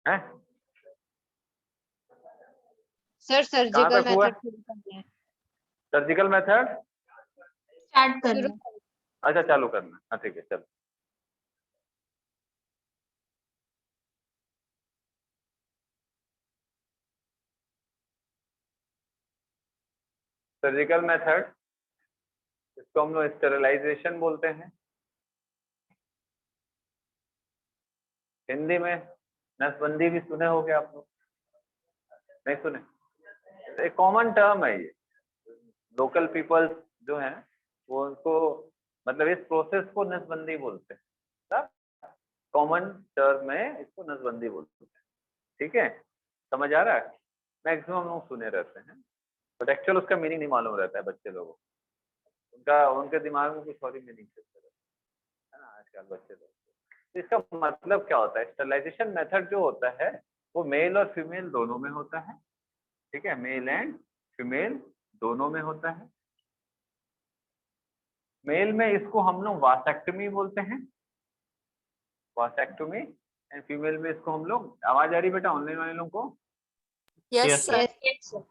है? सर कहाँ सर्जिकल तक हुआ? मेथड शुरू करना है। सर्जिकल मेथड स्टार्ट करना शुरू है। अच्छा चालू करना, हाँ ठीक है चलो। सर्जिकल मेथड, इसको हम लोग स्टेरिलाइजेशन बोलते हैं हिंदी में। नसबंदी भी सुने होंगे आप लोग, नहीं सुने? एक कॉमन टर्म है ये, लोकल पीपल्स जो हैं वो उनको मतलब इस प्रोसेस को नसबंदी बोलते हैं। सब कॉमन टर्म में इसको नसबंदी बोलते हैं, ठीक है? समझ आ रहा है? मैक्सिमम लोग सुने रहते हैं बट एक्चुअल उसका मीनिंग नहीं मालूम रहता है बच्चे लोगों को, उनका उनके दिमाग में कुछ और ही मीनिंग चलता रहता है ना आजकल बच्चे लोग। तो इसका मतलब क्या होता है? स्टरलाइजेशन मेथड जो होता है वो मेल और फीमेल दोनों में होता है, ठीक है? मेल एंड फीमेल दोनों में होता है। मेल में इसको हम लोग वासेक्टमी बोलते हैं, वासेक्टमी। एंड फीमेल में इसको हम लोग, आवाज आ रही बेटा ऑनलाइन वाले लोगों को? Yes sir.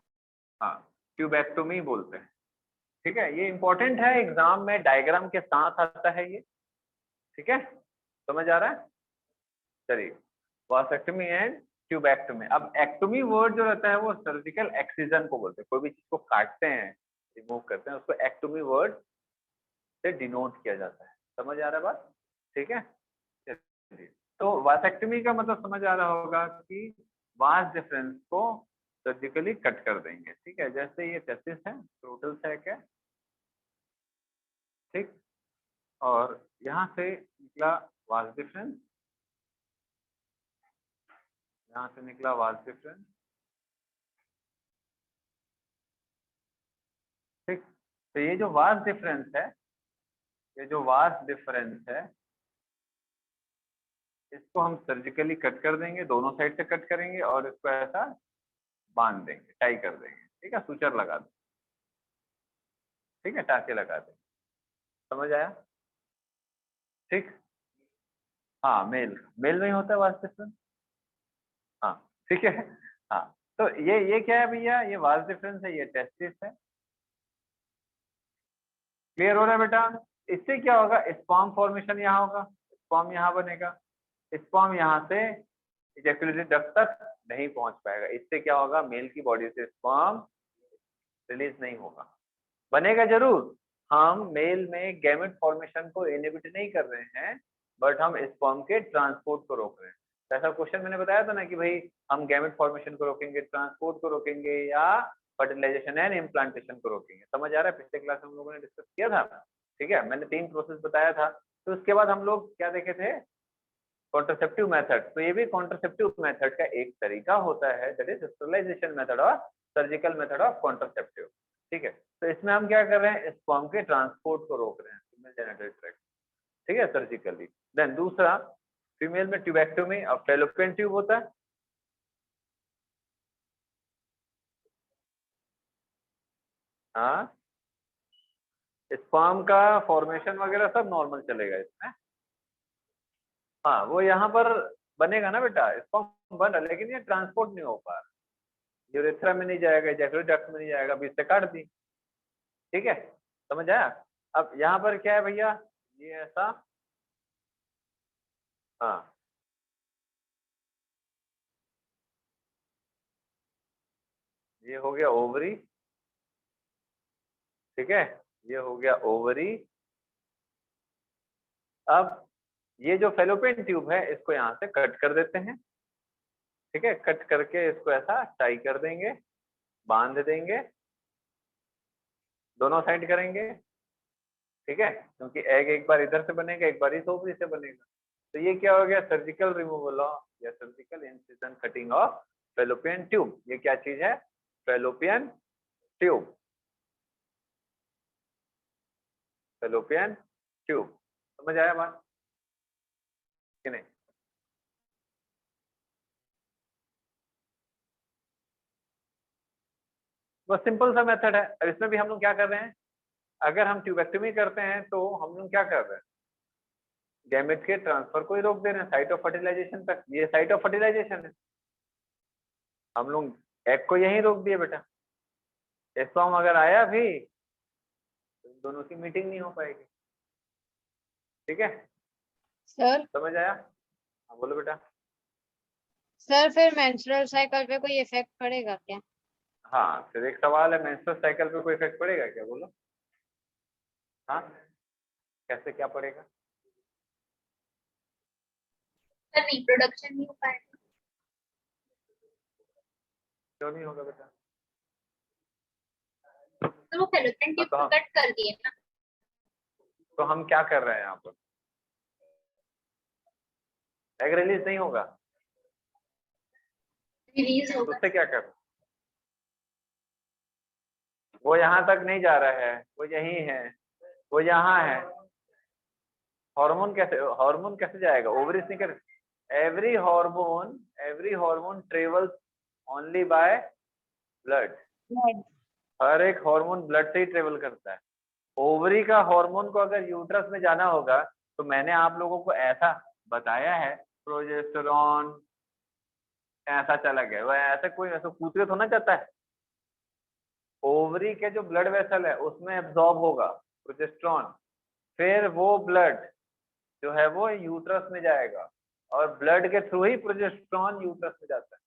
हाँ, ट्यूबेक्टोमी बोलते हैं, ठीक है? ये इंपॉर्टेंट है, एग्जाम में डायग्राम के साथ आता है ये, ठीक है? समझ आ रहा है? चलिए, वासेक्टमी एंड ट्यूबेक्टोमी। अब एक्टोमी वर्ड जो रहता है वो सर्जिकल एक्सीजन को बोलते हैं, कोई भी चीज को काटते हैं, रिमूव करते हैं, उसको एक्टोमी वर्ड से डिनोट किया जाता है। समझ आ रहा है बात? ठीक है, चलिए। तो वासेक्टमी का मतलब समझ आ रहा होगा कि वास डिफरेंस को सर्जिकली कट कर देंगे, ठीक है? जैसे ये टेस्टिस है, टोटल सैक है, ठीक, और यहाँ से निकला वास डिफरेंस, यहाँ से निकला वास डिफरेंस, ठीक। तो ये जो वास डिफरेंस है, ये जो वास डिफरेंस है, इसको हम सर्जिकली कट कर देंगे, दोनों साइड से कट करेंगे और इसको ऐसा बांध देंगे, टाई कर देंगे, ठीक है? सूचर लगा देंगे, ठीक है? टाके लगा देंगे। समझ आया? ठीक। हाँ, मेल मेल में ही होता है वास डिफरेंस, हाँ, ठीक है। हाँ, तो ये क्या है भैया? ये वास डिफरेंस है, ये टेस्टिस है। क्लियर हो रहा है बेटा? इससे क्या होगा? स्पर्म फॉर्मेशन यहाँ होगा, स्पर्म यहाँ बनेगा, स्पर्म यहाँ से इजैक्युलेटरी डक्ट तक नहीं पहुंच पाएगा। इससे क्या होगा? मेल की बॉडी से स्पर्म रिलीज नहीं होगा, बनेगा जरूर। हम मेल में गैमेट फॉर्मेशन को इनहिबिट नहीं कर रहे हैं, बट हम स्पर्म के ट्रांसपोर्ट को रोक रहे हैं। तो ऐसा क्वेश्चन मैंने बताया था ना कि भाई हम गैमेट फॉर्मेशन को रोकेंगे, ट्रांसपोर्ट को रोकेंगे, या फर्टिलाइजेशन एंड इम्प्लांटेशन को रोकेंगे। समझ आ रहा है? पिछले क्लास में हम लोगों ने डिस्कस किया था, ठीक है? मैंने 3 प्रोसेस बताया था। तो उसके बाद हम लोग क्या देखे थे? Contraceptive method. तो ये भी कॉन्ट्रासेप्टिव मेथड का एक तरीका होता है, दैट इज स्टरलाइजेशन मेथड और सर्जिकल मेथड ऑफ कॉन्ट्रासेप्टिव, ठीक है? तो इसमें हम क्या कर रहे हैं? स्पर्म के ट्रांसपोर्ट को रोक रहे हैं फीमेल जेनिटल ट्रैक्ट, ठीक है, सर्जिकली। देन दूसरा, फीमेल में ट्यूबेक्टोमी और फैलोपियन ट्यूब होता है। हाँ, स्पर्म का फॉर्मेशन वगैरह सब नॉर्मल चलेगा इसमें। हाँ, वो यहाँ पर बनेगा ना बेटा, स्पर्म बन रहा है, लेकिन ये ट्रांसपोर्ट नहीं हो पा रहा, यूरेथ्रा में नहीं जाएगा, इजैक्युलेटरी डक्ट में नहीं जाएगा, बीच से काट दी, ठीक है? समझ आया? अब यहाँ पर क्या है भैया? ये ऐसा, हाँ, ये हो गया ओवरी, ठीक है? ये हो गया ओवरी। अब ये जो फेलोपियन ट्यूब है इसको यहाँ से कट कर देते हैं, ठीक है? कट करके इसको ऐसा टाई कर देंगे, बांध देंगे, दोनों साइड करेंगे, ठीक है? क्योंकि एग एक बार इधर से बनेगा, एक बार इस ओवरी से बनेगा। तो ये क्या हो गया? सर्जिकल रिमूवल ऑफ या surgical incision cutting of fallopian tube. ये क्या चीज है? Fallopian tube, fallopian tube. समझ आया बात कि नहीं? बस सिंपल सा मेथड है। अब इसमें भी हम लोग क्या कर रहे हैं? अगर हम ट्यूबेक्टमी करते हैं तो हम लोग क्या कर रहे हैं? गैमेट के ट्रांसफर को ही रोक दे रहे हैं, साइट ऑफ फर्टिलाइजेशन तक। ये साइट ऑफ फर्टिलाइजेशन है, हम लोग एग को यहीं रोक दिए बेटा। स्पर्म अगर आया भी तो इन दोनों की मीटिंग नहीं हो पाएगी। ठीक है, सर समझ आया? हाँ बोलो बेटा। सर फिर मेंस्ट्रुअल साइकिल पे कोई इफेक्ट पड़ेगा क्या? हाँ, फिर एक सवाल है, मेंस्ट्रुअल साइकिल पे कोई इफेक्ट पड़ेगा क्या, बोलो। हाँ, कैसे, क्या पड़ेगा? सर रिप्रोडक्शन नहीं हो पाएगा। क्यों नहीं होगा बेटा? तो वो फेलोपियन हाँ, ट्यूब कट कर दिए ना। तो हम क्या कर रहे हैं यहाँ पर? एग रिलीज नहीं होगा रिलीज तो होगा। उससे क्या कर? वो यहाँ तक नहीं जा रहा है, वो यहीं है, वो यहाँ है। हार्मोन कैसे जाएगा? ओवरी से कर। Every hormone travels only by blood. Blood. हर एक हार्मोन ब्लड से ही ट्रेवल करता है। ओवरी का हार्मोन को अगर यूट्रस में जाना होगा तो मैंने आप लोगों को ऐसा बताया है, प्रोजेस्टेरॉन ऐसा चला गया, वह ऐसा कोई ऐसा कूद के थोड़ा जाता है। ओवरी के जो ब्लड वेसल है उसमें एब्जॉर्ब होगा प्रोजेस्टेरॉन, फिर वो ब्लड जो है वो यूट्रस में जाएगा और ब्लड के थ्रू ही प्रोजेस्टेरॉन यूट्रस में जाता है।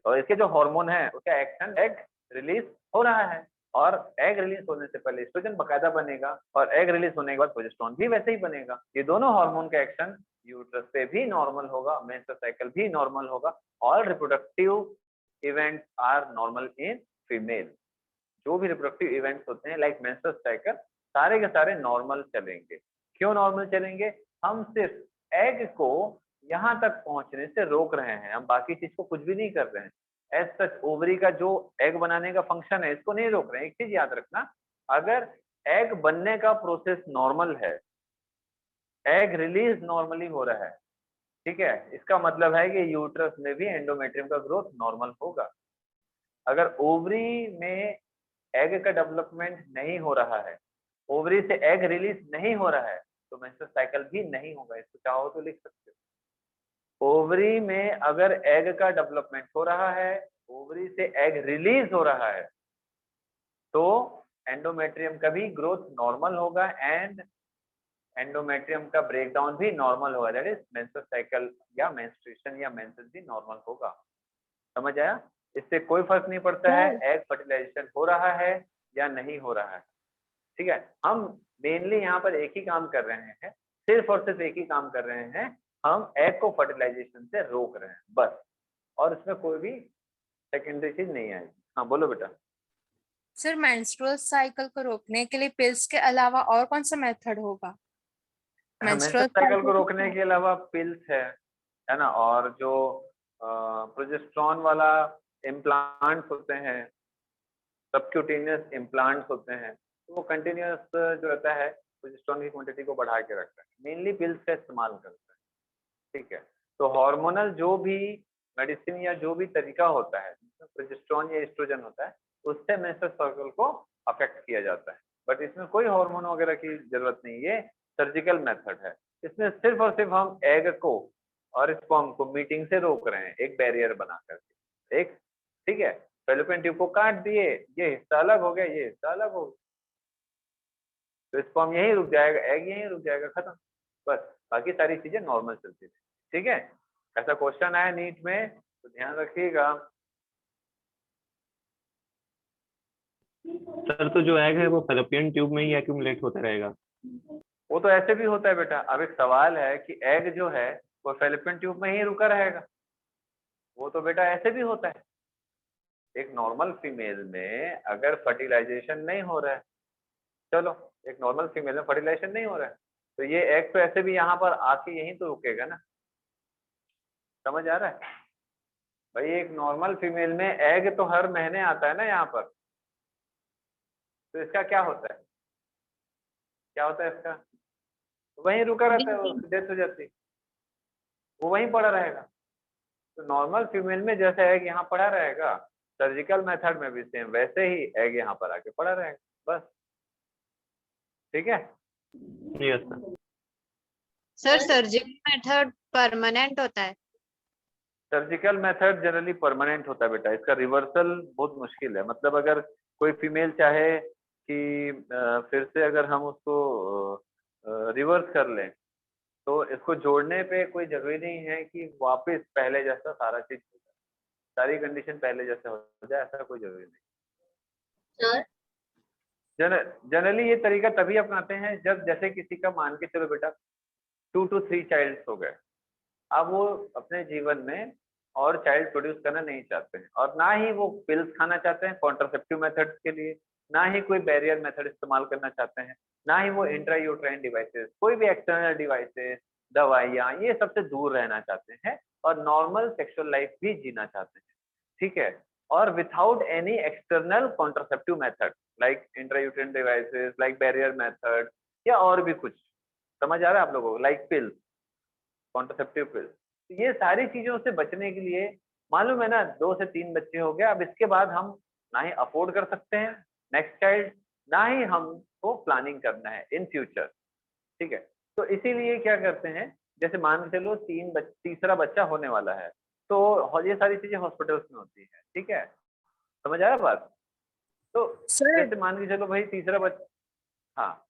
और इसके जो हार्मोन है उसका एक्शन एग रिलीज हो रहा है, और एग रिलीज होने से पहले एस्ट्रोजन बकायदा बनेगा, और एग रिलीज होने के बाद प्रोजेस्टेरॉन भी वैसे ही बनेगा। ये दोनों हार्मोन का एक्शन यूट्रस पे भी नॉर्मल होगा, मेंस्ट्रुअल साइकिल भी नॉर्मल होगा। All reproductive events are normal in female. जो भी रिप्रोडक्टिव इवेंट्स होते हैं लाइक मेंस्ट्रुअल साइकिल, सारे के सारे नॉर्मल चलेंगे। क्यों नॉर्मल चलेंगे? हम सिर्फ एग को यहाँ तक पहुंचने से रोक रहे हैं, हम बाकी चीज को कुछ भी नहीं कर रहे हैं। एज सच ओवरी का जो एग बनाने का फंक्शन है इसको नहीं रोक रहे हैं। एक चीज याद रखना, अगर एग बनने का प्रोसेस नॉर्मल है, एग रिलीज नॉर्मली हो रहा है, ठीक है, इसका मतलब है कि यूट्रस में भी एंडोमेट्रियम का ग्रोथ नॉर्मल होगा। अगर ओवरी में एग का डेवलपमेंट नहीं हो रहा है, ओवरी से एग रिलीज नहीं हो रहा है, तो मेंस्ट्रुअल साइकिल भी नहीं होगा। इसको चाहो तो लिख सकते हो। ओवरी में अगर एग का डेवलपमेंट हो रहा है, ओवरी से एग रिलीज हो रहा है, तो एंडोमेट्रियम का भी ग्रोथ नॉर्मल होगा एंड एंडोमेट्रियम का ब्रेकडाउन भी नॉर्मल होगा। दैट इज मेंस्ट्रुअल साइकिल या मेंस्ट्रुएशन या मेंसेस भी नॉर्मल होगा। समझ आया? इससे कोई फर्क नहीं पड़ता है एग फर्टिलाइजेशन हो रहा है या नहीं हो रहा है। ठीक है, हम मेनली यहाँ पर एक ही काम कर रहे हैं, सिर्फ और सिर्फ एक ही काम कर रहे हैं, हम एग को फर्टिलाइजेशन से रोक रहे हैं बस, और इसमें कोई भी सेकेंडरी चीज नहीं आएगी। हाँ बोलो बेटा। सर मेंस्ट्रुअल साइकिल को रोकने के लिए पिल्स के अलावा और कौन सा मेथड होगा? मेंस्ट्रुअल साइकिल को रोकने के अलावा पिल्स है ना, और जो प्रोजेस्टेरॉन वाला इम्प्लांट्स होते हैं, सबक्यूटेनियस इम्प्लांट्स होते हैं, तो वो कंटिन्यूअस जो रहता है प्रोजेस्टेरॉन की क्वांटिटी को बढ़ा के रखता है। मेनली पिल्स का इस्तेमाल करता है। ठीक है, तो हार्मोनल जो भी मेडिसिन या जो भी तरीका होता है प्रोजेस्टेरॉन या एस्ट्रोजन होता है, उससे मेंस्ट्रुअल साइकिल को अफेक्ट किया जाता है। बट इसमें कोई हार्मोन वगैरह की जरूरत नहीं, ये सर्जिकल मेथड है। इसमें सिर्फ और सिर्फ हम एग को और स्पर्म को मीटिंग से रोक रहे हैं, एक बैरियर बना करके। एक ठीक है, फेलोपियन ट्यूब को काट दिए, ये हिस्सा अलग हो गया, ये हिस्सा अलग हो गया, तो स्पर्म यहीं रुक जाएगा, एग यहीं रुक जाएगा, खत्म। बस बाकी सारी चीजें नॉर्मल चलती थी। ठीक है, ऐसा क्वेश्चन आया नीट में तो ध्यान रखिएगा। सर तो जो एग है वो फेलोपियन ट्यूब में ही एक्यूमुलेट होता रहेगा? वो तो ऐसे भी होता है बेटा। अब एक सवाल है कि एग जो है वो फेलोपियन ट्यूब में ही रुका रहेगा, वो तो बेटा ऐसे भी होता है। एक नॉर्मल फीमेल में अगर फर्टिलाइजेशन नहीं हो रहा है, चलो एक नॉर्मल फीमेल में फर्टिलाइजेशन नहीं हो रहा है, तो ये एग तो ऐसे भी यहाँ पर आके यहीं तो रुकेगा ना। समझ आ रहा है भाई? एक नॉर्मल फीमेल में एग तो हर महीने आता है ना यहाँ पर, तो इसका क्या होता है, क्या होता है इसका? वहीं रुका रहता है, उसकी डेथ हो जाती है, वो वहीं पड़ा रहेगा। तो नॉर्मल फीमेल में जैसे एग यहाँ पड़ा रहेगा, सर्जिकल मेथड में भी सेम वैसे ही एग यहाँ पर आके पड़ा रहेगा, बस। ठीक है? Yes sir. Sir surgical method permanent होता है? सर्जिकल मेथड जनरली परमानेंट होता है बेटा, इसका रिवर्सल बहुत मुश्किल है। मतलब अगर कोई फीमेल चाहे कि फिर से अगर हम उसको रिवर्स कर लें, तो इसको जोड़ने पे कोई जरूरी नहीं है कि वापस पहले जैसा सारा चीज हो जाए, सारी कंडीशन पहले जैसे हो जाए, ऐसा कोई जरूरी नहीं। सर जनरली ये तरीका तभी अपनाते हैं जब जैसे किसी का मान के चलो बेटा 2 to 3 चाइल्ड हो गए, अब वो अपने जीवन में और चाइल्ड प्रोड्यूस करना नहीं चाहते हैं, और ना ही वो पिल्स खाना चाहते हैं कॉन्ट्रासेप्टिव मेथड्स के लिए, ना ही कोई बैरियर मेथड इस्तेमाल करना चाहते हैं, ना ही वो इंट्रायूट्राइन डिवाइसेस, कोई भी एक्सटर्नल डिवाइसेस, दवाइयाँ, ये सबसे दूर रहना चाहते हैं और नॉर्मल सेक्सुअल लाइफ भी जीना चाहते हैं। ठीक है? और without any external contraceptive method like intrauterine devices, like barrier method, या और भी कुछ। समझ आ रहा है आप लोगों को? Like pills, contraceptive pills. ये सारी चीजों से बचने के लिए, मालूम है ना, 2 से 3 बच्चे हो गए, अब इसके बाद हम ना ही अफोर्ड कर सकते हैं नेक्स्ट चाइल्ड, ना ही हमको प्लानिंग करना है इन फ्यूचर। ठीक है? तो इसीलिए क्या करते हैं, जैसे मान के चलो तीसरा बच्चा होने वाला है, तो ये सारी चीजें हॉस्पिटल्स में होती है। ठीक है? समझ आया बात? तो सर जैसे मान के चलो भाई तीसरा बच्चा, हाँ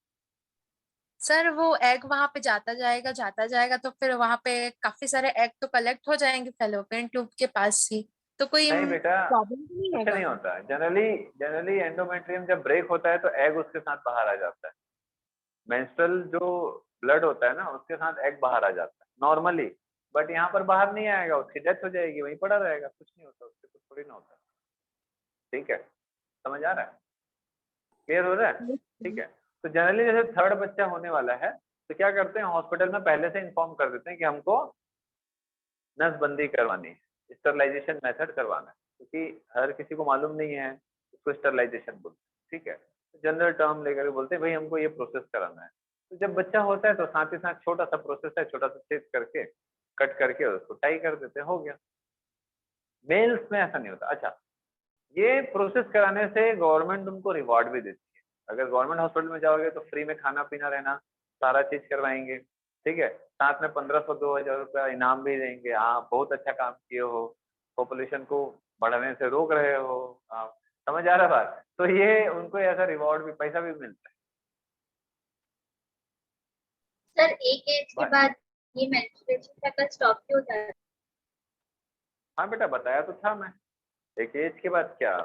सर वो एग वहां पे जाता जाएगा तो फिर वहां पे काफी सारे एग तो कलेक्ट हो जाएंगे फेलोपियन ट्यूब के पास ही, तो कोई नहीं बेटा, प्रॉब्लम तो नहीं कुछ होगा? नहीं होता है। जनरली एंडोमेट्रियम जब ब्रेक होता है तो एग उसके साथ बाहर आ जाता है। मेंस्ट्रुअल जो ब्लड होता है ना, उसके साथ एग बाहर आ जाता है नॉर्मली, बट यहाँ पर बाहर नहीं आएगा, उसकी डेथ हो जाएगी, वहीं पड़ा रहेगा, कुछ नहीं होता उससे, कुछ थोड़ी ना होता। ठीक है? समझ आ रहा है? क्लियर हो रहा है? ठीक है? तो जनरली जैसे थर्ड बच्चा होने वाला है, तो क्या करते हैं, हॉस्पिटल में पहले से इन्फॉर्म कर देते हैं कि हमको नसबंदी करवानी है, स्टरलाइजेशन मेथड करवाना है, क्योंकि हर किसी को मालूम नहीं है, उसको स्टरलाइजेशन बोलते हैं। ठीक है? जनरल टर्म लेकर के बोलते हैं भाई हमको ये प्रोसेस कराना है। तो जब बच्चा होता है तो साथ ही साथ छोटा सा प्रोसेस है, छोटा सा छेद करके कट करके उसको टाई कर देते हैं, हो गया। मेल्स में ऐसा नहीं होता। अच्छा, ये प्रोसेस कराने से गवर्नमेंट उनको रिवॉर्ड भी देती है। अगर गवर्नमेंट हॉस्पिटल में जाओगे तो फ्री में खाना पीना रहना, सारा चीज करवाएंगे। ठीक है? साथ में 1500-2000 रुपया इनाम भी देंगे, आप बहुत अच्छा काम किए हो, पॉपुलेशन को बढ़ने से रोक रहे हो आप। समझ आ रहा बात? तो ये उनको ऐसा रिवॉर्ड भी, पैसा भी मिलता है। सर एक एज के भाई, बाद ये मेंस्ट्रुएशन साइकिल स्टॉप क्यों होता है? हाँ बेटा बताया तो था मैं, एक एज के बाद क्या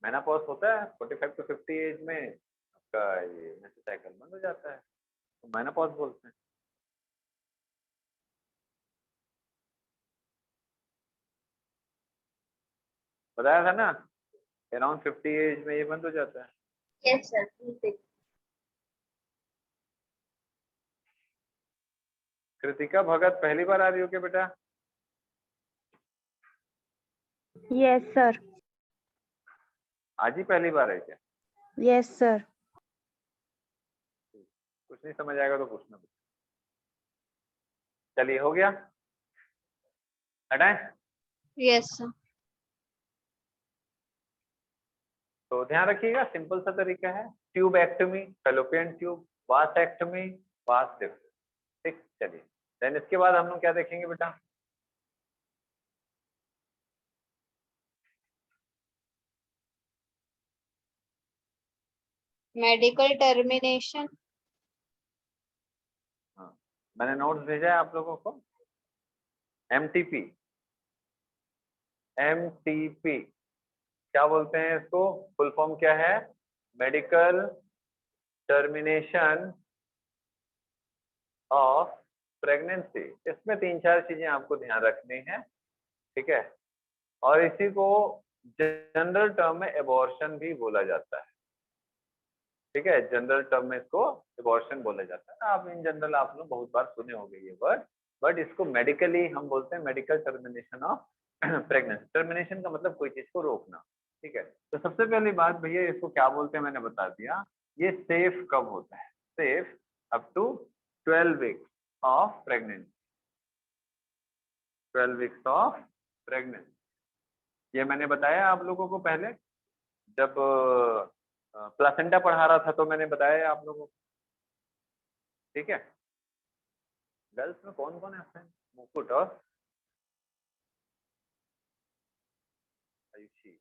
मेनोपॉज होता है, 45 to 50 एज में आपका ये मेंस्ट्रुअल साइकिल बंद हो जाता है, तो मेनोपॉज बोलते हैं। बताया था ना, अराउंड 50 एज में ये बंद हो जाता है। यस सर, ठीक। कृतिका भगत पहली बार आ रही हो क्या बेटा? Yes sir. आज ही पहली बार है क्या? Yes sir. कुछ नहीं समझ आएगा तो पूछना। चलिए, हो गया, हटाएं। Yes sir. तो ध्यान रखिएगा, सिंपल सा तरीका है, tubectomy, fallopian tube, vasectomy, vas deferens. ठीक, चलिए देन इसके बाद हम लोग क्या देखेंगे बेटा? Medical termination. हाँ, मैंने नोट्स भेजा है आप लोगों को। एमटीपी, एमटीपी क्या बोलते हैं इसको? फुल फॉर्म क्या है? Medical termination of pregnancy. इसमें 3-4 चीजें आपको ध्यान रखनी है। ठीक है? और इसी को जनरल टर्म में एबॉर्शन भी बोला जाता है। ठीक है? जनरल टर्म में इसको एबॉर्शन बोला जाता है। आप इन जनरल आप लोग बहुत बार सुने होंगे ये वर्ड, बट इसको मेडिकली हम बोलते हैं medical termination of pregnancy. Termination का मतलब कोई चीज को रोकना, ठीक है। तो सबसे पहली बात भैया इसको क्या बोलते हैं मैंने बता दिया। ये सेफ कब होता है? Safe up to 12 weeks of pregnancy, 12 weeks of pregnancy. ये मैंने बताया आप लोगों को पहले जब प्लासेंटा पढ़ा रहा था, तो मैंने बताया आप लोगों को, ठीक है। गर्ल्स में कौन कौन है अपने? मुकुट और आयुषी,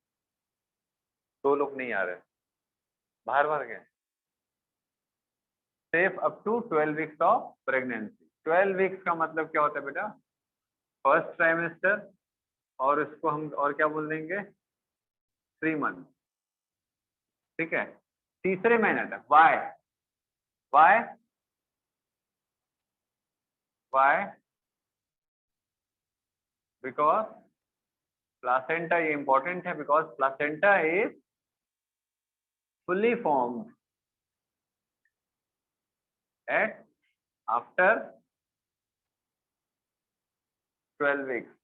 2 लोग नहीं आ रहे, बाहर बाहर गए। Safe up to 12 weeks of pregnancy. 12 weeks का मतलब क्या होता है बेटा? फर्स्ट ट्राइमेस्टर, और इसको हम और क्या बोल देंगे? 3 मंथ, ठीक है। तीसरे महीने तक। Why why why? Because placenta, ये इंपॉर्टेंट है, because placenta is fully formed at after 12 weeks,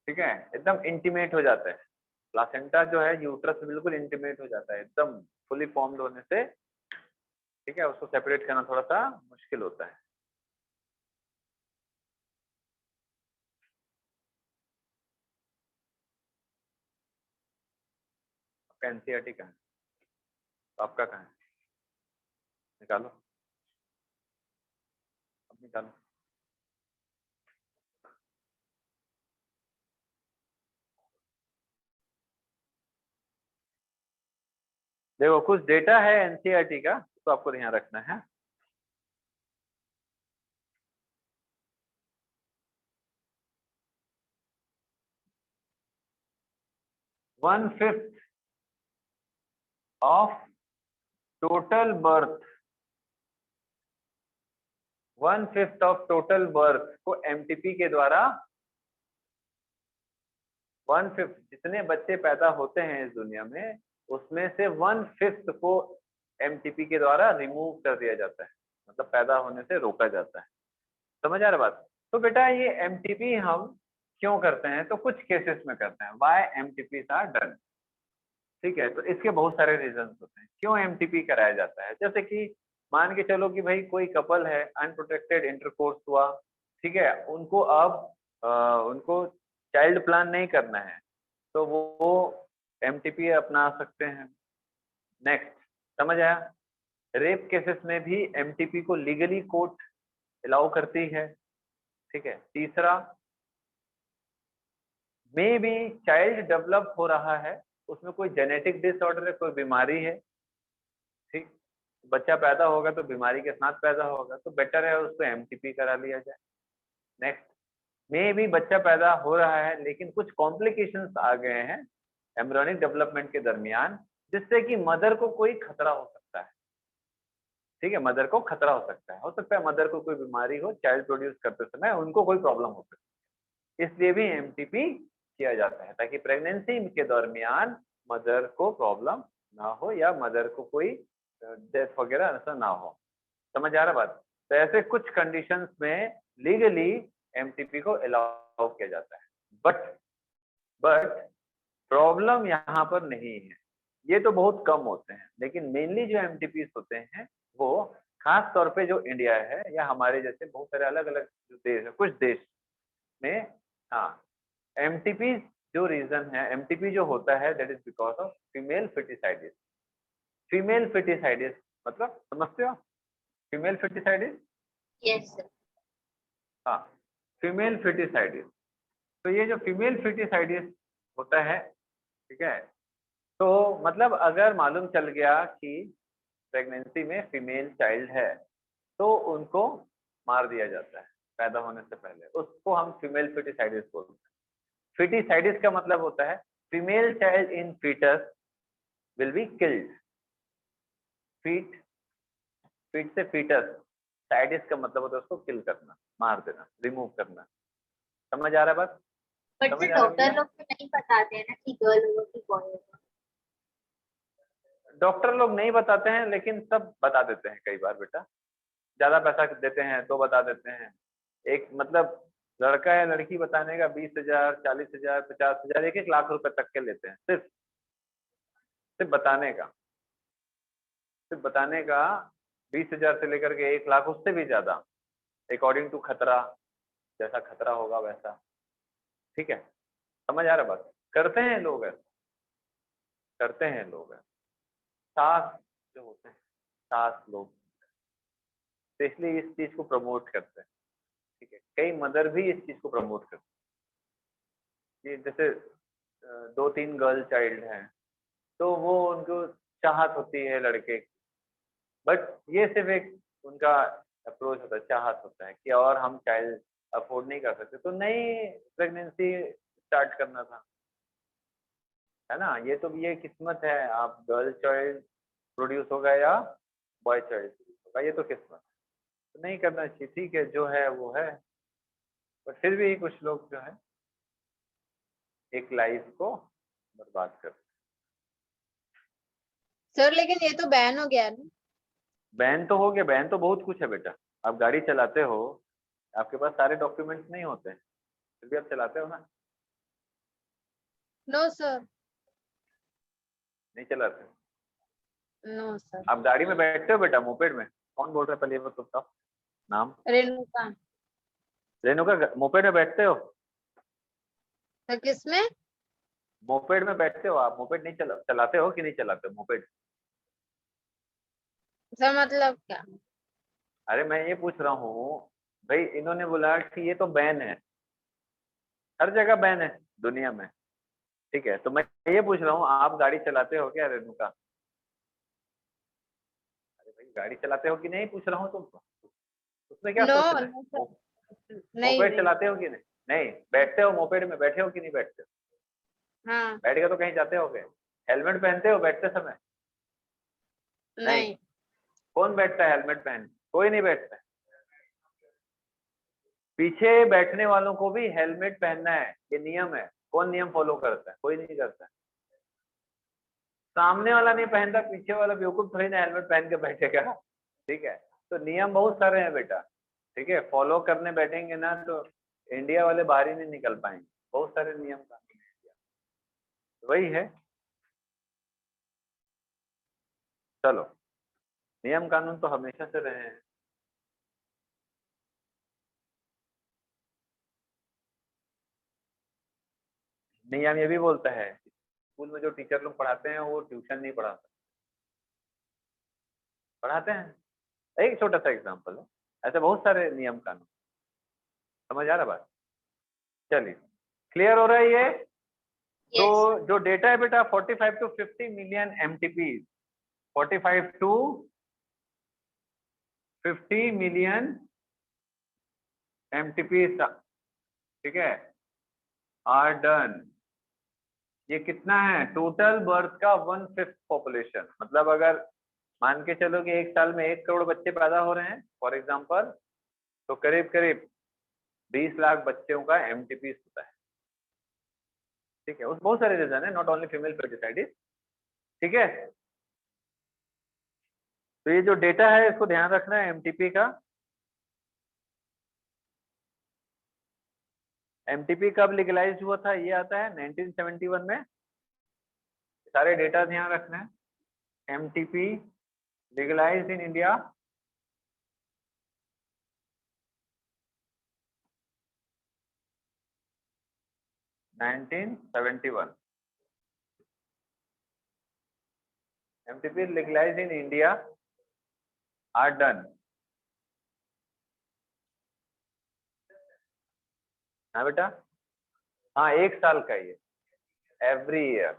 ठीक है। एकदम इंटीमेट हो जाता है प्लासेंटा जो है, यूट्रस से बिल्कुल इंटीमेट हो जाता है एकदम फुली फॉर्म्ड होने से, ठीक है। उसको सेपरेट करना थोड़ा सा मुश्किल होता है। आपका एनसीईआरटी कहाँ है? आपका कहाँ है? निकालो, अब निकालो। देखो कुछ डेटा है एनसीईआरटी का, तो आपको ध्यान रखना है। One fifth of total birth, 1/5 of total birth को एमटीपी के द्वारा, 1/5 जितने बच्चे पैदा होते हैं इस दुनिया में, उसमें से 1/5 को एमटीपी के द्वारा रिमूव कर दिया जाता है, मतलब पैदा होने से रोका जाता है। समझ आ रहा बात? तो बेटा ये एमटीपी हम क्यों करते हैं? तो कुछ केसेस में करते हैं। व्हाई एमटीपी आर डन, ठीक है। तो इसके बहुत सारे रीजंस होते हैं क्यों एमटीपी कराया जाता है। जैसे कि मान के चलो कि भाई कोई कपल है, अनप्रोटेक्टेड इंटरकोर्स हुआ, ठीक है, उनको अब उनको चाइल्ड प्लान नहीं करना है, तो वो एमटीपी अपना सकते हैं। नेक्स्ट, समझ आया? रेप केसेस में भी एमटीपी को लीगली कोर्ट अलाउ करती है, ठीक है। तीसरा, मे बी चाइल्ड डेवलप हो रहा है, उसमें कोई जेनेटिक डिसऑर्डर है, कोई बीमारी है, ठीक, बच्चा पैदा होगा तो बीमारी के साथ पैदा होगा, तो बेटर है उसको एमटीपी करा लिया जाए। नेक्स्ट, मे भी बच्चा पैदा हो रहा है लेकिन कुछ कॉम्प्लिकेशंस आ गए हैं एम्ब्रियोनिक डेवलपमेंट के दरमियान, जिससे कि मदर को कोई खतरा हो सकता है, ठीक है। मदर को खतरा हो सकता है मदर को कोई बीमारी हो, चाइल्ड प्रोड्यूस करते समय उनको कोई प्रॉब्लम हो सकती है, इसलिए भी एमटीपी किया जाता है, ताकि प्रेगनेंसी के दरमियान मदर को प्रॉब्लम ना हो या मदर को कोई डेथ वगैरह ऐसा ना हो। समझ आ रहा बात? तो ऐसे कुछ कंडीशंस में लीगली एमटीपी को अलाउ किया जाता है, बट प्रॉब्लम यहाँ पर नहीं है। ये तो बहुत कम होते हैं, लेकिन मेनली जो एमटीपी होते हैं वो खास तौर पे जो इंडिया है या हमारे जैसे बहुत सारे अलग अलग देश है, कुछ देश में, हाँ, एमटीपी जो रीजन है, एमटीपी जो होता है that is because of female foeticides. Female foeticides मतलब समझते हो? Female foeticides, yes sir. हाँ, फीमेल फिटिसाइडिस। तो ये जो फीमेल फिटिसाइडिस होता है, ठीक है, तो मतलब अगर मालूम चल गया कि प्रेगनेंसी में फीमेल चाइल्ड है, तो उनको मार दिया जाता है पैदा होने से पहले, उसको हम फीमेल फिटिसाइडिस बोलते हैं। फिटिसाइडिस का मतलब होता है female child in foetus will be killed. Feet से फीटस, साइडिस का मतलब होता है उसको किल करना, मार देना, रिमूव करना। समझ आ रहा है बात? बट समझ सर आ रहा है डॉक्टर भैया? लोग तो नहीं बताते हैं ना कि गर्ल होगा कि बॉय होगा। डॉक्टर लोग नहीं बताते हैं, लेकिन सब बता देते हैं कई बार बेटा, ज्यादा पैसा देते हैं तो बता देते हैं, एक मतलब लड़का या लड़की बताने का 20,000, 40,000, 50,000, 1-1 लाख रुपए तक के लेते हैं, सिर्फ सिर्फ बताने का, सिर्फ बताने का 20,000 से लेकर के 1 लाख, उससे भी ज्यादा, अकॉर्डिंग टू खतरा, जैसा खतरा होगा वैसा। ठीक है, समझ आ रहा बात? करते हैं लोग ऐसा, करते हैं लोग ऐसा, सास जो होते हैं, सास लोग, तो इसलिए इस चीज को प्रमोट करते हैं। ठीक है, कई मदर भी इस चीज को प्रमोट करते हैं। ये जैसे 2-3 गर्ल चाइल्ड हैं, तो वो उनको चाहत होती है लड़के की, बट ये सिर्फ एक उनका अप्रोच होता है, चाहत होता है कि और हम चाइल्ड अफोर्ड नहीं कर सकते, तो नई प्रेगनेंसी स्टार्ट करना था, है ना? ये तो ये किस्मत है, आप गर्ल चाइल्ड प्रोड्यूस होगा या बॉय चाइल्ड प्रोड्यूस होगा, ये तो किस्मत है, तो नहीं करना चाहिए। ठीक है, जो है वो है, बट फिर भी कुछ लोग जो है एक लाइफ को बर्बाद करते हैं। सर लेकिन ये तो बैन हो गया ना। बैन तो हो गया, बैन तो बहुत कुछ है बेटा। आप गाड़ी चलाते हो, आपके पास सारे डॉक्यूमेंट्स नहीं होते हैं, फिर भी आप चलाते हो ना? नो सर, नहीं चलाते? No sir. आप गाड़ी में बैठते हो बेटा, मोपेड में? कौन बोल रहा है पहले ये बताओ नाम। रेणुका। रेणुका, मोपेड में बैठते हो? सर किसमें? मोपेड में बैठते हो आप? मोपेड नहीं चलाते हो कि नहीं चलाते हो मोपेड? सर मतलब क्या? अरे मैं ये पूछ रहा हूँ भाई, इन्होंने बोला कि ये तो बैन है, हर जगह बैन है दुनिया में। ठीक है, तो मैं ये पूछ रहा हूँ, आप गाड़ी चलाते हो क्या रेणुका? अरे भाई, गाड़ी चलाते हो कि नहीं पूछ रहा हूँ तुमको, उसमें क्या नो क्वेश्चन है? नो सर, नहीं मोपेड नहीं। चलाते हो कि नहीं? नहीं बैठते हो मोपेड में, बैठे हो कि नहीं बैठते हो? हाँ। बैठ के तो कहीं जाते होगे? हेलमेट पहनते हो बैठते समय? नहीं। नहीं। कौन बैठता है हेलमेट पहन? कोई नहीं बैठता है। पीछे बैठने वालों को भी हेलमेट पहनना है, ये नियम है। कौन नियम फॉलो करता है? कोई नहीं करता है। सामने वाला नहीं पहनता, पीछे वाला बेवकूफ थोड़ी ना हेलमेट पहन के बैठेगा। ठीक है, तो नियम बहुत सारे हैं बेटा। ठीक है, फॉलो करने बैठेंगे ना तो इंडिया वाले बाहर ही नहीं निकल पाएंगे, बहुत सारे नियम कानून हैं। वही है, चलो, नियम कानून तो हमेशा से रहे हैं। नियम ये भी बोलता है, स्कूल में जो टीचर लोग पढ़ाते हैं वो ट्यूशन नहीं पढ़ाते, पढ़ाते हैं। एक छोटा सा एग्जांपल है, ऐसे बहुत सारे नियम कानून। समझ आ रहा बात? चलिए, क्लियर हो रहा है ये? तो यस जो डेटा है बेटा 45 to 50 million MTP, 45 to 50 million MTP, ठीक है, आर डन। ये कितना है? टोटल बर्थ का 1/5 पॉपुलेशन। मतलब अगर मान के चलो कि एक साल में 1 करोड़ बच्चे पैदा हो रहे हैं फॉर एग्जाम्पल, तो करीब करीब 20 लाख बच्चों का एमटीपी होता है। ठीक है, उस बहुत सारे रीजन है, नॉट ओनली फीमेल फर्टिलिटी। ठीक है, तो ये जो डेटा है इसको ध्यान रखना है एमटीपी का। एमटीपी कब लीगलाइज हुआ था? ये आता है 1971 में। सारे डेटा ध्यान रखना है। MTP legalise in India 1971। MTP legalise in India are done. हाँ बेटा, हाँ 1 साल का ये, एवरी ईयर,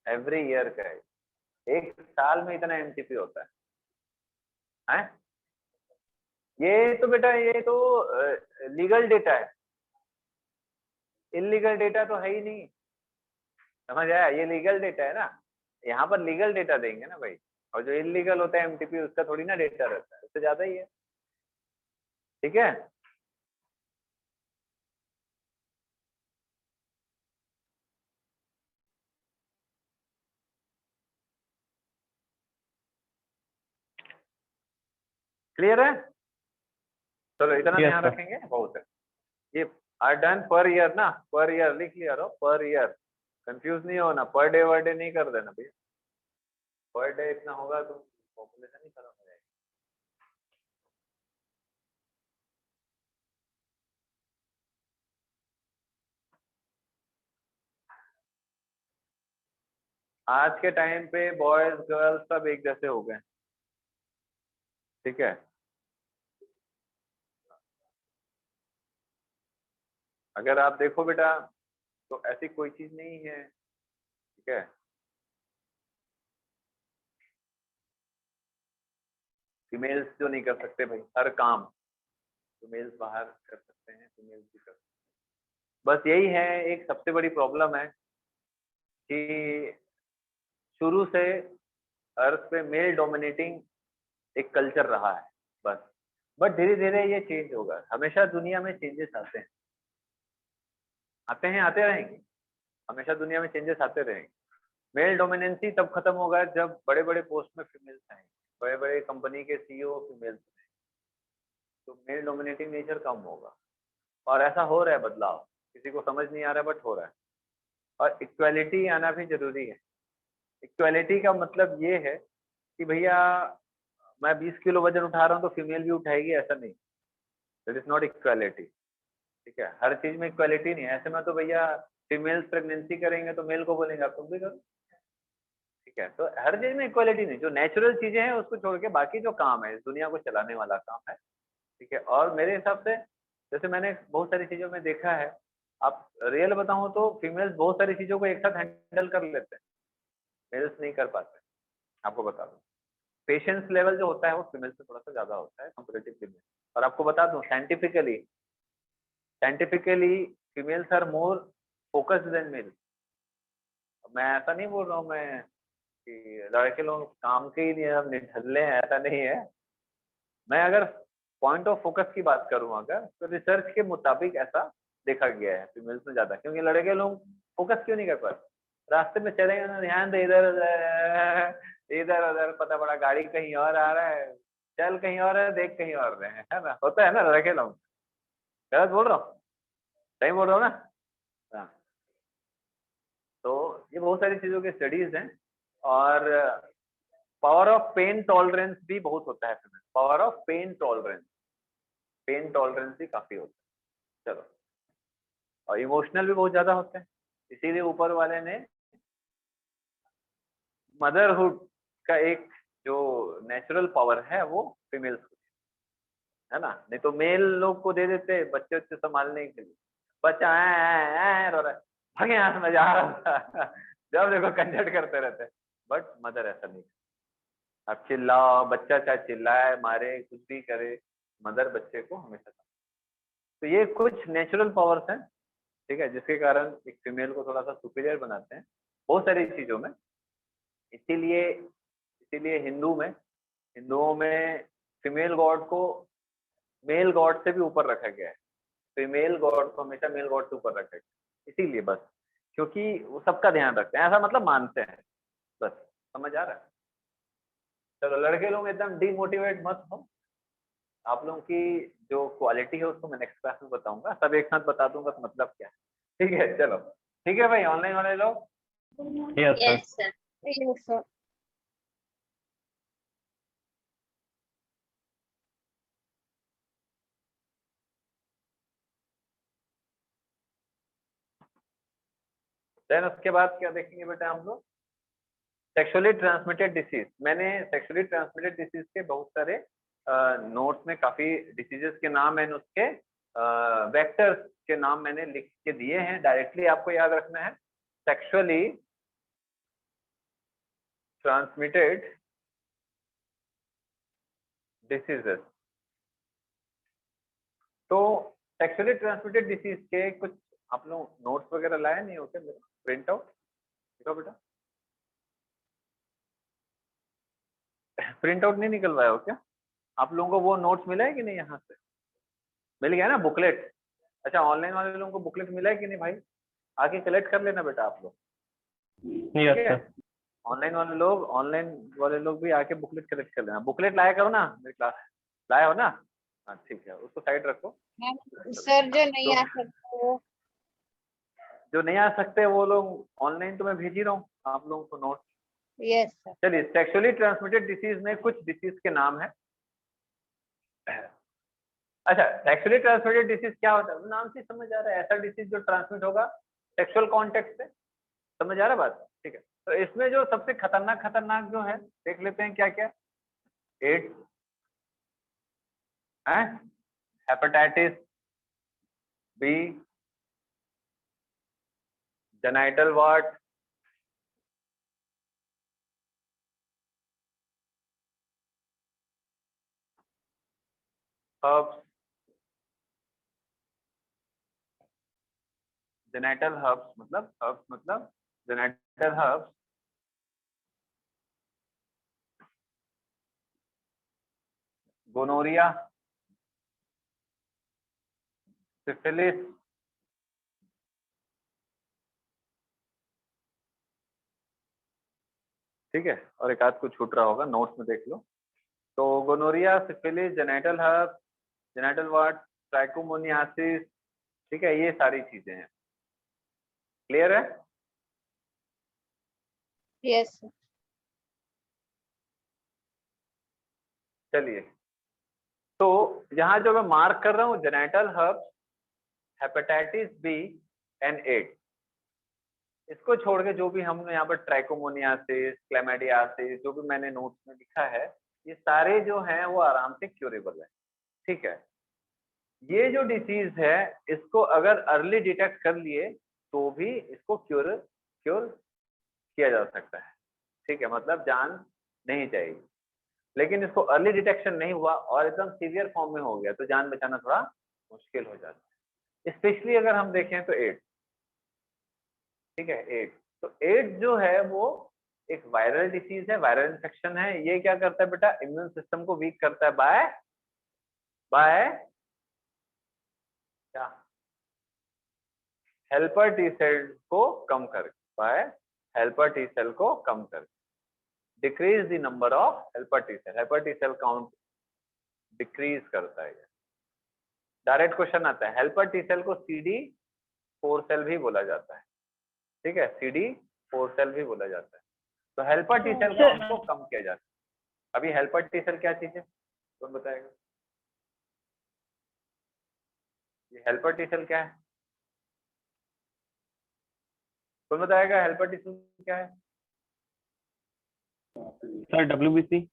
एवरी ईयर का है। 1 साल में इतना एमटीपी होता है? ये तो बेटा, ये तो लीगल डेटा है, इलीगल डेटा तो है ही नहीं। समझ आया? ये लीगल डेटा है ना, यहाँ पर लीगल डेटा देंगे ना भाई, और जो इलीगल होता है एमटीपी उसका थोड़ी ना डेटा रहता है, उससे ज्यादा ही है। ठीक है, क्लियर है? चलो इतना Yes, ध्यान sir. रखेंगे बहुत है। ये आर डन पर ईयर ना, पर ईयर लिख लिया रहो, पर ईयर, कंफ्यूज नहीं होना, पर डे वर डे नहीं कर देना भैया, पर डे इतना होगा तो पॉपुलेशन ही खत्म हो जाएगी। आज के टाइम पे बॉयज गर्ल्स सब एक जैसे हो गए, ठीक है। अगर आप देखो बेटा तो ऐसी कोई चीज नहीं है, ठीक है। फीमेल्स जो नहीं कर सकते भाई, हर काम फीमेल्स बाहर कर सकते हैं, फीमेल्स भी कर सकते हैं। बस यही है, एक सबसे बड़ी प्रॉब्लम है कि शुरू से अर्थ पे मेल डोमिनेटिंग एक कल्चर रहा है बस। बट धीरे धीरे ये चेंज होगा, हमेशा दुनिया में चेंजेस आते हैं, आते रहेंगे, हमेशा दुनिया में चेंजेस आते रहेंगे। मेल डोमिनेंसी तब खत्म होगा जब बड़े बड़े पोस्ट में फीमेल्स आएंगे, बड़े बड़े कंपनी के सीईओ फीमेल्स हैं, तो मेल डोमिनेटिंग नेचर कम होगा। और ऐसा हो रहा है बदलाव, किसी को समझ नहीं आ रहा बट हो रहा है। और इक्वालिटी आना भी जरूरी है। इक्वालिटी का मतलब ये है कि भैया मैं 20 किलो वजन उठा रहा हूँ तो फीमेल भी उठाएगी, ऐसा नहीं, दैट इज नॉट इक्वालिटी, ठीक है। हर चीज में इक्वालिटी नहीं है, ऐसे में तो भैया फीमेल्स प्रेगनेंसी करेंगे तो मेल को बोलेंगे आप तुम भी करो, ठीक है। तो हर चीज में इक्वालिटी नहीं, जो नेचुरल चीजें हैं उसको छोड़ के बाकी जो काम है इस दुनिया को चलाने वाला काम है, ठीक है। और मेरे हिसाब से जैसे मैंने बहुत सारी चीजों में देखा है, आप रियल बताऊं तो फीमेल्स बहुत सारी चीजों को एक साथ हैंडल कर लेते हैं, मेल्स नहीं कर पाते। आपको बता दूं पेशेंस लेवल जो होता है वो फीमेल से थोड़ा सा ज्यादा होता है कंपेरेटिवली में। और आपको बता दूं scientifically females are more focused than male. मैं ऐसा नहीं बोल रहा हूँ मैं कि लड़के लोग काम के ही नहीं हम निठल्ले हैं, ऐसा नहीं है। मैं अगर पॉइंट ऑफ फोकस की बात करूं अगर, तो रिसर्च के मुताबिक ऐसा देखा गया है फीमेल्स में ज्यादा, क्योंकि लड़के लोग फोकस क्यों नहीं कर पाते, रास्ते में चलेंगे ना ध्यान दे इधर इधर उधर, पता पड़ा गाड़ी कहीं और आ रहा है, चल कहीं और है, देख कहीं और रहे हैं, है ना, होता है ना लड़के लोग। गलत बोल रहा हूँ, सही बोल रहा हूँ ना? हाँ। तो ये बहुत सारी चीजों की स्टडीज हैं। और पावर ऑफ पेन टॉलरेंस भी बहुत होता है, पावर ऑफ पेन टॉलरेंस भी काफी होता है। चलो, और इमोशनल भी बहुत ज्यादा होते हैं, इसीलिए ऊपर वाले ने मदरहुड का एक जो नेचुरल पावर है वो फीमेल्स को, है ना। नहीं तो मेल लोग को दे देते बच्चे बच्चे संभालने के लिए, बच्चा रो रहा है, भागे यहाँ से, मैं जा रहा था जब देखो कंजट करते रहते। बट मदर ऐसा नहीं, आप चिल्लाओ, बच्चा चाहे चिल्लाए मारे कुछ भी करे, मदर बच्चे को हमेशा। तो ये कुछ नेचुरल पावर्स हैं, ठीक है, जिसके कारण एक फीमेल को थोड़ा सा सुपीरियर बनाते हैं बहुत सारी चीजों में। इसीलिए इसीलिए हिंदुओं में फीमेल गॉड को मेल गॉड से भी ऊपर रखा गया है, फीमेल गॉड को हमेशा मेल गॉड से ऊपर रखा गया, इसीलिए बस, क्योंकि वो सबका ध्यान रखते हैं, ऐसा मतलब मानते हैं, बस। समझ आ रहा है? चलो लड़के लोग एकदम डीमोटिवेट मत हो, आप लोगों की जो क्वालिटी है उसको मैं नेक्स्ट क्लास में बताऊंगा, सब एक साथ बता दूंगा तो मतलब क्या, ठीक है। चलो ठीक है भाई, ऑनलाइन वाले लोग Yes, sir. Yes, sir. Yes, sir. Then उसके बाद क्या देखेंगे बेटा हम लोग, सेक्सुअली ट्रांसमिटेड डिसीज। मैंने सेक्सुअली ट्रांसमिटेड डिसीज के बहुत सारे नोट्स में काफी डिसीजेस के नाम मैंने उसके वेक्टर्स के नाम मैंने लिख के दिए हैं, डायरेक्टली आपको याद रखना है सेक्सुअली ट्रांसमिटेड डिसीजेस। तो सेक्सुअली ट्रांसमिटेड डिसीज के कुछ आप लोग नोट्स वगैरह लाए नहीं होते, प्रिंट आउट देखो बेटा, प्रिंट आउट नहीं निकलवाया हो क्या आप लोगों को? वो नोट्स मिला है कि नहीं, यहाँ से मिल गया ना बुकलेट? अच्छा, ऑनलाइन वाले लोगों को बुकलेट मिला है कि नहीं भाई? आके कलेक्ट कर लेना बेटा आप लोग, Yes, ठीक है। sir. ऑनलाइन वाले लोग भी आके बुकलेट कलेक्ट कर लेना। बुकलेट लाया करो ना मेरी क्लास, लाया हो ना? हाँ ठीक है, उसको साइड रखो। सर जो नहीं आ सकते वो जो नहीं आ सकते वो लोग ऑनलाइन तो मैं भेज ही रहा हूँ आप लोगों को नोट। Yes sir. चलिए, सेक्सुअली ट्रांसमिटेड डिसीज में कुछ डिसीज के नाम है। अच्छा, सेक्सुअली ट्रांसमिटेड डिसीज क्या होता है, नाम से समझ आ रहा है, ऐसा डिसीज जो ट्रांसमिट होगा सेक्सुअल कॉन्टेक्ट से। समझ आ रहा है बात? ठीक है, तो इसमें जो सबसे खतरनाक जो है देख लेते हैं क्या क्या। एड्स है, hepatitis b, genital wart, herpes, genital herpes मतलब जेनाइटल हर्ब्स, गोनोरिया, सिफिलिस, ठीक है, और एक आध कुछ छूट रहा होगा, नोट्स में देख लो। तो gonorrhoea, syphilis, genital herpes, genital wart, trichomoniasis, ठीक है, ये सारी चीजें हैं। क्लियर है? Yes sir. चलिए, तो यहाँ जो मैं मार्क कर रहा हूँ genital herpes, hepatitis b and AIDS, इसको छोड़ के जो भी हमने यहाँ पर ट्राइकोमोनियासिस, क्लैमाइडियासिस, जो भी मैंने नोट्स में लिखा है, ये सारे जो हैं वो आराम से क्यूरेबल है। ठीक है, ये जो डिसीज है इसको अगर अर्ली डिटेक्ट कर लिए तो भी इसको क्योर किया जा सकता है। ठीक है, मतलब जान नहीं जाएगी, लेकिन इसको अर्ली डिटेक्शन नहीं हुआ और एकदम सीवियर फॉर्म में हो गया तो जान बचाना थोड़ा मुश्किल हो जाता है। स्पेशली अगर हम देखें तो एड्स, ठीक है, एड्स, तो एड्स जो है वो एक वायरल डिसीज है, वायरल इन्फेक्शन है। ये क्या करता है बेटा, इम्यून सिस्टम को वीक करता है बाय क्या, हेल्पर टी सेल को कम करके, बाय हेल्पर टी सेल को कम करके, decrease the number of helper T cell count decrease करता है। डायरेक्ट क्वेश्चन आता है, हेल्पर टी सेल को CD4 सेल भी बोला जाता है। ठीक है, CD4 सेल भी बोला जाता है। तो हेल्पर टी सेल काउंट को कम किया जाता है। अभी हेल्पर टी सेल क्या चीज है, कौन बताएगा? ये हेल्पर टी सेल क्या है, कौन बताएगा? हेल्पर टी सेल क्या है? Sir WBC।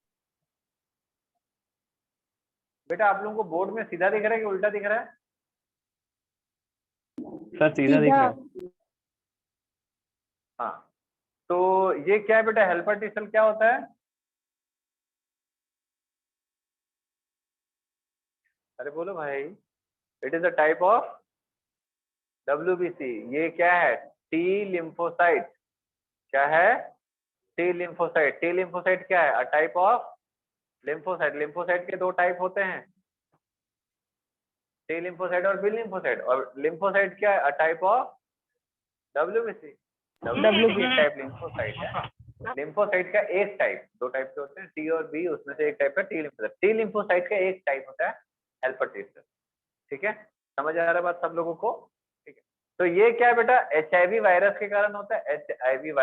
बेटा आप लोगों को बोर्ड में सीधा दिख रहा है कि उल्टा दिख रहा है? सर सीधा दिख रहा है। हाँ, तो ये क्या है बेटा, हेल्पर टी सेल क्या होता है? अरे बोलो भाई। It is a type of WBC। ये क्या है? T lymphocyte. क्या है? T lymphocyte. टी लिम्फोसाइट क्या है? A type of lymphocyte. Lymphocyte के दो टाइप होते हैं, टी लिम्फोसाइट और बी लिम्फोसाइट। और लिम्फोसाइट क्या है? A type of WBC। WBC type lymphocyte है। लिम्फोसाइट का एक टाइप, दो टाइप के होते हैं, टी और बी, उसमें से एक टाइप है टी लिम्फोसाइट। टी लिम्फोसाइट का एक टाइप होता है हेल्पर टी सेल। ठीक है, समझ आ रहा है बात सब लोगों को? ठीक है, तो ये क्या है बेटा, HIV वायरस के कारण होता है। HIV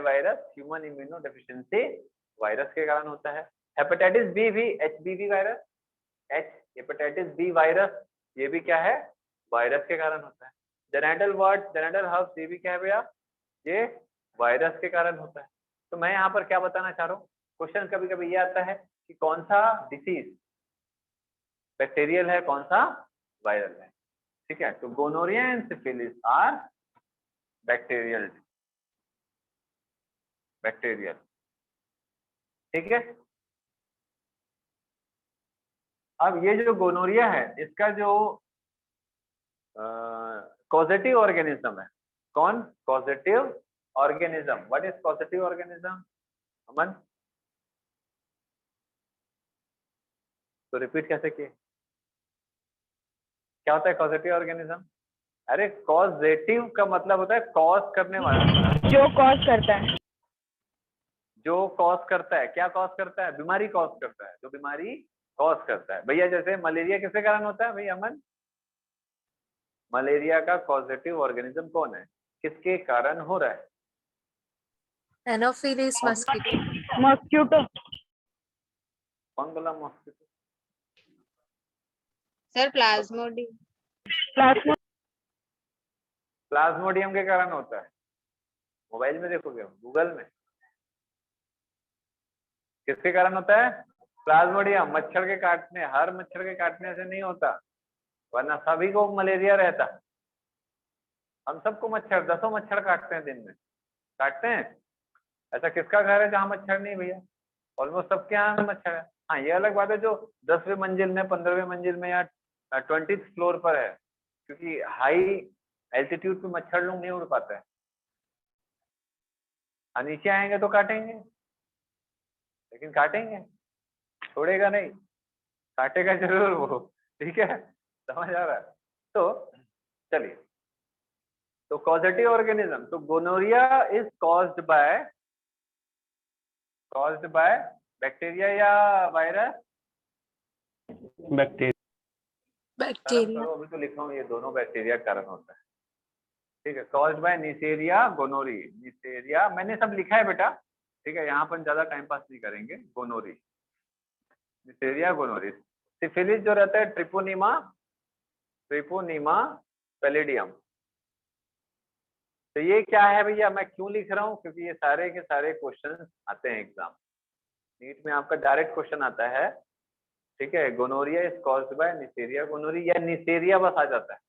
virus human immuno deficiency virus के कारण होता है। हेपेटाइटिस बी भी HBV virus, hepatitis B virus, ये भी क्या है, वायरस के कारण होता है। जेनाइटल वार्ट, जेनाइटल हर्ब्स, ये भी क्या है भैया, ये वायरस के कारण होता है। तो मैं यहाँ पर क्या बताना चाह रहा हूँ, क्वेश्चन कभी कभी ये आता है कि कौन सा डिसीज बैक्टीरियल है, कौन सा वायरल है। ठीक है, तो gonorrhoea and syphilis are bacterial. ठीक है, अब ये जो गोनोरिया है इसका जो कॉजेटिव ऑर्गेनिज्म है, कौन? Causative organism. What is causative organism Aman? तो रिपीट कैसे किए, क्या होता है कॉजेटिव ऑर्गेनिज्म? अरे कॉजेटिव का मतलब होता है कॉज करने वाला, जो कॉज करता है। जो कॉज करता है। क्या कॉज करता है? बीमारी कॉज करता है, जो बीमारी कॉज करता है भैया। जैसे मलेरिया किसके कारण होता है भैया अमन? मलेरिया का कॉजेटिव ऑर्गेनिज्म कौन है, किसके कारण हो रहा है? Anopheles mosquito. मॉस्किटो। कौन बोला मॉस्किटो? Sir plasmodium. प्लाज्मो प्लाज्मोडियम के कारण होता है। मोबाइल में देखोगे, गूगल में, किसके कारण होता है? प्लाज्मोडियम। मच्छर के काटने, हर मच्छर के काटने से नहीं होता, वरना सभी को मलेरिया रहता। हम सबको मच्छर, 10 मच्छर काटते हैं दिन में, काटते हैं। ऐसा किसका घर है जहाँ मच्छर नहीं भैया? ऑलमोस्ट सबके यहाँ मच्छर है। हाँ ये अलग बात है जो 10वीं मंजिल में, 15वीं मंजिल में या 20th फ्लोर पर है, क्योंकि हाई एल्टीट्यूड पे मच्छर लोग नहीं उड़ पाते हैं। नीचे आएंगे तो काटेंगे, लेकिन काटेंगे, छोड़ेगा नहीं, काटेगा जरूर वो। ठीक है, समझ आ रहा है? तो चलिए, तो कॉजेटिव ऑर्गेनिज्म, तो gonorrhoea is caused by bacteria या वायरस? बैक्टीरिया। बैक्टीरिया। अभी तो लिखा हूँ ये दोनों बैक्टीरिया कारण होता है। ठीक है, कॉज्ड बाय निसेरिया गोनोरी। निसेरिया मैंने सब लिखा है बेटा, ठीक है, यहाँ पर ज्यादा टाइम पास नहीं करेंगे। गोनोरी, निसेरिया गोनोरी। सिफिलिस जो रहता है ट्रिपोनीमा पैलिडियम। तो ये क्या है भैया, मैं क्यों लिख रहा हूँ? क्योंकि ये सारे के सारे क्वेश्चन आते हैं एग्जाम, नीट में आपका डायरेक्ट क्वेश्चन आता है। ठीक है, gonorrhoea is caused by Neisseria gonorrhoeae, या निसेरिया बस आ जाता है।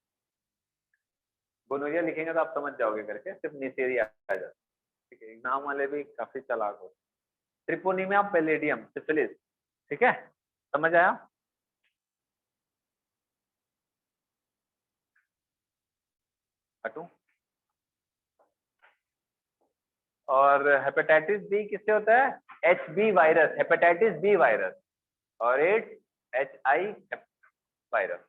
गोनोरिया लिखेंगे तो आप समझ जाओगे करके, सिर्फ निसेरिया आ जाता है। ठीक है, एग्जाम वाले भी काफी चालाक होते हैं। ट्रिपोनीमा पैलिडियम, सिफिलिस। ठीक है, समझ आया? हटू। और हेपेटाइटिस बी किससे होता है? HB virus, hepatitis B virus, और एड्स HI वायरस।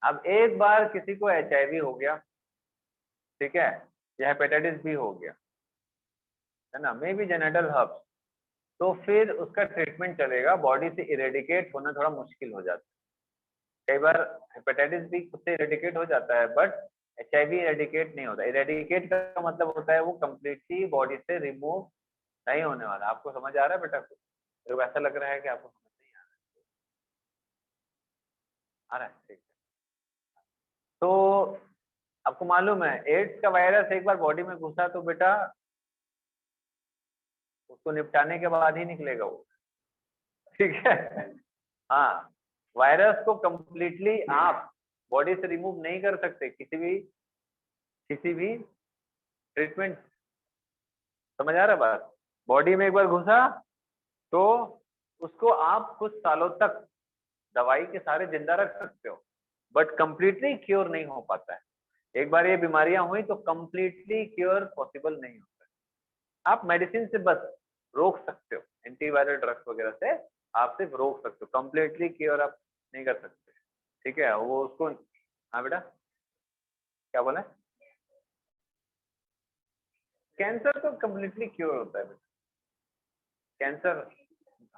अब एक बार किसी को HIV हो गया, ठीक है, या हेपेटाइटिस बी हो गया, है ना, मे बी जेनिटल हर्ब्स, तो फिर उसका ट्रीटमेंट चलेगा, बॉडी से इरेडिकेट होना थोड़ा मुश्किल हो जाता है। कई बार हेपेटाइटिस बी खुद से इरेडिकेट हो जाता है, बट HIV इरेडिकेट नहीं होता। इरेडिकेट का मतलब होता है वो कम्प्लीटली बॉडी से रिमूव नहीं होने वाला। आपको समझ आ रहा है बेटा? मेरे को ऐसा लग रहा है कि आपको समझ नहीं आ रहा है। ठीक है, तो आपको मालूम है एड्स का वायरस एक बार बॉडी में घुसा तो बेटा उसको निपटाने के बाद ही निकलेगा वो। ठीक है, हाँ, वायरस को कंप्लीटली आप बॉडी से रिमूव नहीं कर सकते किसी भी ट्रीटमेंट। समझ आ रहा है बात? बॉडी में एक बार घुसा तो उसको आप कुछ सालों तक दवाई के सारे जिंदा रख सकते हो, बट कंप्लीटली क्योर नहीं हो पाता है। एक बार ये बीमारियां हुई तो कंप्लीटली क्योर पॉसिबल नहीं होता है। आप मेडिसिन से बस रोक सकते हो, एंटीवायरल ड्रग्स वगैरह से आप सिर्फ रोक सकते हो, कंप्लीटली क्योर आप नहीं कर सकते। ठीक है, वो उसको, हाँ बेटा क्या बोला? कैंसर तो कंप्लीटली क्योर होता है बेटा, कैंसर,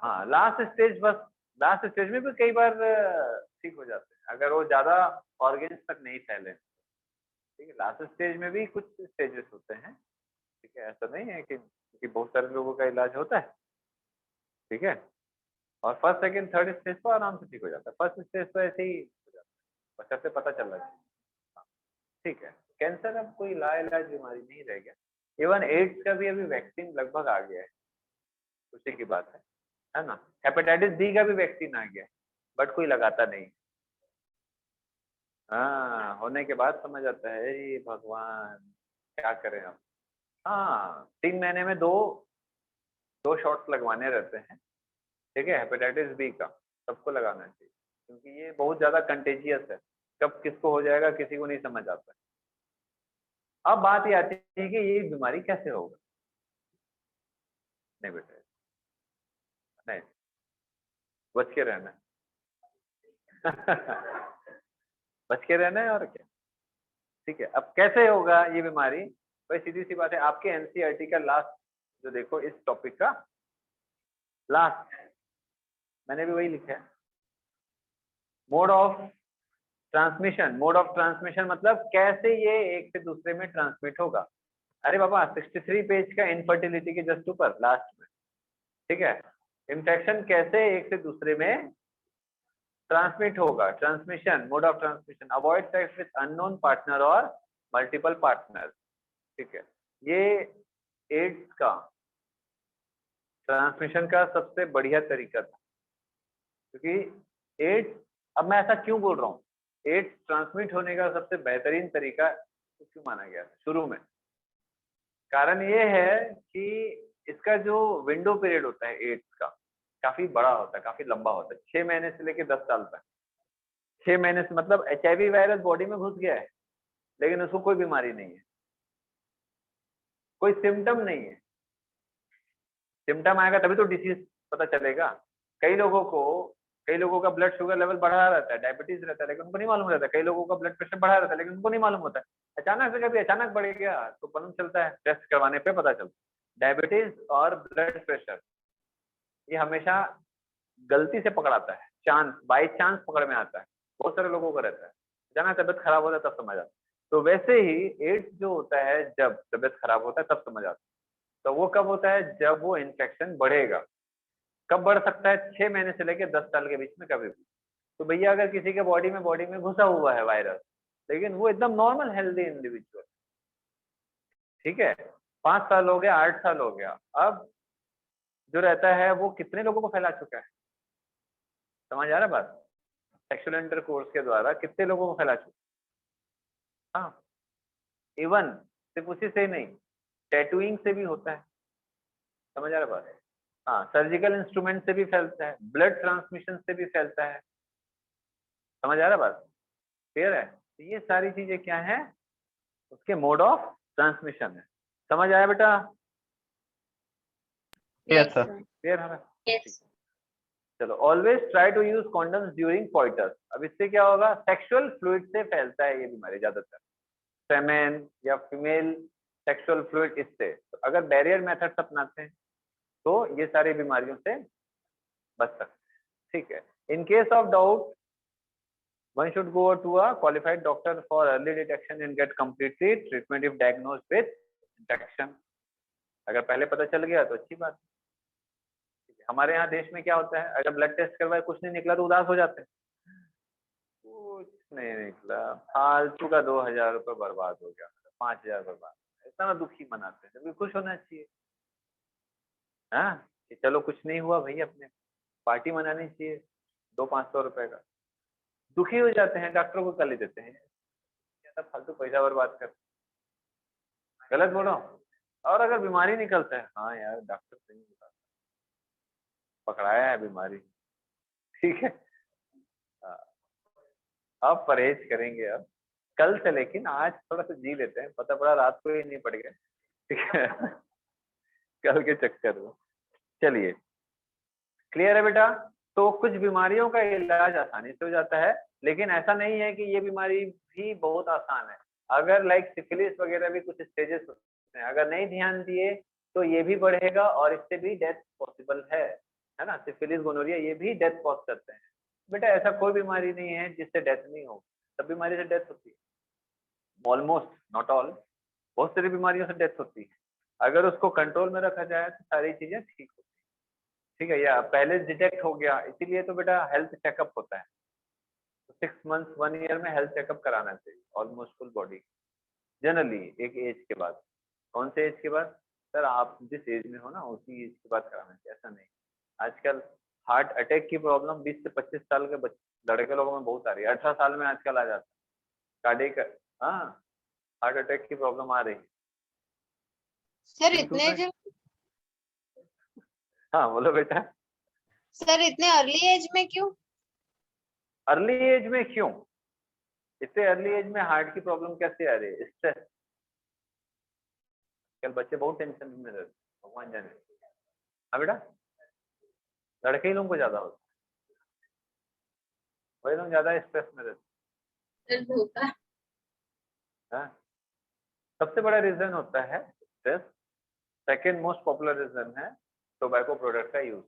हाँ लास्ट स्टेज, बस लास्ट स्टेज में भी कई बार ठीक हो जाते हैं अगर वो ज्यादा ऑर्गेन्स तक नहीं फैले। ठीक है, लास्ट स्टेज में भी कुछ स्टेजेस होते हैं। ठीक है, ऐसा नहीं है कि बहुत सारे लोगों का इलाज होता है। ठीक है, और फर्स्ट सेकंड थर्ड स्टेज पर आराम से ठीक हो जाता है, फर्स्ट स्टेज तो ऐसे ही हो जाता है, बस ऐसे पता चल रहा है। हाँ, ठीक है, कैंसर अब कोई लाइलाज बीमारी नहीं रह गया। इवन एड्स का भी अभी वैक्सीन लगभग आ गया है, खुशी की बात है ना। हेपेटाइटिस बी का भी वैक्सीन आ गया है, बट कोई लगाता नहीं। हाँ, होने के बाद समझ आता है, अरे भगवान क्या करें हम। हाँ, 3 महीने में दो शॉट्स लगवाने रहते हैं। ठीक है, हेपेटाइटिस बी का सबको लगाना चाहिए, क्योंकि ये बहुत ज्यादा कंटेजियस है, कब किसको हो जाएगा किसी को नहीं समझ आता है। अब बात ये आती है कि ये बीमारी कैसे होगा। नहीं बेटा, नहीं, बच के रहना है। बच के रहना है और क्या। ठीक है, अब कैसे होगा ये बीमारी? भाई सीधी सी बात है, आपके एनसीईआरटी का लास्ट जो देखो इस टॉपिक का लास्ट मैंने भी वही लिखा है, mode of transmission. Mode of transmission मतलब कैसे ये एक से दूसरे में ट्रांसमिट होगा। अरे बाबा 63 पेज का इनफर्टिलिटी के जस्ट ऊपर लास्ट में, ठीक है, इन्फेक्शन कैसे एक से दूसरे में ट्रांसमिट होगा, transmission, mode of transmission, avoid sex with unknown partner और मल्टीपल पार्टनर। ठीक है, ये एड्स का ट्रांसमिशन का सबसे बढ़िया तरीका था, क्योंकि एड्स, अब मैं ऐसा क्यों बोल रहा हूँ, एड्स ट्रांसमिट होने का सबसे बेहतरीन तरीका तो क्यों माना गया था शुरू में? कारण ये है कि इसका जो विंडो पीरियड होता है एड्स का काफी बड़ा होता है, काफी लंबा होता है, 6 महीने से लेकर 10 साल तक। 6 महीने से मतलब HIV वायरस बॉडी में घुस गया है लेकिन उसको कोई बीमारी नहीं है, कोई सिम्टम नहीं है। सिम्टम आएगा तभी तो डिसीज पता चलेगा। कई लोगों का ब्लड शुगर लेवल बढ़ा रहता है, डायबिटीज रहता है, लेकिन उनको नहीं मालूम रहता है। कई लोगों का ब्लड प्रेशर बढ़ा रहता है लेकिन उनको नहीं मालूम होता है। अचानक से कभी अचानक बढ़ गया तो मालूम चलता है, टेस्ट करवाने पे पता चलता है। डायबिटीज और ब्लड प्रेशर ये हमेशा गलती से पकड़ाता है, चांस, बाई चांस पकड़ में आता है, बहुत सारे लोगों का रहता है। अचानक तबियत खराब होता है तब समझ आता है। तो वैसे ही एड्स जो होता है जब तबियत खराब होता है तब समझ आता है। तो वो कब होता है? जब वो इन्फेक्शन बढ़ेगा। कब बढ़ सकता है? 6 महीने से लेकर 10 साल के बीच में कभी भी। तो भैया अगर किसी के बॉडी में घुसा हुआ है वायरस, लेकिन वो एकदम नॉर्मल हेल्दी इंडिविजुअल, ठीक है, 5 साल हो गया, 8 साल हो गया, अब जो रहता है वो कितने लोगों को फैला चुका है? समझ आ रहा है बात? सेक्सुअल इंटरकोर्स के द्वारा कितने लोगों को फैला चुका? हाँ, इवन सिर्फ उसी से नहीं, टैटूइंग से भी होता है। समझ आ रहा है बात? हाँ, सर्जिकल इंस्ट्रूमेंट से भी फैलता है, ब्लड ट्रांसमिशन से भी फैलता है। समझ आ रहा है बात? क्लियर है? तो ये सारी चीजें क्या है? उसके मोड ऑफ ट्रांसमिशन है। समझ आया बेटा? Yes, sir. sir. क्लियर है? Yes. चलो, always try to use condoms during coitus. अब इससे क्या होगा? सेक्सुअल फ्लूइड से फैलता है ये बीमारी ज्यादातर, फेमेन या फीमेल सेक्सुअल फ्लूइड इससे। तो अगर बैरियर मेथड्स अपनाते हैं तो ये सारी बीमारियों से बच सकते हैं। ठीक है, in case of doubt one should go to a qualified doctor for early detection and get completely treatment if diagnosed with infection। अगर पहले पता चल गया तो अच्छी बात है। हमारे यहाँ देश में क्या होता है, अगर ब्लड टेस्ट करवाए कुछ नहीं निकला तो उदास हो जाते हैं, कुछ नहीं निकला, फालतू का 2000 रुपये बर्बाद हो गया, 5000 बर्बाद, इतना दुखी मनाते हैं। जबकि खुश होना चाहिए, हाँ, कि चलो कुछ नहीं हुआ भाई, अपने पार्टी मनानी चाहिए 200-500 रुपए का। दुखी हो जाते हैं, डॉक्टर को कर ले देते हैं, ज्यादा फालतू पैसा बर्बाद कर। गलत बोलो? और अगर बीमारी निकलता है, हाँ यार डॉक्टर सही बता, पकड़ाया है बीमारी, ठीक है, हाँ, अब परहेज करेंगे अब कल से, लेकिन आज थोड़ा सा जी लेते हैं। पता पड़ा रात को ही नहीं पड़ गए, ठीक है, कल के चक्कर में। चलिए, क्लियर है बेटा? तो कुछ बीमारियों का इलाज आसानी से हो जाता है, लेकिन ऐसा नहीं है कि ये बीमारी भी बहुत आसान है। अगर लाइक सिफिलिस वगैरह भी कुछ स्टेजेस होते हैं, अगर नहीं ध्यान दिए तो ये भी बढ़ेगा और इससे भी डेथ पॉसिबल है ना? सिफिलिस, गोनोरिया ये भी डेथ कॉज करते हैं। बेटा ऐसा कोई बीमारी नहीं है जिससे डेथ नहीं हो, सब बीमारी से डेथ होती है, ऑलमोस्ट, नॉट ऑल, बहुत सारी बीमारियों से डेथ होती है। अगर उसको कंट्रोल में रखा जाए तो सारी चीजें ठीक होती है। ठीक है, या पहले डिटेक्ट हो गया, इसीलिए तो बेटा हेल्थ चेकअप होता है। 6 मंथ्स 1 ईयर में हेल्थ चेकअप कराना चाहिए ऑलमोस्ट फुल बॉडी, जनरली एक एज के बाद। कौन से एज के बाद? सर आप जिस एज में हो ना उसी एज के बाद कराना चाहिए, ऐसा नहीं। आजकल हार्ट अटैक की प्रॉब्लम 20 से 25 साल के लड़के लोगों में बहुत आ रही है, 18 साल में आजकल आ जाता है कार्डियक, हाँ, हार्ट अटैक की प्रॉब्लम आ रही है। सर दिल इतने टूट रहा है? जो हाँ बोलो बेटा। सर इतने अर्ली एज में क्यों? अर्ली एज में क्यों? इतने अर्ली एज में हार्ट की प्रॉब्लम कैसे आ रही है? स्ट्रेस, कल बच्चे बहुत टेंशन में रहते, भगवान जाने। हाँ बेटा, लड़के ही लोगों को ज्यादा होता वही लोग ज्यादा स्ट्रेस में रहते सर धोखा। हैं। सबसे बड़ा रीजन होता है stress. Second most popular reason है टोबैको प्रोडक्ट का यूज।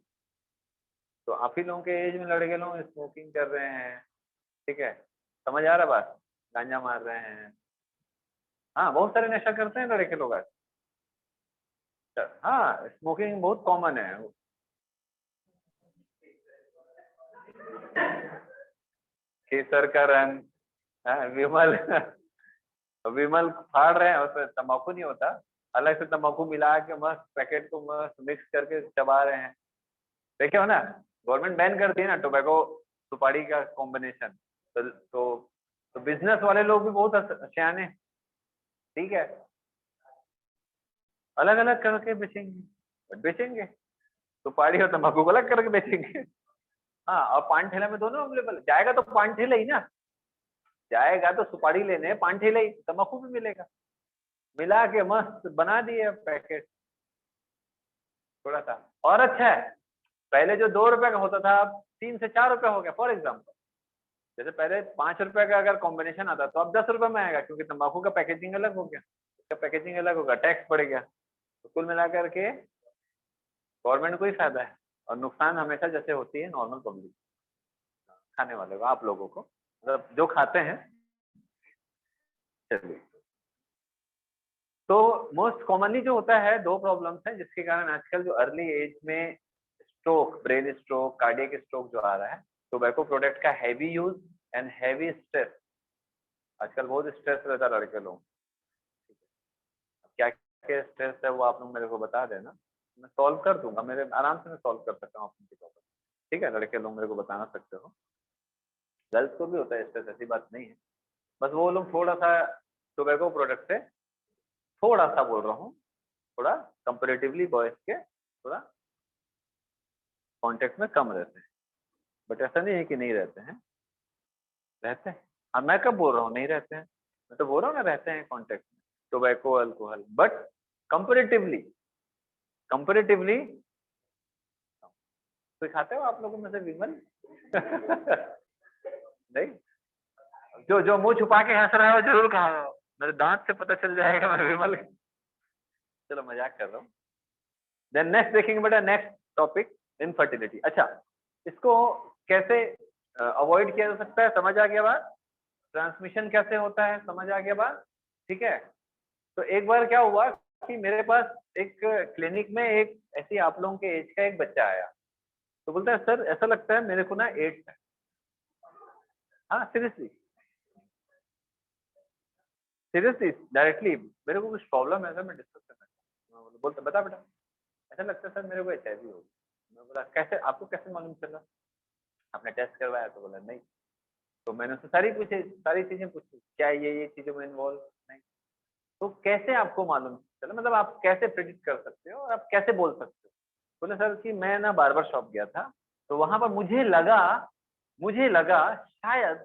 तो आप ही लोगों के एज में लड़के लोग स्मोकिंग कर रहे हैं, ठीक है, समझ आ रहा बात, गांजा मार रहे हैं, हाँ बहुत सारे नशा करते हैं लड़के लोग आज। हाँ स्मोकिंग बहुत कॉमन है। केसर का रंग, हाँ, विमल विमल फाड़ रहे हैं, उसमें तंबाकू नहीं होता, अलग से तंबाकू मिला के मस्त पैकेट को मस्त मिक्स करके चबा रहे हैं। देखे हो ना, गवर्नमेंट बैन करती है ना टोबैको सुपारी का कॉम्बिनेशन। तो बिजनेस वाले लोग भी बहुत सियाने, ठीक है, अलग अलग करके बेचेंगे सुपारी और तंबाकू को अलग करके बेचेंगे। हाँ, और पान ठेला में दोनों अवेलेबल जाएगा तो पान ठेला ही ना जाएगा, तो सुपारी लेने पान ठेला ही, तंबाकू भी मिलेगा, मिला के मस्त बना दिए पैकेट थोड़ा सा। और अच्छा है, पहले जो 2 रुपए का होता था अब 3 से 4 रुपए हो गया। फॉर एग्जाम्पल, जैसे पहले 5 रुपए का अगर कॉम्बिनेशन आता तो अब 10 रुपए में आएगा, क्योंकि तंबाकू का पैकेजिंग अलग हो गया, इसका पैकेजिंग अलग होगा, टैक्स बढ़ गया। तो कुल मिलाकर के गवर्नमेंट को ही फायदा है, और नुकसान हमेशा जैसे होती है नॉर्मल पब्लिक, खाने वाले को, आप लोगों को, मतलब जो खाते हैं। चलिए, तो मोस्ट कॉमनली जो होता है 2 प्रॉब्लम्स हैं जिसके कारण आजकल जो अर्ली एज में stroke, brain stroke, cardiac stroke जो आ रहा है, टोबैको प्रोडक्ट का heavy use and heavy stress. आजकल बहुत स्ट्रेस रहता है लड़के लोग, क्या क्या स्ट्रेस है वो आप लोग मेरे को बता देना, मैं सॉल्व कर दूंगा, मेरे आराम से मैं सॉल्व कर सकता हूँ अपनी प्रॉब्लम, ठीक है। लड़के लोग मेरे को बता सकते हो, गर्ल्स को भी होता है स्ट्रेस, ऐसी बात नहीं है, बस वो लोग थोड़ा सा टोबैको प्रोडक्ट से, थोड़ा सा बोल रहा हूँ, थोड़ा कंपेरेटिवली बॉयज के थोड़ा कांटेक्ट में कम रहते हैं, बट ऐसा नहीं है कि नहीं रहते हैं, रहते हैं। अब मैं कब बोल रहा हूँ नहीं रहते हैं, मैं तो बोल रहा हूँ ना रहते हैं कांटेक्ट में टोबैको अल्कोहल, बट कंपेरेटिवली कोई खाते हो आप लोगों में से विमल? नहीं, जो जो मुंह छुपा के हंस रहा हो जरूर खाओ, मेरे दांत से पता चल जाएगा मैं विमल। चलो मजाक कर रहा हूँ। देन नेक्स्ट देखेंगे बेटा, नेक्स्ट टॉपिक इनफर्टिलिटी। अच्छा, इसको कैसे अवॉइड किया जा सकता है, समझ आ गया बात? ट्रांसमिशन कैसे होता है, समझ आ गया बात, ठीक है। तो एक बार क्या हुआ कि मेरे पास एक क्लिनिक में एक ऐसी आप लोगों के एज का एक बच्चा आया, तो बोलता है सर ऐसा लगता है मेरे को ना एड्स है। हाँ सीरियसली डायरेक्टली, मेरे को कुछ प्रॉब्लम है सर, मैं डिस्कस करना चाहता हूँ। बोलता बता बेटा, ऐसा लगता है सर मेरे को HIV होगी। मैं बोला कैसे, आपको कैसे मालूम चला? आपने टेस्ट करवाया? तो बोला नहीं। तो मैंने उससे सारी चीजें पूछी, क्या ये चीजों में इन्वॉल्व नहीं, तो कैसे आपको मालूम चला, मतलब आप कैसे प्रेडिक्ट कर सकते हो और आप कैसे बोल सकते हो? बोले सर कि मैं ना बार्बर शॉप गया था, तो वहां पर मुझे लगा शायद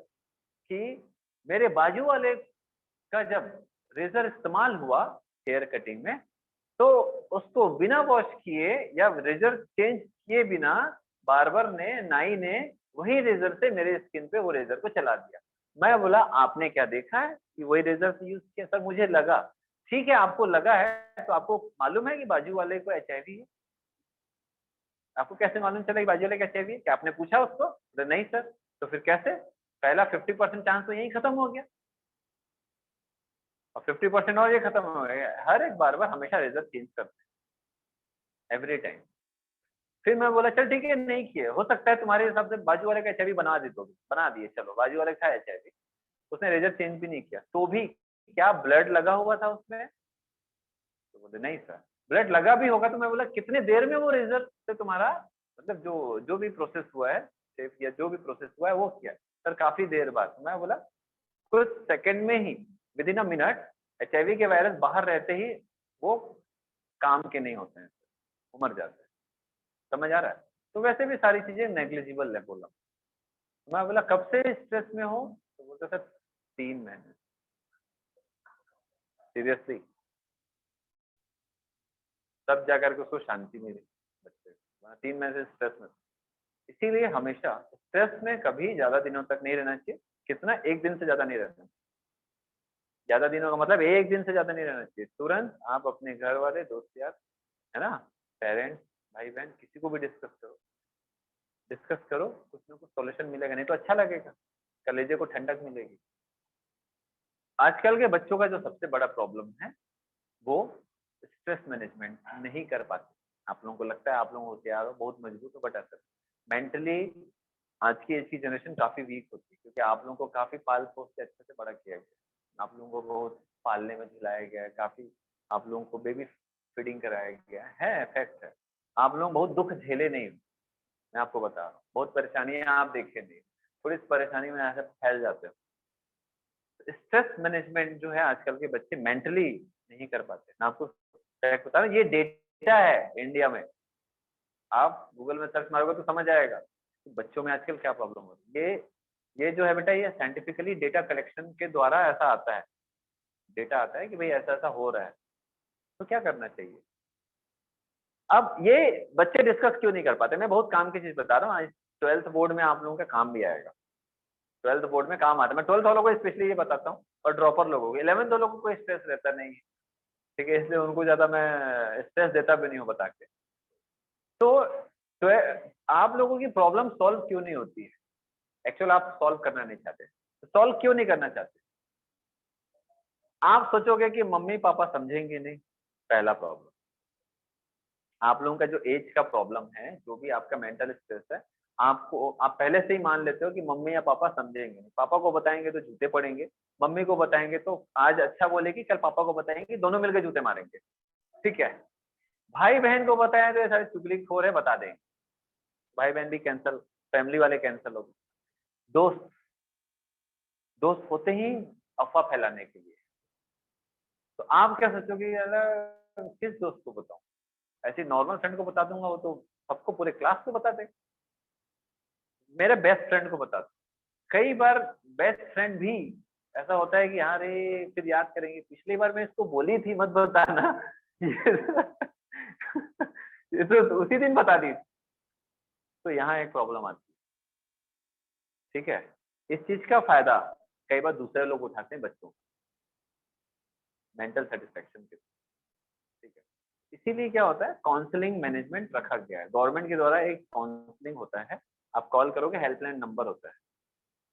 कि मेरे बाजू वाले का जब रेजर इस्तेमाल हुआ हेयर कटिंग में, तो उसको बिना वॉश किए या रेजर चेंज किए बिना बार्बर ने, नाई ने वही रेजर से मेरे स्किन पे वो रेजर को चला दिया। मैं बोला आपने क्या देखा है कि वही रेजर से यूज किया? सर मुझे लगा। ठीक है, आपको लगा है तो आपको मालूम है कि बाजू वाले को HIV है? आपको कैसे मालूम चला कि बाजू वाले को HIV है? क्या आपने पूछा उसको? तो नहीं सर। तो फिर कैसे? पहला 50% चांस तो यही खत्म हो गया, और 50% और ये खत्म हो गया। हर एक बार हमेशा रेजर चेंज करते हैं एवरी टाइम। फिर मैं बोला चल ठीक है, नहीं किए, हो सकता है तुम्हारे हिसाब से बाजू वाले का HIV बना दिए, चलो बाजू वाले का HIV, उसने रेजर चेंज भी नहीं किया, तो भी क्या ब्लड लगा हुआ था उसमें? तो बोले नहीं सर। ब्लड लगा भी होगा तो मैं बोला कितने देर में वो रेजर से तुम्हारा, मतलब जो भी प्रोसेस हुआ है, शेप या जो भी प्रोसेस हुआ है वो किया? सर काफी देर बाद। मैं बोला कुछ सेकंड में ही, within a minute, HIV के वायरस बाहर रहते ही वो काम के नहीं होते हैं, वो मर जाते हैं। समझ आ रहा है? तो वैसे भी सारी चीजें नेग्लिजिबल है बोला। मैं बोला कब से स्ट्रेस में हो? तो बोलते सर 3 महीने। सीरियसली? तब जाकर के उसको शांति मिली बच्चे को। 3 महीने से स्ट्रेस में। इसीलिए हमेशा स्ट्रेस में कभी ज्यादा दिनों तक नहीं रहना चाहिए। कितना, एक दिन से ज्यादा नहीं रहना चाहिए। ज्यादा दिनों का मतलब एक दिन से ज्यादा नहीं रहना चाहिए। तुरंत आप अपने घर वाले, दोस्त यार, है ना, पेरेंट्स, भाई बहन, किसी को भी डिस्कस करो, डिस्कस करो, कुछ ना कुछ सॉल्यूशन मिलेगा। नहीं तो अच्छा लगेगा, कलेजे को ठंडक मिलेगी। आजकल के बच्चों का जो सबसे बड़ा प्रॉब्लम है वो स्ट्रेस मैनेजमेंट नहीं कर पाते। आप लोगों को लगता है आप लोग होशियार हो, बहुत मजबूत हो, बट असल मेंटली आज की एज की जनरेशन काफी वीक होती है, क्योंकि आप लोगों को काफी पाल पोस के अच्छे से बड़ा किया गया। आप लोगों को बहुत पालने में झिलाया गया है, काफी आप लोगों को बेबी फीडिंग कराया गया है, फैक्ट है। आप लोग बहुत दुख झेले नहीं हो, मैं आपको बता रहा हूँ, बहुत परेशानियां आप देखे नहीं, थोड़ी इस परेशानी में ऐसे फैल जाते हो। स्ट्रेस मैनेजमेंट जो है आजकल के बच्चे मेंटली नहीं कर पाते। मैं आपको फैक्ट बता रहा हूँ, ये डेटा है इंडिया में। आप गूगल में सर्च मारोगे तो समझ आएगा कि बच्चों में आजकल क्या प्रॉब्लम हो रही है। ये जो है बेटा, ये साइंटिफिकली डेटा कलेक्शन के द्वारा ऐसा आता है, डेटा आता है कि भाई ऐसा ऐसा हो रहा है, तो क्या करना चाहिए। अब ये बच्चे डिस्कस क्यों नहीं कर पाते, मैं बहुत काम की चीज बता रहा हूँ। आज 12th बोर्ड में आप लोगों का काम भी आएगा। 12th बोर्ड में काम आता है। मैं 12th वालों को स्पेशली ये बताता हूँ, और ड्रॉपर लोगों को। 11th वालों को कोई स्ट्रेस रहता नहीं है, ठीक है, इसलिए उनको ज्यादा मैं स्ट्रेस देता भी नहीं हूँ बता के। तो आप लोगों की प्रॉब्लम सॉल्व क्यों नहीं होती है, एक्चुअल आप सॉल्व करना नहीं चाहते, तो सॉल्व क्यों नहीं करना चाहते। आप सोचोगे कि मम्मी पापा समझेंगे नहीं, पहला प्रॉब्लम। आप लोगों का जो एज का प्रॉब्लम है, जो भी आपका मेंटल स्ट्रेस है, आपको, आप पहले से ही मान लेते हो कि मम्मी या पापा समझेंगे नहीं। पापा को बताएंगे तो जूते पड़ेंगे, मम्मी को बताएंगे तो आज अच्छा बोलेगी, कल पापा को बताएंगे, दोनों मिलकर जूते मारेंगे, ठीक है। भाई बहन को बताएं तो ये सारे चुगलीखोर है, बता देंगे, भाई बहन भी कैंसल, फैमिली वाले कैंसल हो गए। दोस्त, दोस्त होते ही अफवाह फैलाने के लिए। तो आप क्या सोचोगे, यार किस दोस्त को बताऊं, ऐसी नॉर्मल फ्रेंड को बता दूंगा, वो तो सबको, पूरे क्लास को बता दे। मेरे बेस्ट फ्रेंड को बता दूं। कई बार बेस्ट फ्रेंड भी ऐसा होता है कि हाँ रे, फिर याद करेंगे पिछली बार मैं इसको बोली थी मत बताना ये तो उसी दिन बता दी। तो यहाँ एक प्रॉब्लम आती है, ठीक है। इस चीज का फायदा कई बार दूसरे लोग उठाते हैं बच्चों, मेंटल सेटिस्फेक्शन के, ठीक है। इसीलिए क्या होता है, काउंसलिंग मैनेजमेंट रखा गया है गवर्नमेंट के द्वारा। एक काउंसलिंग होता है, आप कॉल करोगे, हेल्पलाइन नंबर होता है।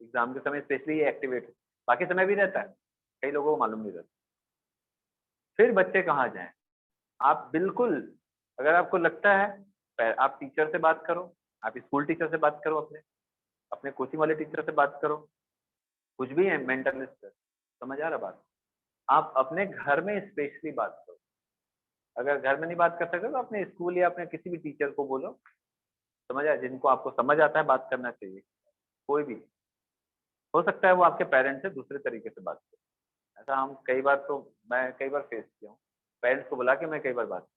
एग्जाम के समय स्पेशली ये एक्टिवेट, बाकी समय भी रहता है, कई लोगों को मालूम नहीं रहता। फिर बच्चे कहाँ जाएं, आप बिल्कुल, अगर आपको लगता है, आप टीचर से बात करो, आप स्कूल टीचर से बात करो, अपने अपने कोचिंग वाले टीचर से बात करो, कुछ भी है मेंटल स्ट्रेस, समझ आ रहा बात। आप अपने घर में स्पेशली बात करो। अगर घर में नहीं बात कर सकते तो अपने स्कूल या अपने किसी भी टीचर को बोलो, समझ आया, जिनको आपको समझ आता है बात करना चाहिए। कोई भी हो सकता है वो आपके पेरेंट्स से दूसरे तरीके से बात करें, ऐसा हम कई बार, तो मैं कई बार फेस किया हूँ, पेरेंट्स को बुला के मैं कई बार बात,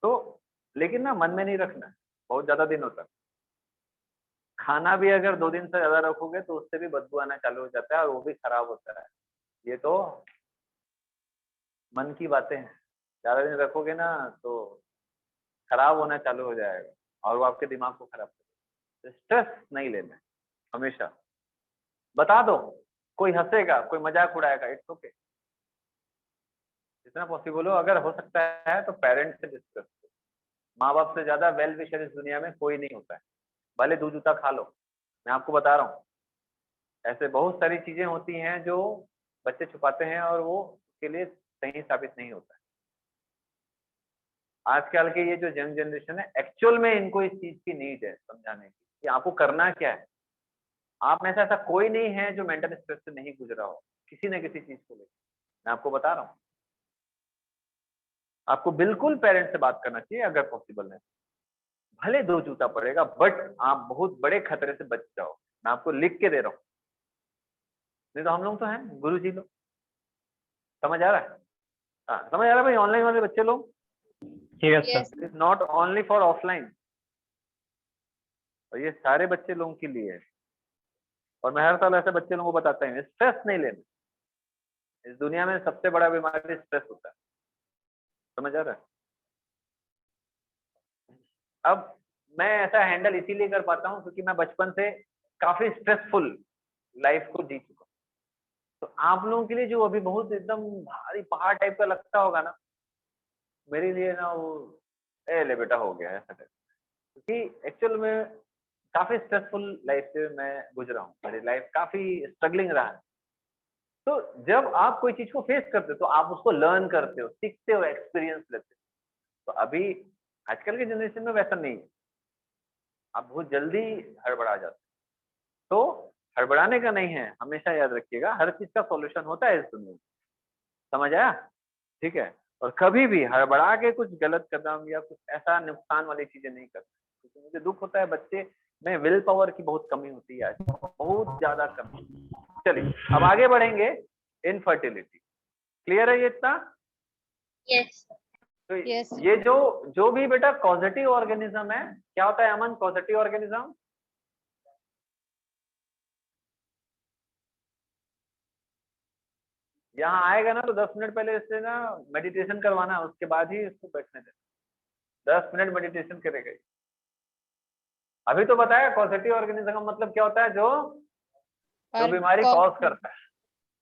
तो लेकिन ना मन में नहीं रखना बहुत ज्यादा दिनों तक। खाना भी अगर 2 दिन से ज्यादा रखोगे तो उससे भी बदबू आना चालू हो जाता है, और वो भी खराब होता है। ये तो मन की बातें हैं, ज्यादा दिन रखोगे ना तो खराब होना चालू हो जाएगा, और वो आपके दिमाग को खराब करेगा। स्ट्रेस नहीं लेना है हमेशा। बता दो, कोई हंसेगा, कोई मजाक उड़ाएगा, इट्स ओके। जितना पॉसिबल हो, अगर हो सकता है तो पेरेंट्स से डिस्कस करो। माँ बाप से ज्यादा वेल विशर इस दुनिया में कोई नहीं होता है, भले 2 जूता खा लो। मैं आपको बता रहा हूँ, ऐसे बहुत सारी चीजें होती हैं जो बच्चे छुपाते हैं, और वो उसके लिए सही साबित नहीं होता है। आजकल के ये जो यंग जनरेशन है, एक्चुअल में इनको इस चीज की नीड है समझाने की कि आपको करना क्या है। आप में से ऐसा कोई नहीं है जो मेंटल स्ट्रेस से नहीं गुजरा हो, किसी न किसी चीज को लेकर। मैं आपको बता रहा हूँ, आपको बिल्कुल पेरेंट्स से बात करना चाहिए अगर पॉसिबल है। भले 2 जूता पड़ेगा, बट आप बहुत बड़े खतरे से बच जाओ। मैं आपको लिख के दे रहा हूँ, नहीं तो हम लोग तो हैं गुरु जी लोग। समझ आ रहा है, हाँ समझ आ रहा है भाई। ऑनलाइन वाले बच्चे लोग, yes Yes, sir. Is not only for offline, और ये सारे बच्चे लोगों के लिए है। और मैं हर साल ऐसे बच्चे लोगों को बताता हूँ, स्ट्रेस नहीं लेना। इस दुनिया में सबसे बड़ा बीमारी स्ट्रेस होता है, समझ आ रहा है। अब मैं ऐसा हैंडल इसीलिए कर पाता हूँ क्योंकि मैं बचपन से काफी स्ट्रेसफुल लाइफ को जी चुका हूँ। तो आप लोगों के लिए जो अभी बहुत एकदम भारी पहाड़ टाइप का लगता होगा ना, मेरे लिए ना वो ए ले बेटा हो गया ऐसा टाइप। क्योंकि एक्चुअल में काफी स्ट्रेसफुल लाइफ से मैं गुजरा हूँ, मेरी लाइफ काफी स्ट्रगलिंग रहा है। तो जब आप कोई चीज को फेस करते हो तो आप उसको लर्न करते हो, सीखते हो, एक्सपीरियंस लेते हो। तो अभी आजकल के जनरेशन में वैसा नहीं है, आप बहुत जल्दी हड़बड़ा जाते हो। तो हड़बड़ाने का नहीं है, हमेशा याद रखिएगा हर चीज का सॉल्यूशन होता है इस दुनिया में। समझ आया? ठीक है। और कभी भी हड़बड़ा के कुछ गलत कदम या कुछ ऐसा नुकसान वाली चीजें नहीं करते, क्योंकि मुझे दुख होता है बच्चे में विल पावर की बहुत कमी होती है, बहुत ज्यादा कमी। चलिए अब आगे बढ़ेंगे। इनफर्टिलिटी क्लियर है ये इतना? यस तो Yes, sir. ये जो भी बेटा पॉजिटिव ऑर्गेनिज्म है, क्या होता है अमन पॉजिटिव ऑर्गेनिज्म? यहाँ आएगा ना तो 10 मिनट पहले इससे ना मेडिटेशन करवाना, उसके बाद ही इसको बैठने देना। 10 मिनट मेडिटेशन करेगा। अभी तो बताया पॉजिटिव ऑर्गेनिज्म का मतलब क्या होता है, जो और बीमारी कौ- कॉज करता है।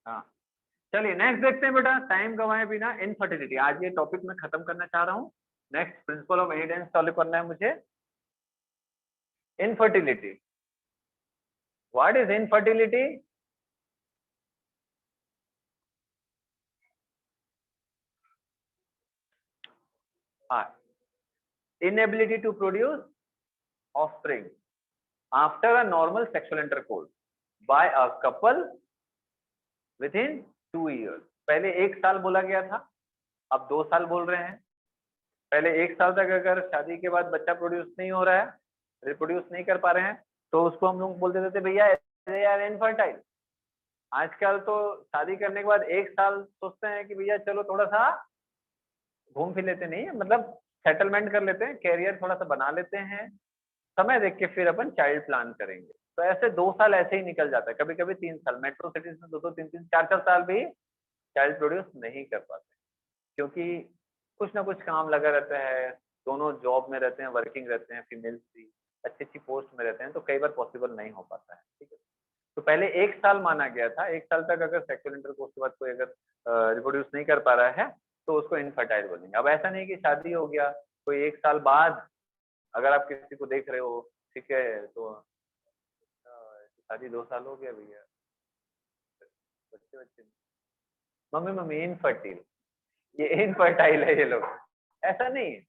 हाँ चलिए नेक्स्ट देखते हैं बेटा, टाइम गवाए बिना। इनफर्टिलिटी आज ये टॉपिक मैं खत्म करना चाह रहा हूँ। Next principle of evidence solve करना है मुझे। Infertility, what is infertility? हाँ, inability to produce offspring after a normal sexual intercourse by a couple within 2 years। पहले 1 साल बोला गया था, अब 2 साल बोल रहे हैं। पहले 1 साल तक अगर शादी के बाद बच्चा प्रोड्यूस नहीं हो रहा है, रिप्रोड्यूस नहीं कर पा रहे हैं, तो उसको हम लोग बोल देते थे भैया दे आर इनफर्टाइल। आजकल तो शादी करने के बाद 1 साल सोचते हैं कि भैया चलो थोड़ा सा घूम फिर लेते, नहीं मतलब सेटलमेंट कर लेते हैं, कैरियर थोड़ा सा बना लेते हैं, समय देख के फिर अपन चाइल्ड प्लान करेंगे। तो ऐसे 2 साल ऐसे ही निकल जाता है, कभी कभी 3 साल। मेट्रो सिटीज में 2-2, 3-3, 4-4 साल भी चाइल्ड प्रोड्यूस नहीं कर पाते, क्योंकि कुछ ना कुछ काम लगा रहता है, दोनों जॉब में रहते हैं, वर्किंग रहते हैं, फीमेल्स भी अच्छी अच्छी पोस्ट में रहते हैं, तो कई बार पॉसिबल नहीं हो पाता है। ठीक है, तो पहले 1 साल माना गया था, 1 साल तक अगर सेक्सुअल इंटरकोर्स के बाद कोई अगर रिप्रोड्यूस नहीं कर पा रहा है तो उसको इनफर्टाइल बोलेंगे। अब ऐसा नहीं कि शादी हो गया कोई 1 साल बाद अगर आप किसी को देख रहे हो, ठीक है, तो शादी 2 साल हो गया भैया, बच्चे बच्चे मम्मी मम्मी इनफर्टाइल, ये इनफर्टाइल है ये लोग, ऐसा नहीं है।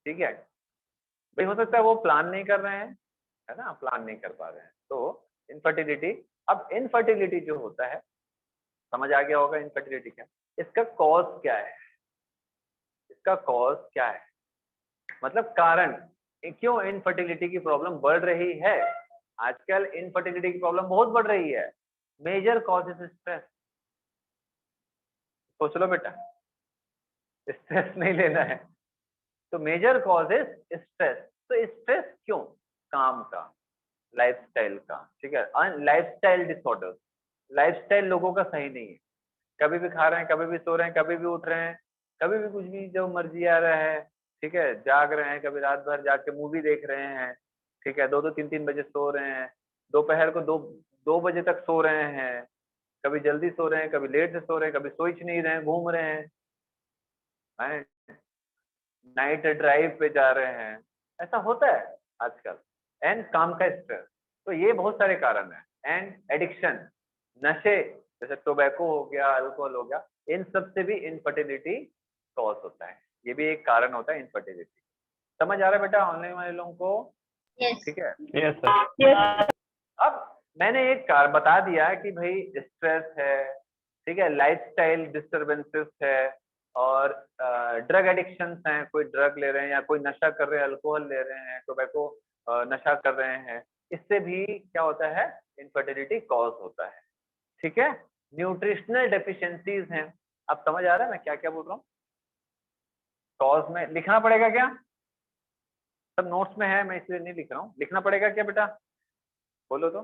ठीक है भाई, हो सकता है वो प्लान नहीं कर रहे हैं, है ना, प्लान नहीं कर पा रहे हैं, तो इनफर्टिलिटी। अब इनफर्टिलिटी जो होता है, समझ आ गया होगा इनफर्टिलिटी क्या, इसका कॉज क्या है, इसका कॉज क्या है, मतलब कारण क्यों इनफर्टिलिटी की प्रॉब्लम बढ़ रही है। आजकल इनफर्टिलिटी की प्रॉब्लम बहुत बढ़ रही है। Major cause is stress. सोच लो बेटा, स्ट्रेस नहीं लेना है, तो मेजर कॉज इज स्ट्रेस। तो स्ट्रेस क्यों? काम का, लाइफस्टाइल का, ठीक है, लाइफस्टाइल डिसऑर्डर। लाइफस्टाइल लोगों का सही नहीं है, कभी भी खा रहे हैं, कभी भी सो रहे हैं, कभी भी उठ रहे हैं, कभी भी कुछ भी जो मर्जी आ रहा है, ठीक है, जाग रहे हैं, कभी रात भर जाग के मूवी देख रहे हैं, ठीक है, 2-2, 3-3 बजे सो रहे हैं, दोपहर को 2 बजे तक सो रहे हैं, कभी जल्दी सो रहे हैं, कभी लेट से सो रहे हैं, कभी सोच नहीं रहे हैं, घूम रहे हैं, नाइट ड्राइव पे जा रहे हैं, ऐसा होता है आजकल। एंड काम का स्ट्रेस, तो ये बहुत सारे कारण है। एंड एडिक्शन, नशे जैसे टोबैको हो गया, अल्कोहल हो गया, इन सब से भी इनफर्टिलिटी कॉज होता है, ये भी एक कारण होता है इनफर्टिलिटी। समझ आ रहा है बेटा ऑनलाइन वाले लोगों को? यस ठीक है, यस सर। Yes. अब मैंने एक कार बता दिया कि भाई स्ट्रेस है, ठीक है, लाइफस्टाइल डिस्टरबेंसेस है, और ड्रग एडिक्शंस हैं, कोई ड्रग ले रहे हैं या कोई नशा कर रहे हैं, अल्कोहल ले रहे हैं, टोबैको नशा कर रहे हैं, इससे भी क्या होता है, इनफर्टिलिटी कॉज होता है। ठीक है, न्यूट्रिशनल डेफिशिएंसीज हैं। अब समझ आ रहा है मैं क्या क्या बोल रहा हूँ? कॉज में लिखना पड़ेगा क्या? सब नोट्स में है, मैं इसलिए नहीं लिख रहा हूँ। लिखना पड़ेगा क्या बेटा, बोलो तो।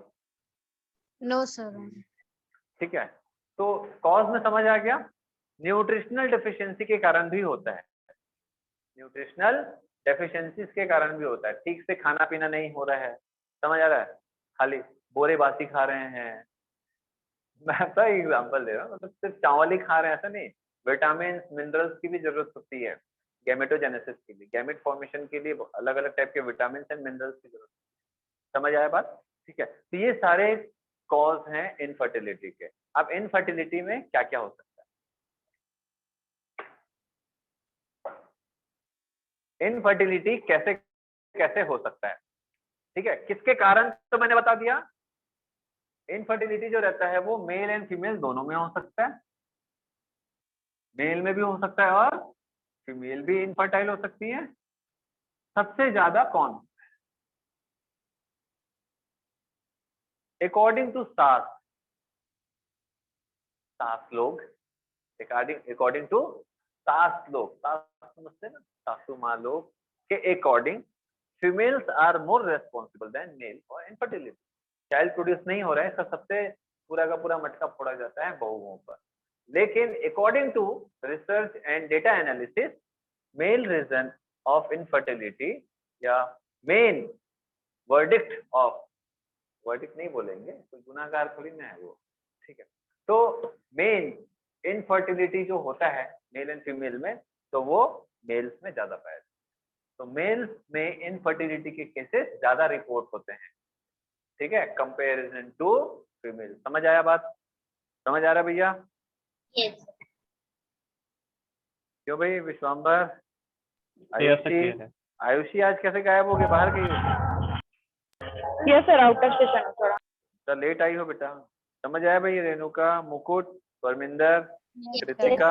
No sir. ठीक है, तो कॉज में समझ आ गया। न्यूट्रिशनल डेफिशिएंसी के कारण भी होता है, न्यूट्रिशनल डेफिशिएंसीज के कारण भी होता है, ठीक से खाना पीना नहीं हो रहा है, समझ आ रहा है, खाली बोरे बासी खा रहे हैं। मैं तो एग्जांपल दे रहा हूँ, मतलब सिर्फ चावल ही खा रहे हैं ऐसा नहीं, विटामिन मिनरल्स की भी जरूरत होती है गैमेटोजेनेसिस के लिए, गैमेट फॉर्मेशन के लिए अलग अलग टाइप के विटामिन एंड मिनरल्स की जरूरत है। समझ आया बात? ठीक है, तो ये सारे कॉज हैं इनफर्टिलिटी के। अब इनफर्टिलिटी में क्या क्या हो सकता है, इनफर्टिलिटी कैसे कैसे हो सकता है, ठीक है, किसके कारण, तो मैंने बता दिया इनफर्टिलिटी जो रहता है वो मेल एंड फीमेल दोनों में हो सकता है, मेल में भी हो सकता है और फीमेल भी इनफर्टाइल हो सकती है। सबसे ज्यादा कौन, अकॉर्डिंग टू सास लोग, अकॉर्डिंग टू सास लोग, सास समझते हैं ना, सासू माँ लोग के according females are more responsible than male for infertility. Child produce नहीं हो रहा है, इसका सबसे पूरा का पूरा मटका फोड़ा जाता है बहुओं पर। लेकिन according to research and data analysis, male reason of infertility या मेन वर्डिक्ट ऑफ, वर्डिक्ट नहीं बोलेंगे, कोई गुनाहगार थोड़ी ना है वो, ठीक है, तो मेन इनफर्टिलिटी जो होता है मेल एंड फीमेल में, तो वो मेल्स में ज्यादा पाया जाता है। तो मेल्स में इनफर्टिलिटी के केसेस ज्यादा रिपोर्ट होते हैं, ठीक है, कंपेरिजन टू फीमेल। समझ आया बात? समझ आ रहा भैया? Yes. क्यों भाई विश्वाम्बर, ये ऐसा आयुषी, क्लियर है। आयुषी आज कैसे गायब हो गए, बाहर गई हो? Yes sir, out of station थोड़ा। तो लेट आई हो बेटा। समझ आया भाई? रेणुका, मुकुट, परमिंदर, Yes. कृतिका,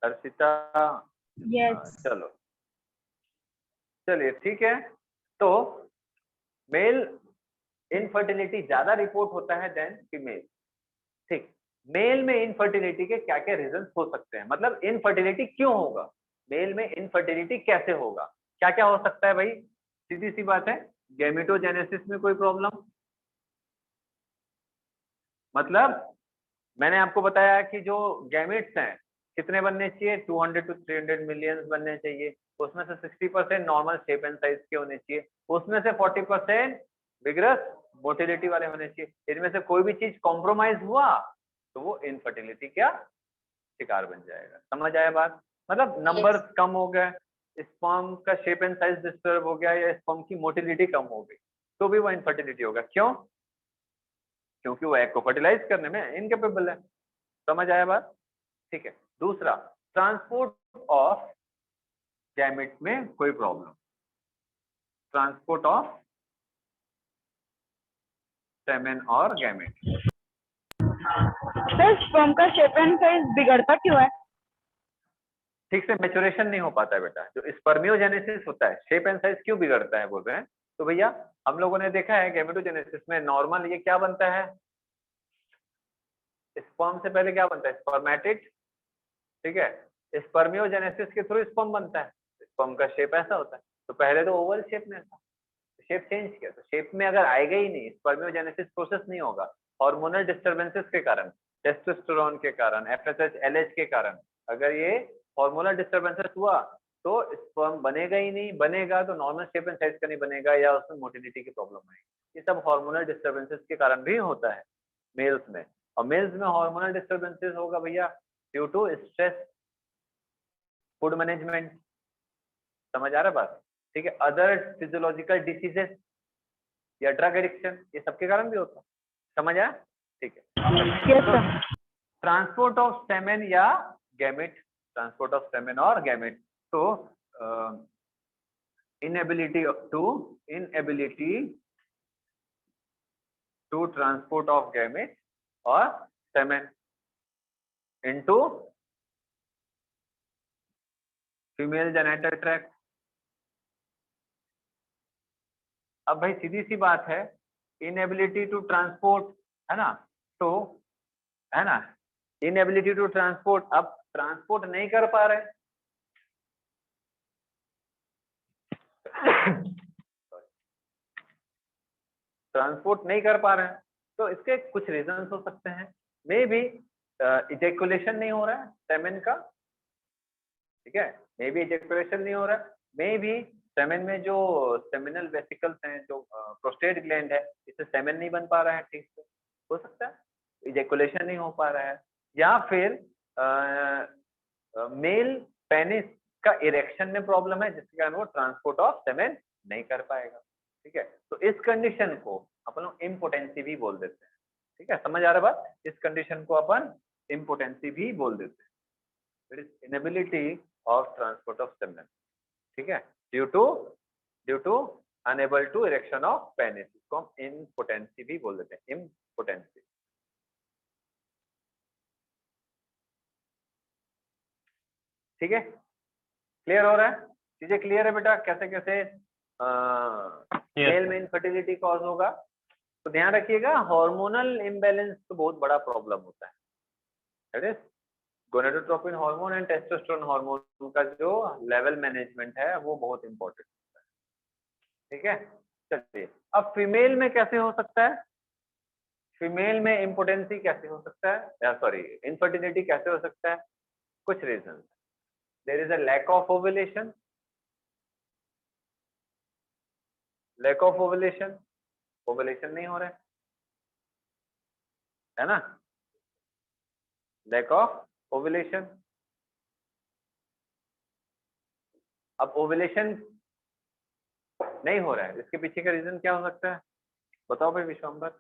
अर्षिता, यस चलो चलिए ठीक है। तो मेल इनफर्टिलिटी ज्यादा रिपोर्ट होता है देन फीमेल, ठीक। मेल में इनफर्टिलिटी के क्या क्या रीजंस हो सकते हैं, मतलब इनफर्टिलिटी क्यों होगा, मेल में इनफर्टिलिटी कैसे होगा, क्या क्या हो सकता है भाई? सीधी सी बात है, गैमेटोजेनेसिस में कोई प्रॉब्लम, मतलब मैंने आपको बताया कि जो गैमेट्स हैं कितने बनने चाहिए, 200 to 300 मिलियंस बनने चाहिए, उसमें से 60% नॉर्मल शेप एंड साइज के होने चाहिए, उसमें से 40% विगरस मोटिलिटी वाले होने चाहिए। इनमें से कोई भी चीज कॉम्प्रोमाइज हुआ तो वो इनफर्टिलिटी क्या शिकार बन जाएगा। समझ आया बात? मतलब नंबर कम हो गए, स्पर्म का शेप एंड साइज डिस्टर्ब हो गया या स्पर्म की मोटिलिटी कम हो गई तो भी वो इनफर्टिलिटी होगा। क्यों? क्योंकि वो एग को फर्टिलाइज करने में इनकेपेबल है। समझ आया बात? ठीक है। दूसरा, ट्रांसपोर्ट ऑफ गैमेट में कोई प्रॉब्लम, ट्रांसपोर्ट ऑफ सेमेन और गैमेट। सर, स्पर्म का शेप एंड साइज बिगड़ता क्यों है? ठीक से मैच्योरेशन नहीं हो पाता है बेटा, जो स्पर्मियोजेनेसिस होता है, शेप एंड साइज क्यों बिगड़ता है बोल रहे हैं, तो भैया हम लोगों ने देखा है गैमेटोजेनेसिस में नॉर्मल ये क्या बनता है, स्पर्म से पहले क्या बनता है, स्पर्मेटिड, ठीक है, स्पर्मियोजेनेसिस के थ्रू स्पर्म बनता है, स्पर्म का शेप ऐसा होता है, तो पहले तो ओवल शेप में था, शेप चेंज किया, तो शेप में अगर आएगा ही नहीं, स्पर्मियोजेनेसिस प्रोसेस नहीं होगा, हार्मोनल डिस्टरबेंसेस के कारण, टेस्टोस्टेरोन के कारण, एफएसएच एलएच के कारण, अगर ये हार्मोनल डिस्टरबेंसेस हुआ तो स्पर्म बनेगा ही नहीं, बनेगा तो नॉर्मल शेप एंड साइज का नहीं बनेगा या उसमें मोटिलिटी की प्रॉब्लम आएगी। ये सब हार्मोनल डिस्टरबेंसेस के कारण भी होता है मेल्स में, और मेल्स में हार्मोनल डिस्टरबेंसेस होगा भैया due to stress, food management. समझ आ रहा बात? ठीक है। अदर फिजियोलॉजिकल डिसीजेस या ड्रग एडिक्शन, ये सबके कारण भी होता है। समझ आया? ठीक है। Yes sir. Transport of semen या गैमेट, ट्रांसपोर्ट ऑफ सेमेन और गैमेट, तो inability to transport of gamete और semen into female genital tract. अब भाई सीधी सी बात है, इनएबिलिटी टू ट्रांसपोर्ट है ना, तो है ना, इनएबिलिटी टू ट्रांसपोर्ट, अब ट्रांसपोर्ट नहीं कर पा रहे, ट्रांसपोर्ट नहीं कर पा रहे हैं, तो इसके कुछ रीजंस हो सकते हैं। मे बी इजैकुलेशन नहीं हो रहा है सेमेन का, ठीक है, मे भी इजेकुलेशन नहीं हो रहा है, मे भी सेमेन में जो सेमिनल वेसिकल्स हैं, जो प्रोस्टेट ग्लैंड है, इससे सेमेन नहीं बन पा रहा है ठीक से, हो सकता है इजेकुलेशन नहीं हो पा रहा है, या फिर मेल पेनिस का इरेक्शन में प्रॉब्लम है जिसके कारण वो ट्रांसपोर्ट ऑफ सेमेन नहीं कर पाएगा। ठीक है, तो इस कंडीशन को अपन लोग इम्पोटेंसी भी बोल देते हैं। ठीक है, समझ आ रहा बात? इस कंडीशन को अपन इम्पोटेंसी भी बोल देते हैं, it is inability of transport of semen. ठीक है, due to unable to erection of penis, इसको हम इम्पोटेंसी भी बोल देते हैं, इम्पोटेंसी। ठीक है, क्लियर हो रहा है? चीजें क्लियर है बेटा? कैसे कैसे मेल में इनफर्टिलिटी कॉज होगा? तो ध्यान रखिएगा, हार्मोनल इम्बैलेंस तो बहुत बड़ा प्रॉब्लम होता है, that is gonadotropin hormone and testosterone hormone का जो लेवल मैनेजमेंट है वो बहुत इंपॉर्टेंट होता है। ठीक है, चलिए अब फीमेल में कैसे हो सकता है? फीमेल में इम्पोटेंसी कैसे हो सकता है, या सॉरी इनफर्टिलिटी कैसे हो सकता है? कुछ reason, there is a lack of ovulation, lack of ovulation, ovulation नहीं हो रहा है ना, लैक ऑफ ओवुलेशन। अब ओवुलेशन नहीं हो रहा है, इसके पीछे का रीजन क्या हो सकता है? बताओ भाई Vishwambhar,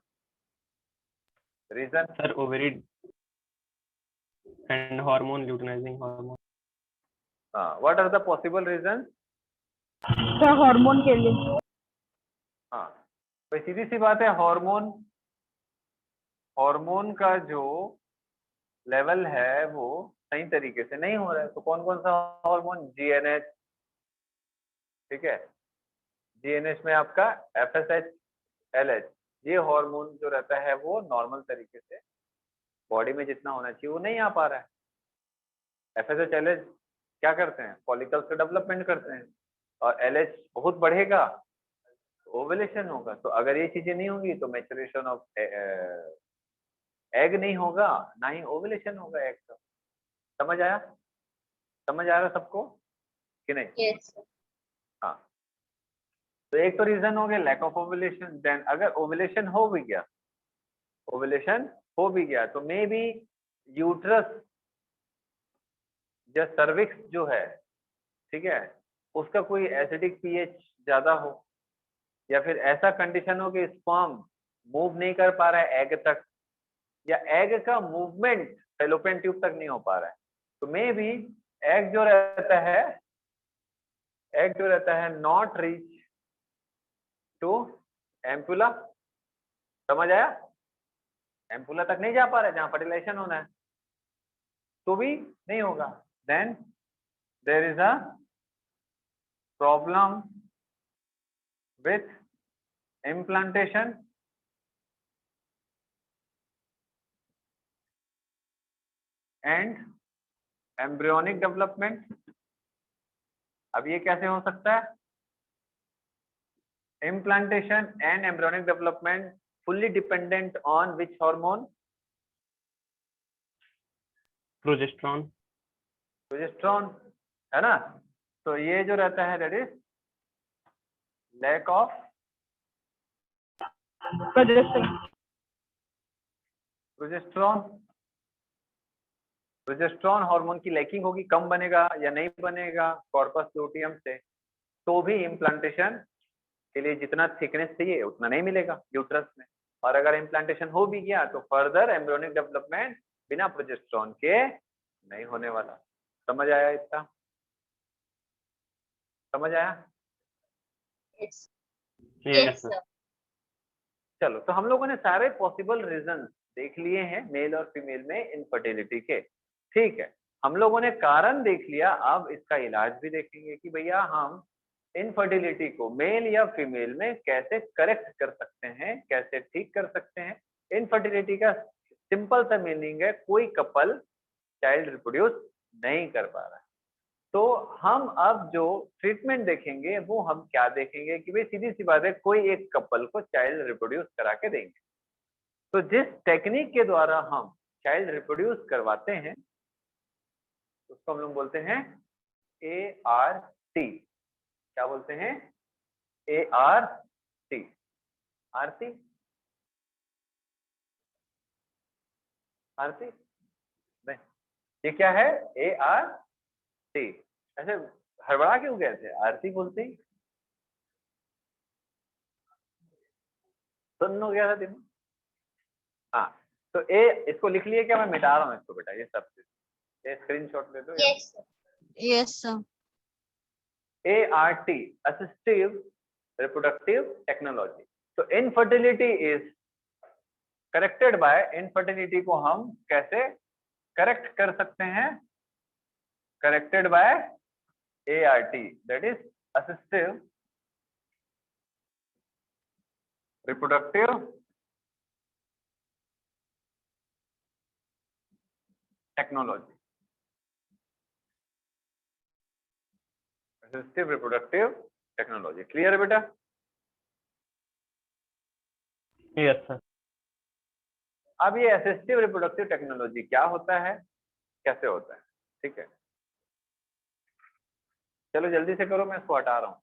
reason. Sir ovary and hormone, luteinising hormone. हाँ, what are the possible reason? Sir hormone के लिए। हाँ, तो सीधी सी बात है, हार्मोन, हार्मोन का जो लेवल है वो सही तरीके से नहीं हो रहा है। तो कौन कौन सा हार्मोन? जीएनएच, ठीक है, जीएनएच में आपका एफएसएच, एलएच, ये हार्मोन जो रहता है वो नॉर्मल तरीके से बॉडी में जितना होना चाहिए वो नहीं आ पा रहा है। एफएसएच, एलएच क्या करते हैं? फॉलिकल्स का डेवलपमेंट करते हैं, और एलएच बहुत बढ़ेगा तो ओवुलेशन होगा। तो अगर ये चीजें नहीं होंगी तो मैच्योरेशन ऑफ एग नहीं होगा, ना ही ओवुलेशन होगा एग का। समझ आया? समझ आ रहा सबको कि नहीं? Yes. हाँ, तो एक तो रीजन हो गया लैक ऑफ ओवुलेशन। देन अगर ओवुलेशन हो भी गया, ओवुलेशन हो भी गया तो मे बी यूट्रस या सर्विक्स जो है, ठीक है, उसका कोई एसिडिक पीएच ज्यादा हो, या फिर ऐसा कंडीशन हो कि स्पर्म मूव नहीं कर पा रहा है एग तक, या एग का मूवमेंट फैलोपियन ट्यूब तक नहीं हो पा रहा है। तो मे बी एग जो रहता है, एग जो रहता है नॉट रीच टू एम्पुला। समझ आया? एम्पुला तक नहीं जा पा रहा है जहां फर्टिलाइजेशन होना है, तो भी नहीं होगा। Then there is a problem with implantation and embryonic development। अब ये कैसे हो सकता है? implantation and embryonic development fully dependent on which hormone? Progesterone. Progesterone, है ना? तो ये जो रहता है that is lack of progesterone. Progesterone hormone की लैकिंग होगी, कम बनेगा या नहीं बनेगा कॉर्पस लूटियम से, तो भी इम्प्लांटेशन के लिए जितना थिकनेस चाहिए उतना नहीं मिलेगा यूट्रस में। और अगर इम्प्लांटेशन हो भी गया तो फर्दर एम्ब्रियोनिक डेवलपमेंट बिना प्रोजेस्टेरॉन के नहीं होने वाला। समझ आया इतना? समझ आया? Yes. Yes Yes, sir. sir. चलो, तो हम लोगों ने सारे पॉसिबल रीजन देख लिए हैं मेल और फीमेल में इनफर्टिलिटी के। ठीक है, हम लोगों ने कारण देख लिया, अब इसका इलाज भी देखेंगे कि भैया हम इनफर्टिलिटी को मेल या फीमेल में कैसे करेक्ट कर सकते हैं, कैसे ठीक कर सकते हैं। इनफर्टिलिटी का सिंपल सा मीनिंग है कोई कपल चाइल्ड रिप्रोड्यूस नहीं कर पा रहा है। तो हम अब जो ट्रीटमेंट देखेंगे वो हम क्या देखेंगे कि भाई सीधी सी बात है, कोई एक कपल को चाइल्ड रिप्रोड्यूस करा के देंगे। तो जिस टेक्निक के द्वारा हम चाइल्ड रिप्रोड्यूस करवाते हैं उसको हम लोग बोलते हैं ART, क्या बोलते हैं? ART, आरती, आरती नहीं, ये क्या है? ART। ऐसे हड़बड़ा क्यों गए थे? आरती बोलते ही सुन हो गया था दिन। हाँ, तो इसको लिख लिए क्या? मैं मिटा रहा हूँ इसको बेटा, ये सब ये स्क्रीनशॉट ले दो। Yes, sir. Yes, sir. ART, assistive reproductive technology। तो infertility is corrected by, infertility को हम कैसे करेक्ट कर सकते हैं? corrected by ART, that is assistive reproductive technology, assistive reproductive technology। Clear है बेटा? Yes sir. अब ये असिस्टिव रिप्रोडक्टिव टेक्नोलॉजी क्या होता है, कैसे होता है? ठीक है, चलो जल्दी से करो, मैं इसको हटा रहा हूँ।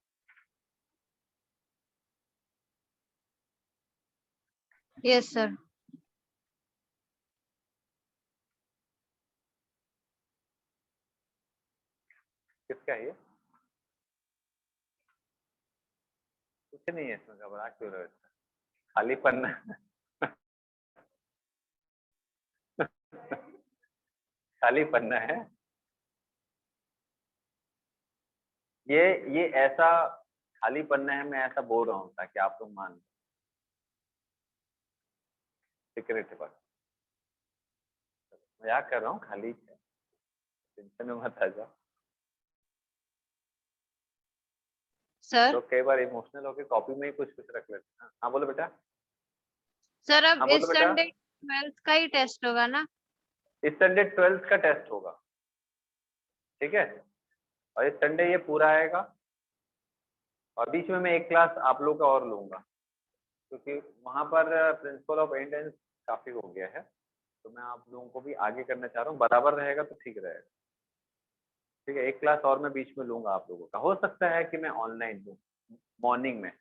Yes, sir. किसका है ये? कुछ नहीं है इसमें, घबरा क्यों रहे हो? खाली पन्ना खाली पन्ना है ये ऐसा खाली पन्ना है, मैं ऐसा बोल रहा हूँ ताकि आप लोग मान, सीक्रेट है, मजाक कर रहा हूँ, खाली टेंशन में मत आ जाओ। Sir, तो कई बार इमोशनल होकर कॉपी में ही कुछ कुछ रख लेते हैं। हाँ बोलो बेटा। sir, अब हाँ इस बोलो बेटा। संडे 12th का ही टेस्ट होगा ना? इस संडे 12th का टेस्ट होगा, ठीक है, और इस संडे ये पूरा आएगा, और बीच में मैं एक क्लास आप लोग का और लूंगा, क्योंकि वहां पर प्रिंसिपल ऑफ अटेंडेंस काफी हो गया है, तो मैं आप लोगों को भी आगे करना चाह रहा हूँ। बराबर रहेगा तो ठीक रहेगा, ठीक है। एक क्लास और मैं बीच में लूंगा आप लोगों का, हो सकता है कि मैं ऑनलाइन दूं मॉर्निंग में।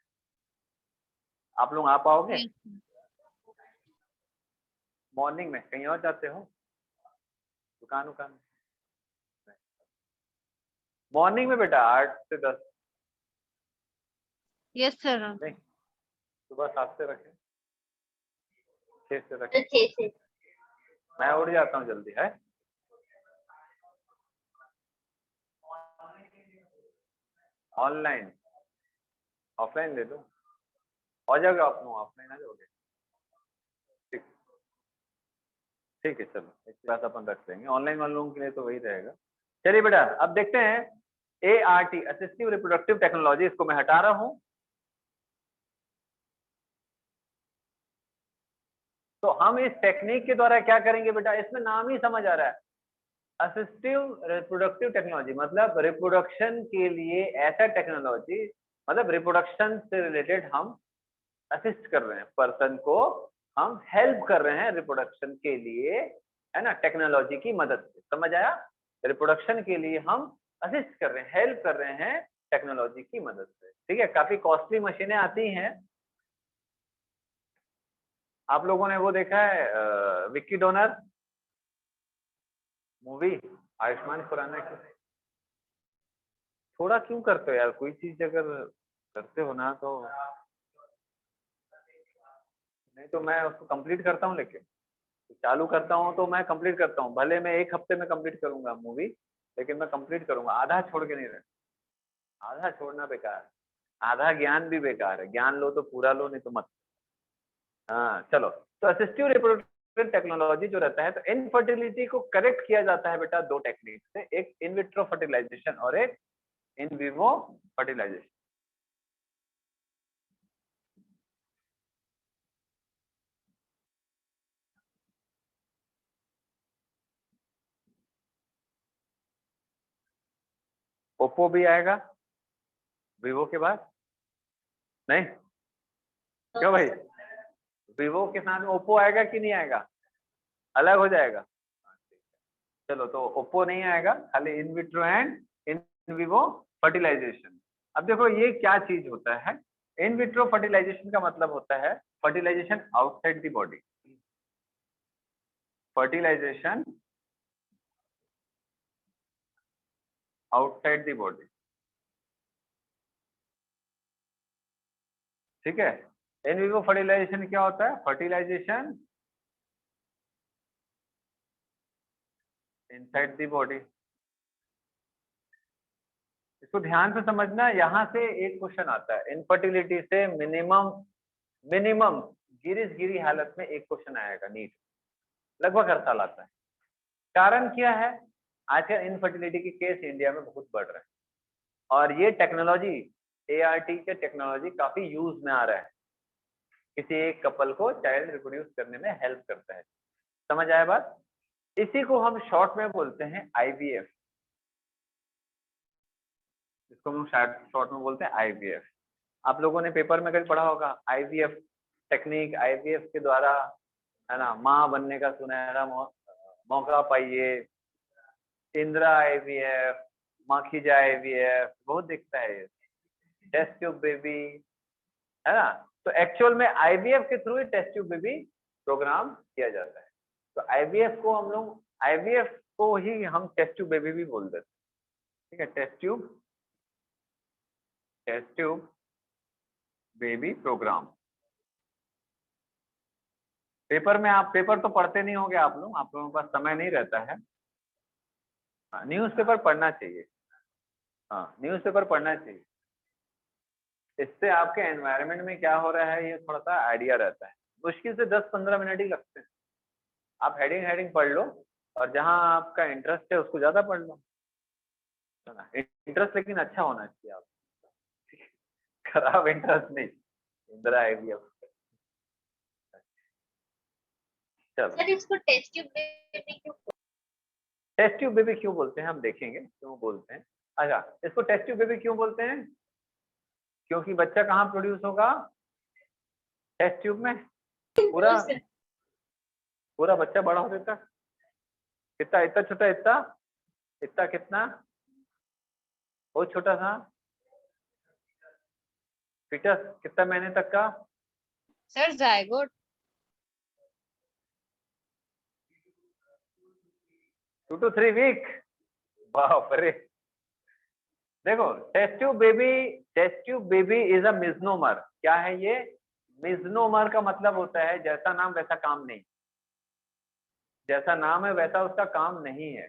आप लोग आ पाओगे Yes, sir. मॉर्निंग में? कहीं और जाते हो? दुकान उकान? मॉर्निंग में बेटा 8 से 10, Yes, sir. नहीं सुबह 7 से रखें, 6 से रखें। Okay, sir. मैं उठ जाता हूँ जल्दी, है। ऑनलाइन ऑफलाइन ले दो, हो जाएगा। आप लोग ऑफलाइन आ जाओगे? ठीक, ठीक है, चलो एक क्लास अपन रख लेंगे। ऑनलाइन वाले लोगों के लिए तो वही रहेगा। चलिए बेटा, अब देखते हैं ART, असिस्टिव रिप्रोडक्टिव टेक्नोलॉजी, इसको मैं हटा रहा हूं। तो हम इस टेक्निक के द्वारा क्या करेंगे बेटा? इसमें नाम ही समझ आ रहा है, असिस्टिव रिप्रोडक्टिव टेक्नोलॉजी, मतलब रिप्रोडक्शन के लिए ऐसा टेक्नोलॉजी, मतलब रिप्रोडक्शन से रिलेटेड हम असिस्ट कर रहे हैं, पर्सन को हम हेल्प कर रहे हैं रिप्रोडक्शन के लिए, है ना, टेक्नोलॉजी की मदद से। समझ आया? रिप्रोडक्शन के लिए हम असिस्ट कर रहे हैं, हेल्प कर रहे हैं टेक्नोलॉजी की मदद से, ठीक है। काफी कॉस्टली मशीनें आती हैं। आप लोगों ने वो देखा है विक्की डोनर मूवी, आयुष्मान खुराना की? थोड़ा क्यों करते हो यार, कोई चीज अगर करते हो ना तो, नहीं तो मैं उसको कंप्लीट करता हूँ, लेकिन चालू करता हूँ तो मैं कंप्लीट करता हूँ। भले मैं 1 हफ्ते में कंप्लीट करूंगा मूवी, लेकिन मैं कंप्लीट करूंगा, आधा छोड़ के नहीं रहना। आधा छोड़ना बेकार है, आधा ज्ञान भी बेकार है। ज्ञान लो तो पूरा लो, नहीं तो मत। हाँ चलो, तो असिस्टिव रिप्रोडक्टिव टेक्नोलॉजी जो रहता है, तो इनफर्टिलिटी को करेक्ट किया जाता है बेटा 2 टेक्निक से, एक इन विट्रो फर्टिलाइजेशन और एक इन विवो फर्टिलाइजेशन। ओप्पो भी आएगा वीवो के बाद? नहीं क्यों भाई, वीवो के साथ ओप्पो आएगा कि नहीं आएगा? अलग हो जाएगा? चलो, तो ओप्पो नहीं आएगा, खाली in vitro and in in vivo fertilization. अब देखो ये क्या चीज होता है, इन विट्रो फर्टिलाइजेशन का मतलब होता है fertilization outside the body, fertilization outside the body, ठीक है। इन विवो फर्टिलाइजेशन क्या होता है, फर्टिलाइजेशन इनसाइड द बॉडी। इसको ध्यान से समझना, यहाँ से एक क्वेश्चन आता है, इनफर्टिलिटी से मिनिमम गिरी हालत में एक क्वेश्चन आएगा नीट, लगभग हर साल आता है। कारण क्या है, आजकल इनफर्टिलिटी के केस इंडिया में बहुत बढ़ रहे हैं और ये टेक्नोलॉजी ART के टेक्नोलॉजी काफी यूज में आ रहा है, किसी एक कपल को चाइल्ड रिप्रोड्यूस करने में हेल्प करता है। समझ आया बात? इसी को हम शॉर्ट में बोलते हैं IVF, इसको हम शॉर्ट में बोलते हैं IVF। आप लोगों ने पेपर में कभी पढ़ा होगा IVF टेक्निक, IVF के द्वारा है ना माँ बनने का सुनहरा मौका पाइए, इंदिरा IVF, माखीजा IVF, बहुत दिखता है ये, टेस्ट ट्यूब बेबी, है ना। तो एक्चुअल में IVF के थ्रू ही टेस्ट ट्यूब बेबी प्रोग्राम किया जाता है। तो IVF को हम लोग IVF को ही हम टेस्ट ट्यूब बेबी भी बोल देते हैं, ठीक है। Test tube baby programme. Paper में आप पेपर तो पढ़ते नहीं होंगे आप लोगों के पास समय नहीं रहता है। न्यूज़पेपर पढ़ना चाहिए, हाँ न्यूज़पेपर पढ़ना चाहिए, इससे आपके एनवायरनमेंट में क्या हो रहा है ये थोड़ा सा आइडिया रहता है। मुश्किल से 10-15 मिनट ही लगते हैं, आप हेडिंग पढ़ लो और जहाँ आपका इंटरेस्ट है उसको ज्यादा पढ़ लो, है ना। इंटरेस्ट लेकिन अच्छा होना चाहिए आप, खराब इंटरेस्ट नहीं। इंदिरा IVF, चलो सर इसको टेस्ट ट्यूब बेबी क्यों? टेस्ट ट्यूब बेबी क्यों बोलते हैं हम देखेंगे क्यों बोलते हैं। अच्छा, इसको टेस्ट ट्यूब बेबी क्यों बोलते हैं, क्योंकि बच्चा कहाँ प्रोड्यूस होगा, टेस्ट ट्यूब में। पूरा बच्चा बड़ा होने तक कितना, इतना छोटा, इतना कितना, बहुत छोटा सा फीटस, कितना महीने तक का, सर जायगोट। 2 to 3 week. बाप रे, देखो test tube baby is a misnomer. क्या है ये, मिसनोमर का मतलब होता है जैसा नाम वैसा काम नहीं, जैसा नाम है वैसा उसका काम नहीं है।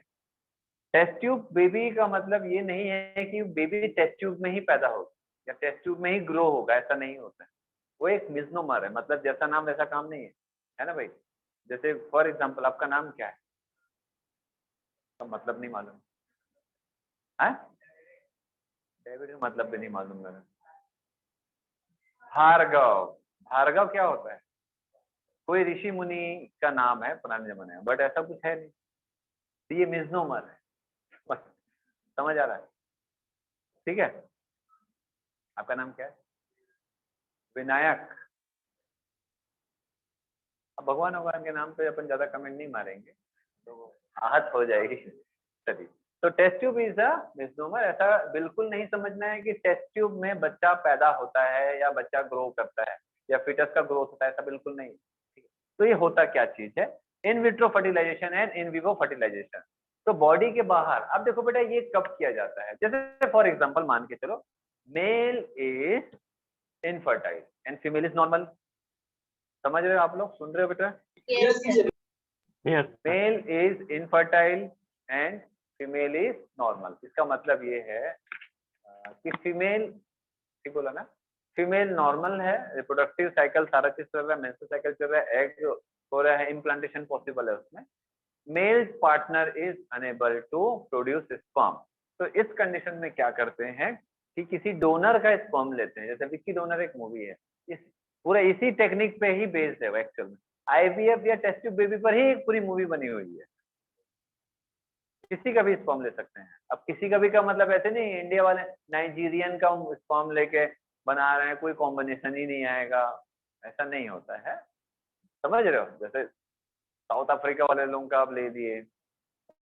टेस्ट ट्यूब बेबी का मतलब ये नहीं है कि बेबी टेस्ट ट्यूब में ही पैदा होगा या टेस्ट ट्यूब में ही ग्रो होगा, ऐसा नहीं होता है। वो एक मिसनोमर है, मतलब जैसा नाम वैसा काम नहीं है ना भाई। जैसे फॉर एग्जांपल आपका नाम क्या है, तो मतलब नहीं मालूम है, डेविड का मतलब भी नहीं मालूम मैंने। भार्गव क्या होता है, कोई ऋषि मुनि का नाम है पुराने जमाने में, बट ऐसा कुछ है नहीं, तो ये मिसनोमर है, बस समझ आ रहा है, ठीक है। आपका नाम क्या है, विनायक। अब भगवान के नाम पे अपन ज्यादा कमेंट नहीं मारेंगे तो आहत हो जाएगी। चलिए, तो test tube is a misnomer. ऐसा बिल्कुल नहीं समझना है कि टेस्ट ट्यूब में बच्चा पैदा होता है या बच्चा ग्रो करता है या फिटस का ग्रोथ होता है, ऐसा बिल्कुल नहीं। ठीक है, तो ये होता क्या चीज है, in vitro fertilization and in vivo fertilization. तो बॉडी के बाहर, अब देखो बेटा ये कब किया जाता है, जैसे फॉर एग्जाम्पल मान के चलो male is infertile and female is normal. समझ रहे हो आप लोग, सुन रहे हो बेटा? Yes, sir. Yes male is infertile and female is normal. इसका मतलब ये है कि फीमेल, ठीक बोला ना, फीमेल नॉर्मल है, रिप्रोडक्टिव साइकिल सारा चीज चल रहा है, मेंस्ट्रुअल साइकिल चल रहा है, एग हो रहा है, इम्प्लांटेशन पॉसिबल है उसमें। Male partner is unable to produce sperm. तो इस कंडीशन में क्या करते हैं कि किसी डोनर का स्पर्म लेते हैं, जैसे विक्की डोनर एक मूवी है, इस पूरा इसी टेक्निक पे ही बेस्ड है एक्चुअल में। IVF या टेस्ट ट्यूब बेबी पर ही एक पूरी मूवी बनी हुई है। किसी का भी स्पर्म ले सकते हैं। अब किसी का भी का मतलब ऐसे नहीं इंडिया वाले नाइजीरियन का स्पर्म लेके बना रहे हैं, कोई कॉम्बिनेशन ही नहीं आएगा, ऐसा नहीं होता है। समझ रहे हो, जैसे साउथ अफ्रीका वाले लोगों का आप ले लिए,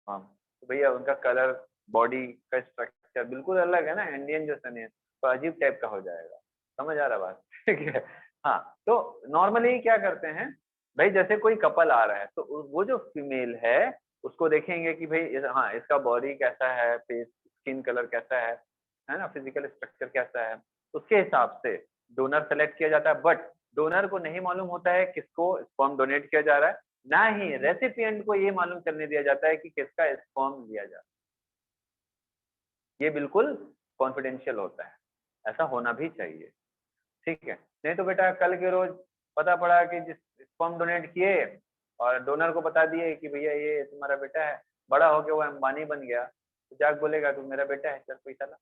हाँ तो भैया उनका कलर बॉडी का स्ट्रक्चर बिल्कुल अलग है ना, इंडियन जैसा नहीं है, तो अजीब टाइप का हो जाएगा। समझ आ रहा बात? ठीक है। हाँ, तो नॉर्मली क्या करते हैं भाई, जैसे कोई कपल आ रहा है तो वो जो फीमेल है उसको देखेंगे कि भाई हाँ इसका बॉडी कैसा है, फेस स्किन कलर कैसा है ना, फिजिकल स्ट्रक्चर कैसा है, उसके हिसाब से डोनर सेलेक्ट किया जाता है। बट डोनर को नहीं मालूम होता है किसको स्पर्म डोनेट किया जा रहा है, ना ही रेसिपिएंट को ये मालूम करने दिया जाता है कि किसका स्पर्म लिया जा रहा है। ये बिल्कुल कॉन्फिडेंशियल होता है, ऐसा होना भी चाहिए। ठीक है, नहीं तो बेटा कल के रोज पता पड़ा कि जिस स्पर्म डोनेट किए और डोनर को बता दिए कि भैया ये तुम्हारा बेटा है, बड़ा होके वो अंबानी बन गया, तो जाके बोलेगा तू मेरा बेटा है, चल पैसा ला।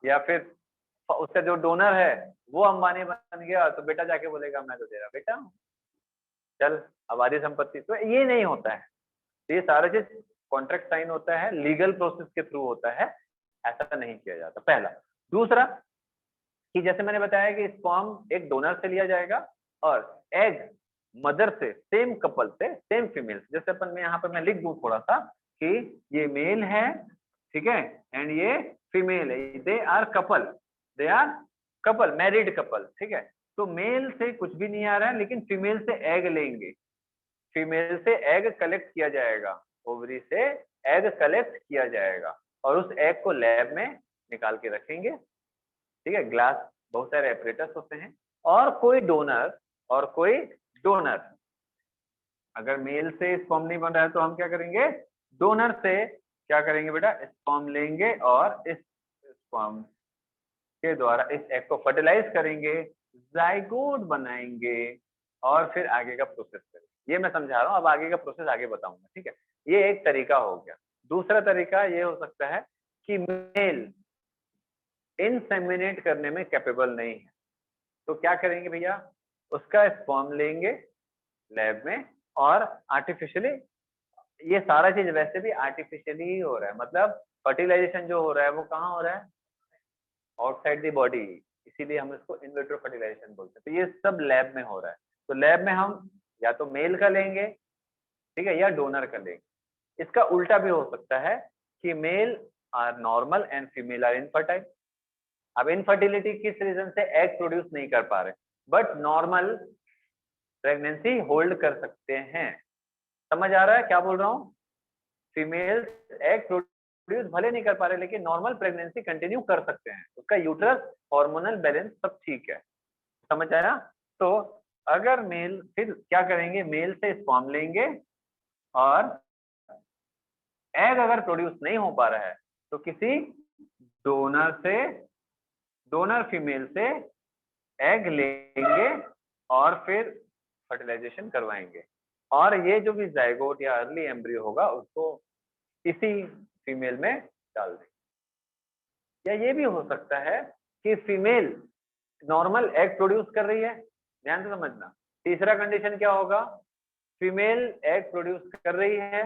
या फिर उसका जो डोनर है वो अंबानी बन गया तो बेटा जाके बोलेगा मैं तो तेरा बेटा हूँ, चल अब आधी संपत्ति। तो ये नहीं होता है, तो ये सारा चीज कॉन्ट्रैक्ट साइन होता है, लीगल प्रोसेस के थ्रू होता है, ऐसा नहीं किया जाता। पहला। दूसरा कि जैसे मैंने बताया कि स्पर्म एक डोनर से लिया जाएगा और एग मदर से, सेम कपल से, सेम फीमेल से। जैसे अपन में यहाँ पे मैं लिख दूं थोड़ा सा कि ये मेल है, ठीक है, एंड ये फीमेल है, they are couple, they are couple, married couple. ठीक है, तो मेल से कुछ भी नहीं आ रहा है, लेकिन फीमेल से एग लेंगे, फीमेल से एग कलेक्ट किया जाएगा, ओवरी से एग कलेक्ट किया जाएगा और उस एग को लैब में निकाल के रखेंगे। ठीक है, ग्लास बहुत सारे ऑपरेटर्स होते हैं, और कोई डोनर अगर मेल से स्पर्म नहीं बन रहा है तो हम क्या करेंगे, डोनर से क्या करेंगे बेटा, स्पर्म लेंगे और इस स्पर्म के द्वारा इस एग को फर्टिलाइज करेंगे, जाइगोट बनाएंगे और फिर आगे का प्रोसेस करेंगे। ये मैं समझा रहा हूँ, अब आगे का प्रोसेस आगे बताऊंगा। ठीक है, ये एक तरीका हो गया। दूसरा तरीका ये हो सकता है कि मेल इनसेमिनेट करने में कैपेबल नहीं है, तो क्या करेंगे भैया, उसका स्पर्म लेंगे लैब में और आर्टिफिशियली, ये सारा चीज वैसे भी आर्टिफिशियली ही हो रहा है, मतलब फर्टिलाइजेशन जो हो रहा है वो कहाँ हो रहा है, आउटसाइड द बॉडी, इसीलिए हम इसको इन विट्रो फर्टिलाइजेशन बोलते हैं। तो ये सब लैब में हो रहा है, तो लैब में हम या तो मेल का लेंगे, ठीक है, या डोनर का लेंगे। इसका उल्टा भी हो सकता है कि male are normal and female are infertile. अब इनफर्टिलिटी किस रीजन से, एग प्रोड्यूस नहीं कर पा रहे, बट नॉर्मल प्रेगनेंसी होल्ड कर सकते हैं। समझ आ रहा है क्या बोल रहा हूँ? फीमेल एग प्रोड्यूस भले नहीं कर पा रहे लेकिन नॉर्मल प्रेगनेंसी कंटिन्यू कर सकते हैं, उसका यूट्रस हार्मोनल बैलेंस सब ठीक है। समझ आया? तो अगर मेल, फिर क्या करेंगे, मेल से स्पर्म लेंगे और एग अगर प्रोड्यूस नहीं हो पा रहा है तो किसी डोनर से, डोनर फीमेल से एग लेंगे और फिर फर्टिलाइजेशन करवाएंगे, और ये जो भी जाइगोट या अर्ली एम्ब्रियो होगा उसको इसी फीमेल में डाल देंगे। या ये भी हो सकता है कि फीमेल नॉर्मल एग प्रोड्यूस कर रही है, ध्यान से समझना। तीसरा कंडीशन क्या होगा, फीमेल एग प्रोड्यूस कर रही है,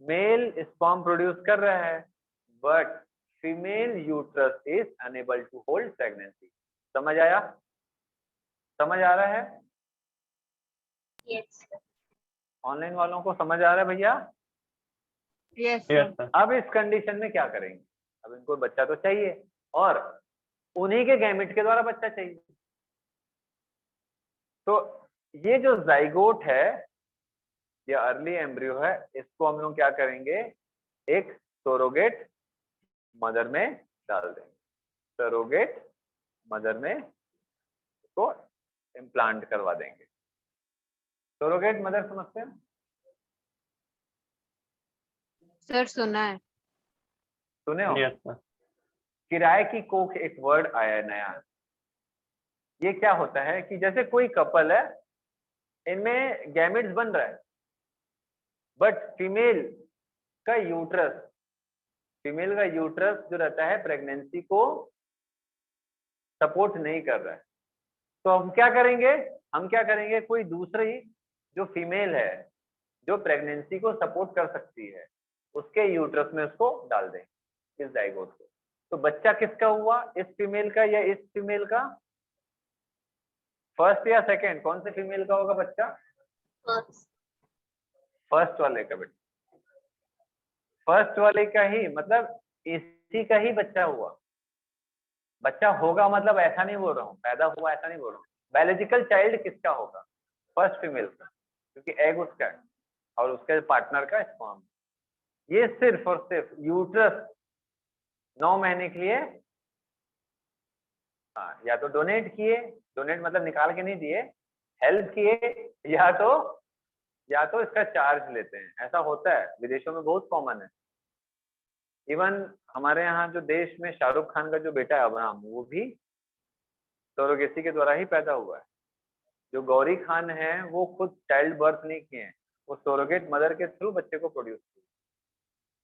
मेल स्पर्म प्रोड्यूस कर रहा है, but female uterus is unable to hold pregnancy. समझ आया? समझ आ रहा है? Yes. ऑनलाइन वालों को समझ आ रहा है भैया? Yes yes sir. अब इस कंडीशन में क्या करेंगे, अब इनको बच्चा तो चाहिए और उन्हीं के गैमेट के द्वारा बच्चा चाहिए, तो ये जो जाइगोट है या अर्ली एम्ब्रियो है, इसको हम लोग क्या करेंगे, एक सरोगेट मदर में डाल देंगे, सरोगेट मदर में इसको इम्प्लांट करवा देंगे। सरोगेट मदर समझते हैं? सर सुना है। सुने हो? Yes sir. किराए की कोख एक वर्ड आया है नया। ये क्या होता है कि जैसे कोई कपल है, इनमें गैमेट्स बन रहा है, बट फीमेल का यूट्रस, फीमेल का यूट्रस जो रहता है प्रेगनेंसी को सपोर्ट नहीं कर रहा है, तो हम क्या करेंगे, हम क्या करेंगे, कोई दूसरी जो फीमेल है जो प्रेगनेंसी को सपोर्ट कर सकती है उसके यूट्रस में उसको डाल देंगे, इस जाइगोट को। तो बच्चा किसका हुआ, इस फीमेल का या इस फीमेल का? फर्स्ट या सेकंड, कौन से फीमेल का होगा बच्चा? First. फर्स्ट वाले का बेटा। फर्स्ट वाले का ही मतलब इसी का ही बच्चा हुआ। बच्चा होगा मतलब ऐसा नहीं बोल रहा हूँ, पैदा हुआ ऐसा नहीं बोल रहा हूँ। बायोलॉजिकल चाइल्ड किसका होगा? फर्स्ट फीमेल का, क्योंकि एग उसका है और उसके पार्टनर का स्पर्म। ये सिर्फ और सिर्फ यूट्रस 9 महीने के लिए हाँ, या तो डोनेट किए, डोनेट मतलब निकाल के नहीं दिए, हेल्प किए, या तो इसका चार्ज लेते हैं। ऐसा होता है, विदेशों में बहुत कॉमन है। इवन हमारे यहाँ जो देश में शाहरुख खान का जो बेटा है अब्राहम, वो भी सरोगेसी के द्वारा ही पैदा हुआ है। जो गौरी खान है वो खुद चाइल्ड बर्थ नहीं किए हैं, वो सरोगेट मदर के थ्रू बच्चे को प्रोड्यूस किए।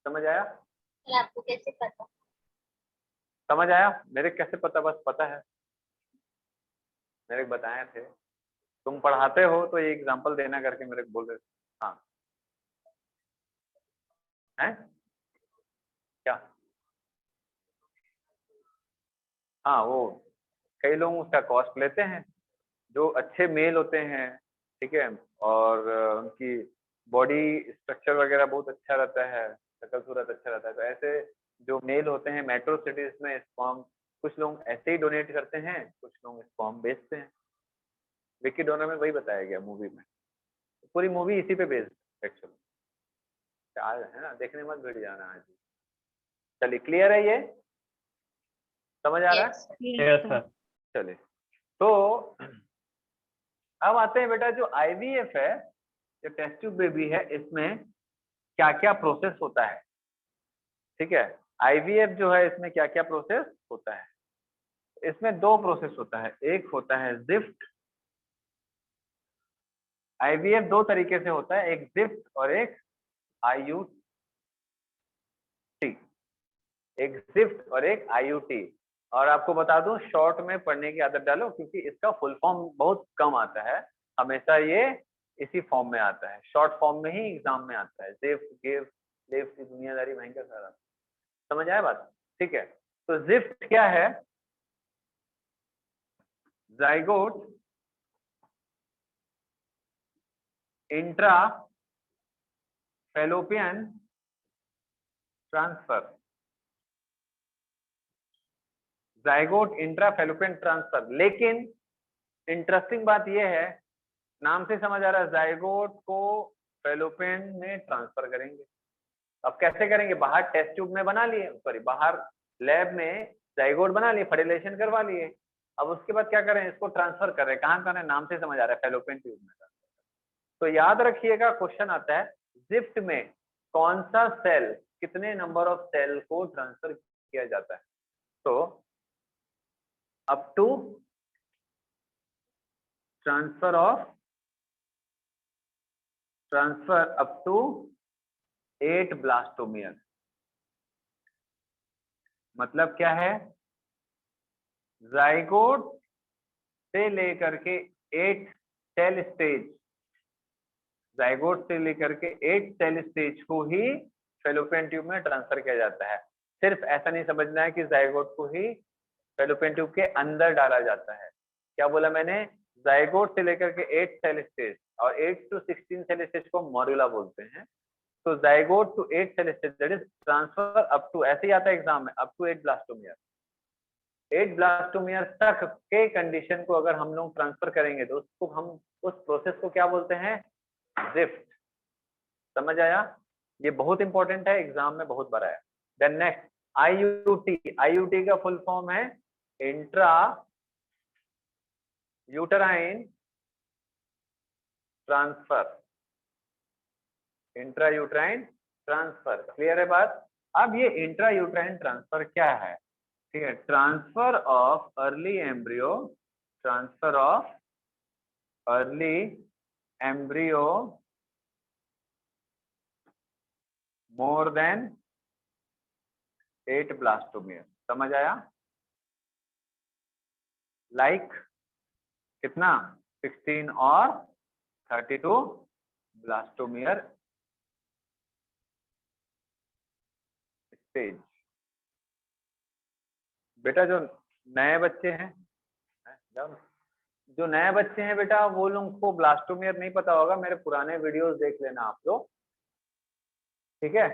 समझ आया? सर आपको कैसे पता? समझ आया? मेरे कैसे पता? बस पता है, मेरे को बताए थे। तुम पढ़ाते हो तो ये एग्जांपल देना करके मेरे को बोल रहे थे। हाँ है क्या? हाँ, वो कई लोग उसका कॉस्ट लेते हैं। जो अच्छे मेल होते हैं, ठीक है, और उनकी बॉडी स्ट्रक्चर वगैरह बहुत अच्छा रहता है, शक्ल सूरत अच्छा रहता है, तो ऐसे जो मेल होते हैं मेट्रो सिटीज में स्पर्म, कुछ लोग ऐसे ही डोनेट करते हैं, कुछ लोग स्पर्म बेचते हैं। विकी डोनर में वही बताया गया मूवी में। पूरी मूवी इसी पे बेस्ड एक्चुअली। आज है ना, देखने मत भूल जाना आज। चलिए, क्लियर है ये? समझ आ रहा है? Yes, sir. Yes sir. चलिए, तो अब आते हैं बेटा, जो आईवीएफ है, जो टेस्ट ट्यूब बेबी है, इसमें क्या क्या प्रोसेस होता है। ठीक है, आईवीएफ जो है इसमें क्या क्या प्रोसेस होता है? इसमें 2 प्रोसेस होता है। एक होता है जिफ्ट। आईवीएफ 2 तरीके से होता है, एक जिफ्ट और एक आईयूटी। एक जिफ्ट और एक आईयूटी। और आपको बता दूं, शॉर्ट में पढ़ने की आदत डालो, क्योंकि इसका फुल फॉर्म बहुत कम आता है, हमेशा ये इसी फॉर्म में आता है, शॉर्ट फॉर्म में ही एग्जाम में आता है। जिफ्ट, गिफ्ट, लिफ्ट की दुनियादारी भयंकर सारा। समझ आया बात? ठीक है, तो जिफ्ट क्या है? Zygote intra Fallopian transfer. Zygote intra Fallopian transfer. लेकिन इंटरेस्टिंग बात यह है, नाम से समझ आ रहा है, जाइगोट को फैलोपियन में ट्रांसफर करेंगे। अब कैसे करेंगे? बाहर टेस्ट ट्यूब में बना लिए, सॉरी बाहर लैब में जाइगोट बना लिए, फर्टिलाइजेशन करवा लिए। अब उसके बाद क्या करें? इसको ट्रांसफर कर रहे हैं। कहाँ करें? नाम से समझ आ रहा है, फैलोपियन ट्यूब में। तो याद रखिएगा, क्वेश्चन आता है जिफ्ट में कौन सा सेल, कितने नंबर ऑफ सेल को ट्रांसफर किया जाता है? तो up to transfer up to 8 blastomere. मतलब क्या है? जाइगोट से लेकर के 8 सेल स्टेज, जाइगोट से लेकर के 8 सेल स्टेज को ही फैलोपियन ट्यूब में ट्रांसफर किया जाता है। सिर्फ ऐसा नहीं समझना है कि जाइगोट को ही फैलोपियन ट्यूब के अंदर डाला जाता है। क्या बोला मैंने? जाइगोट से लेकर के 8 सेल स्टेज, और 8 to 16 सेल स्टेज को मॉड्यूला बोलते हैं। तो zygote to 8 cell stage, that is transfer up to, ऐसे ही आता है एग्जाम में, अप टू 8 ब्लास्टोमियर। 8 ब्लास्टोमियर तक के कंडीशन को अगर हम लोग ट्रांसफर करेंगे तो उसको हम, उस प्रोसेस को क्या बोलते हैं? जिफ्ट। समझ आया? ये बहुत इंपॉर्टेंट है, एग्जाम में बहुत बड़ा है। Then next IUT. आईयूटी का फुल फॉर्म है intra uterine transfer. Intra uterine transfer, clear है बात? अब ये इंट्रा यूटराइन ट्रांसफर क्या है? ठीक है, transfer of early embryo, transfer of early embryo more than 8 blastomere. समझ आया? लाइक कितना? 16 और 32 ब्लास्टोमियर स्टेज। बेटा जो नए बच्चे हैं, जो नए बच्चे हैं बेटा, वो लोग को ब्लास्टोमियर नहीं पता होगा, मेरे पुराने वीडियोस देख लेना आप लोग, ठीक है?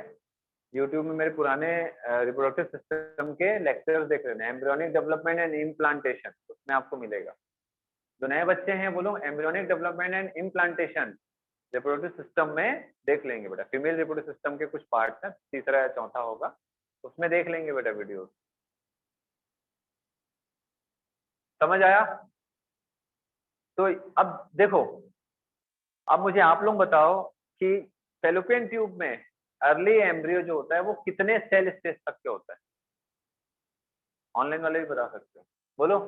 यूट्यूब में मेरे पुराने रिप्रोडक्टिव सिस्टम के लेक्चर्स देख लेना, एम्ब्रियोनिक डेवलपमेंट एंड इम्प्लांटेशन, उसमें आपको मिलेगा। जो नए बच्चे हैं वो लोग embryonic development and implantation reproductive system में देख लेंगे बेटा। फीमेल रिप्रोडक्टिव सिस्टम के कुछ पार्ट्स हैं, तीसरा या चौथा होगा, उसमें देख लेंगे बेटा वीडियो। समझ आया? तो अब देखो, अब मुझे आप लोग बताओ कि फैलोपियन ट्यूब में अर्ली एम्ब्रियो जो होता है वो कितने सेल स्टेज तक के होता है? ऑनलाइन वाले भी बता सकते हो, बोलो।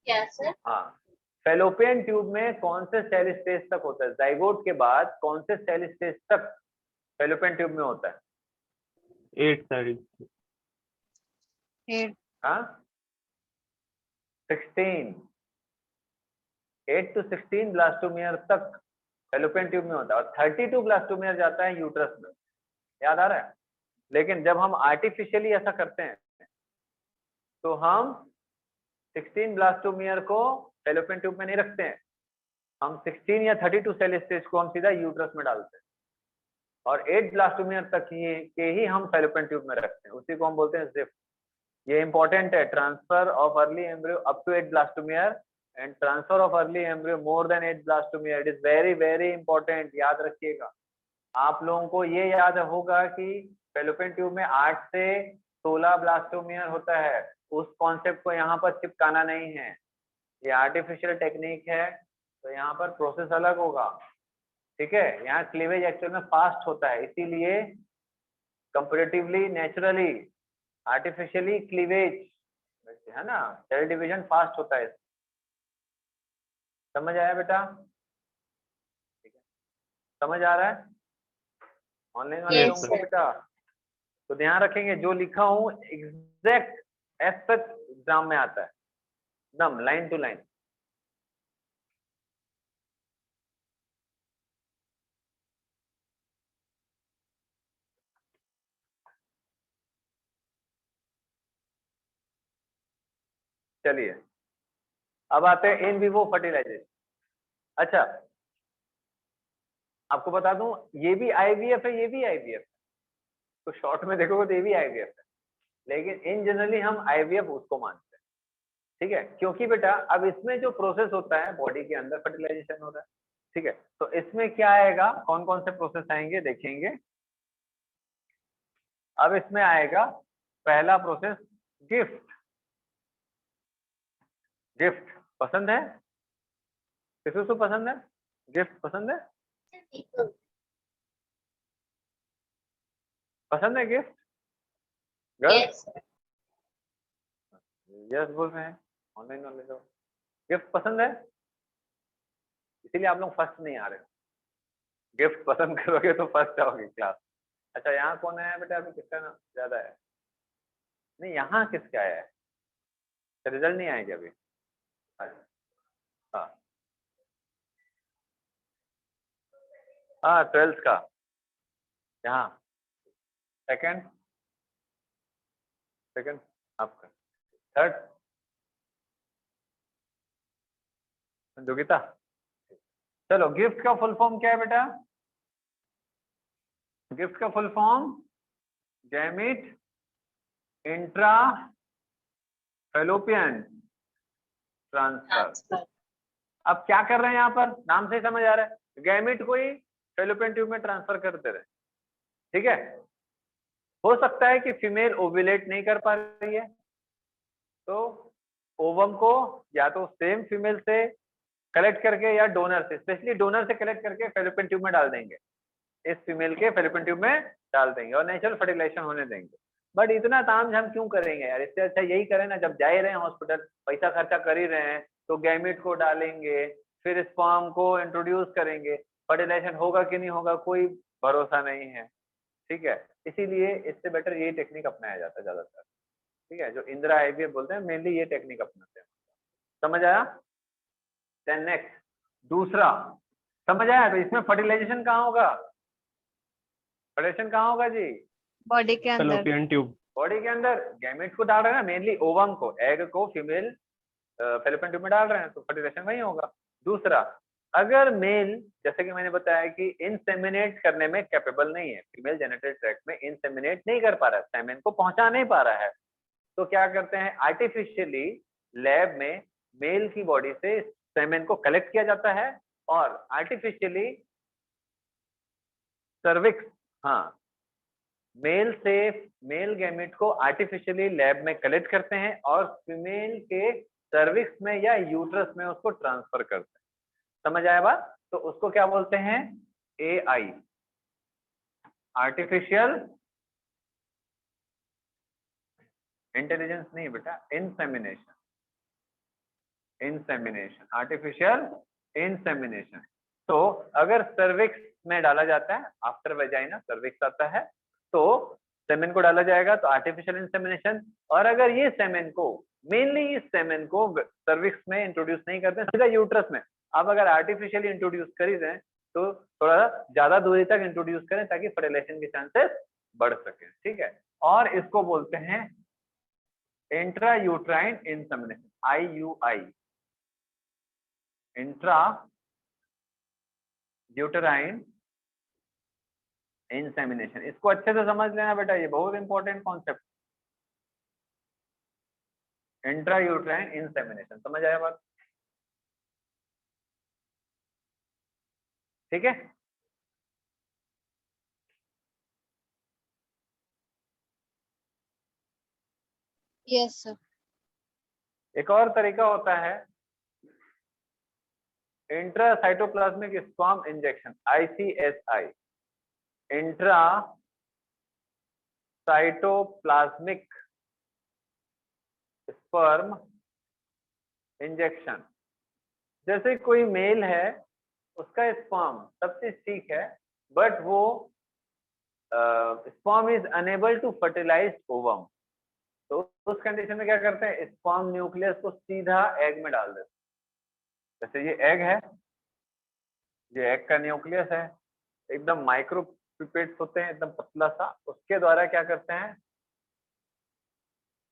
क्या सर? हाँ, फैलोपियन ट्यूब में कौन से सेल स्टेज तक होता है? जाइगोट के बाद कौन से सेल स्टेज तक फैलोपियन ट्यूब में होता है? 8 सारी। 8 हाँ, 16, 8 to 16 ब्लास्टोमियर तक फैलोपियन ट्यूब में होता है, और 32 ब्लास्टोमियर जाता है यूट्रस में। याद आ रहा है? लेकिन जब हम आर्टिफिशियली ऐसा करते हैं तो हम 16 ब्लास्टोमियर को फैलोपियन ट्यूब में नहीं रखते हैं, हम 16 या 32 सेल स्टेज को हम सीधा यूट्रस में डालते हैं, और 8 ब्लास्टोमियर तक के ही हम फैलोपियन ट्यूब में रखते हैं, उसी को हम बोलते हैं जिप। ये इंपॉर्टेंट है, transfer of early embryo up to 8 blastomere and transfer of early embryo more than 8 blastomere, it is very very important, याद रखिएगा। आप लोगों को ये याद होगा कि फैलोपियन ट्यूब में 8 से 16 ब्लास्टोमियर होता है, उस कॉन्सेप्ट को यहाँ पर चिपकाना नहीं है, ये आर्टिफिशियल टेक्निक है, तो यहाँ पर प्रोसेस अलग होगा, ठीक है। यहाँ क्लीवेज एक्चुअल में फास्ट होता है, इसीलिए कंपैरेटिवली नेचुरली आर्टिफिशियली क्लीवेज है ना, सेल डिवीजन फास्ट होता है। समझ आया बेटा? ठीक है, समझ आ रहा है ऑनलाइन वाले Yes, लोगों को sir. बेटा? तो ध्यान रखेंगे, जो लिखा हूं एग्जैक्ट एज सच एग्जाम में आता है, एकदम लाइन टू लाइन। चलिए अब आते हैं इन विवो फर्टिलाइजेशन। अच्छा, आपको बता दूं, ये भी आईवीएफ है, ये भी आईवीएफ है, तो शॉर्ट में देखोगे तो ये भी आईवीएफ है, लेकिन इन जनरली हम आईवीएफ उसको मानते हैं, ठीक है। क्योंकि बेटा अब इसमें जो प्रोसेस होता है बॉडी के अंदर फर्टिलाइजेशन हो रहा है, ठीक है। तो इसमें क्या आएगा, कौन कौन से प्रोसेस आएंगे देखेंगे। अब इसमें आएगा पहला प्रोसेस गिफ्ट। गिफ्ट पसंद है? किसको पसंद है? गिफ्ट पसंद है? बिल्कुल। पसंद है gift? Girls Yes, sir. Yes बोल रहे हैं, ऑनलाइन वाले लोग गिफ्ट पसंद है, इसीलिए आप लोग फर्स्ट नहीं आ रहे। गिफ्ट पसंद करोगे तो फर्स्ट आओगे क्लास। अच्छा, यहाँ कौन आया बेटा अभी, किसका ना ज्यादा है? नहीं, यहाँ किसका आया है? रिजल्ट नहीं आएगा अभी? हाँ हाँ, 12th का यहाँ सेकंड, सेकंड आपका, थर्ड योगिता। चलो, गिफ्ट का फुल फॉर्म क्या है बेटा? गिफ्ट का full form gamete intra Fallopian transfer. Transfer. अब क्या कर रहे हैं यहाँ पर, नाम से ही समझ आ रहा है, गैमिट को ही फैलोपियन ट्यूब में ट्रांसफर करते रहे, ठीक है। हो सकता है कि फीमेल ओव्यूलेट नहीं कर पा रही है, तो ओवम को या तो सेम फीमेल से कलेक्ट करके या डोनर से, स्पेशली डोनर से कलेक्ट करके फैलोपियन ट्यूब में डाल देंगे, इस फीमेल के फैलोपियन ट्यूब में डाल देंगे और नेचुरल फर्टिलाइजेशन होने देंगे। बट इतना तामझाम क्यों करेंगे यार, इससे अच्छा यही करें ना, जब जा ही रहे हैं हॉस्पिटल, पैसा खर्चा कर ही रहे हैं, तो गैमिट को डालेंगे, फिर स्पर्म को इंट्रोड्यूस करेंगे, फर्टिलाइजेशन होगा कि नहीं होगा कोई भरोसा नहीं है, ठीक है। इसीलिए इससे बेटर ये टेक्निक अपनाया जाता है ज्यादातर, ठीक है। जो इंदिरा आईवीएफ बोलते हैं मेनली ये टेक्निक अपनाते हैं। समझ आया? देन नेक्स्ट दूसरा, समझ आया? तो इसमें फर्टिलाइजेशन कहाँ होगा? फर्टिलाइजेशन कहाँ होगा जी? बॉडी के अंदर। Fallopian tube. बॉडी के अंदर गैमेट को डाल रहे हैं ना, मेनली ओवम को, एग को फीमेल फैलोपियन ट्यूब में डाल रहे हैं, तो फर्टिलाइजेशन वही होगा। दूसरा, अगर मेल, जैसे कि मैंने बताया कि इंसेमिनेट करने में कैपेबल नहीं है, फीमेल जेनिटल ट्रैक्ट में इंसेमिनेट नहीं कर पा रहा है, सेमेन को पहुंचा नहीं पा रहा है, तो क्या करते हैं, आर्टिफिशियली लैब में मेल की बॉडी से सेमेन को कलेक्ट किया जाता है और आर्टिफिशियली सर्विक्स, हाँ, मेल से मेल गैमेट को आर्टिफिशियली लैब में कलेक्ट करते हैं और फीमेल के सर्विक्स में या यूट्रस में उसको ट्रांसफर करते हैं। समझ आया बात? तो उसको क्या बोलते हैं, AI, आर्टिफिशियल इंटेलिजेंस नहीं बेटा, इंसेमिनेशन, इंसेमिनेशन, आर्टिफिशियल इंसेमिनेशन। तो अगर सर्विक्स में डाला जाता है, आफ्टर वेजाइना सर्विक्स आता है, तो सेमेन को डाला जाएगा, तो आर्टिफिशियल इंसेमिनेशन। और अगर ये सेमेन को, मेनली इस सेमेन को सर्विक्स में इंट्रोड्यूस नहीं करते, सीधा यूट्रस में, आप अगर आर्टिफिशियली इंट्रोड्यूस कर ही दें तो थोड़ा ज्यादा दूरी तक इंट्रोड्यूस करें ताकि फर्टिलाइजेशन के चांसेस बढ़ सके, ठीक है। और इसको बोलते हैं intra uterine insemination, IUI, intra uterine insemination. इसको अच्छे से समझ लेना बेटा, ये बहुत important concept, intra uterine insemination. समझ आया बात? ठीक है। Yes sir. एक और तरीका होता है intracytoplasmic sperm injection, ICSI, intra cytoplasmic sperm injection. जैसे कोई मेल है, उसका स्पर्म सब चीज ठीक है, बट वो sperm is unable to fertilize ovum, तो उस कंडीशन में क्या करते हैं, स्पर्म न्यूक्लियस को सीधा एग में डाल देते हैं। जैसे ये एग है, ये एग का न्यूक्लियस है, एकदम माइक्रो पिपेट्स होते हैं, एकदम पतला सा, उसके द्वारा क्या करते हैं,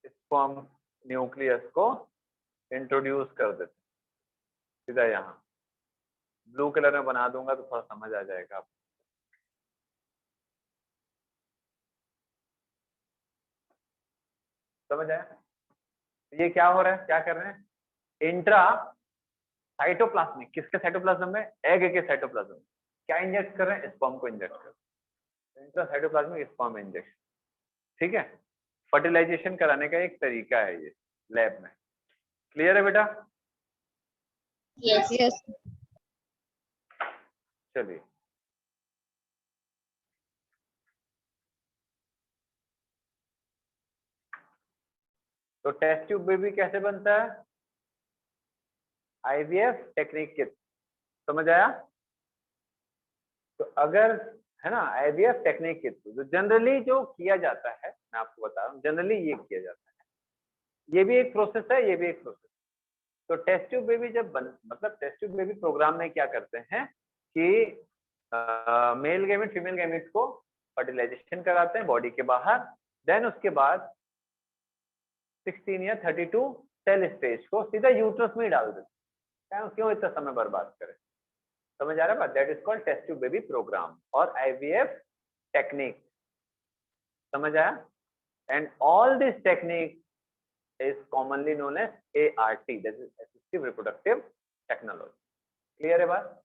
स्पर्म न्यूक्लियस को इंट्रोड्यूस कर देते हैं सीधा यहाँ। ब्लू कलर में बना दूंगा तो थोड़ा समझ आ जाएगा आपको। समझ आया? ये क्या हो रहा है, क्या कर रहे हैं, इंट्रा साइटोप्लाज्मिक, किसके साइटोप्लाज्म में, एग के साइटोप्लाज्म में क्या इंजेक्ट कर रहे हैं, स्पर्म को इंजेक्ट कर रहे हैं, इंट्रा साइटोप्लाज्मिक स्पर्म इंजेक्शन, ठीक है। फर्टिलाइजेशन कराने का एक तरीका है ये लैब में। क्लियर है बेटा? Yes. यस। चलिए, तो टेस्ट ट्यूब बेबी कैसे बनता है, IVF टेक्निक के, समझ आया? तो अगर है ना, IVF टेक्निक के थ्रू जो जनरली जो किया जाता है, मैं आपको बता रहा हूँ, जनरली ये किया जाता है, ये भी एक प्रोसेस है, ये भी एक प्रोसेस। तो टेस्ट ट्यूब बेबी जब मतलब टेस्ट ट्यूब बेबी प्रोग्राम में क्या करते हैं कि मेल गैमेट फीमेल गैमेट को फर्टिलाइजेशन कराते हैं बॉडी के बाहर, देन उसके बाद 16 या 32 सेल स्टेज को सीधा यूट्रस में ही डाल देते हैं, क्यों इतना समय बर्बाद करें। समझ आ रहा है बात? That is called test tube baby programme और IVF टेक्निक। समझ आया? And all this technique is commonly known as ART, that is assistive reproductive technology. Clear है बात?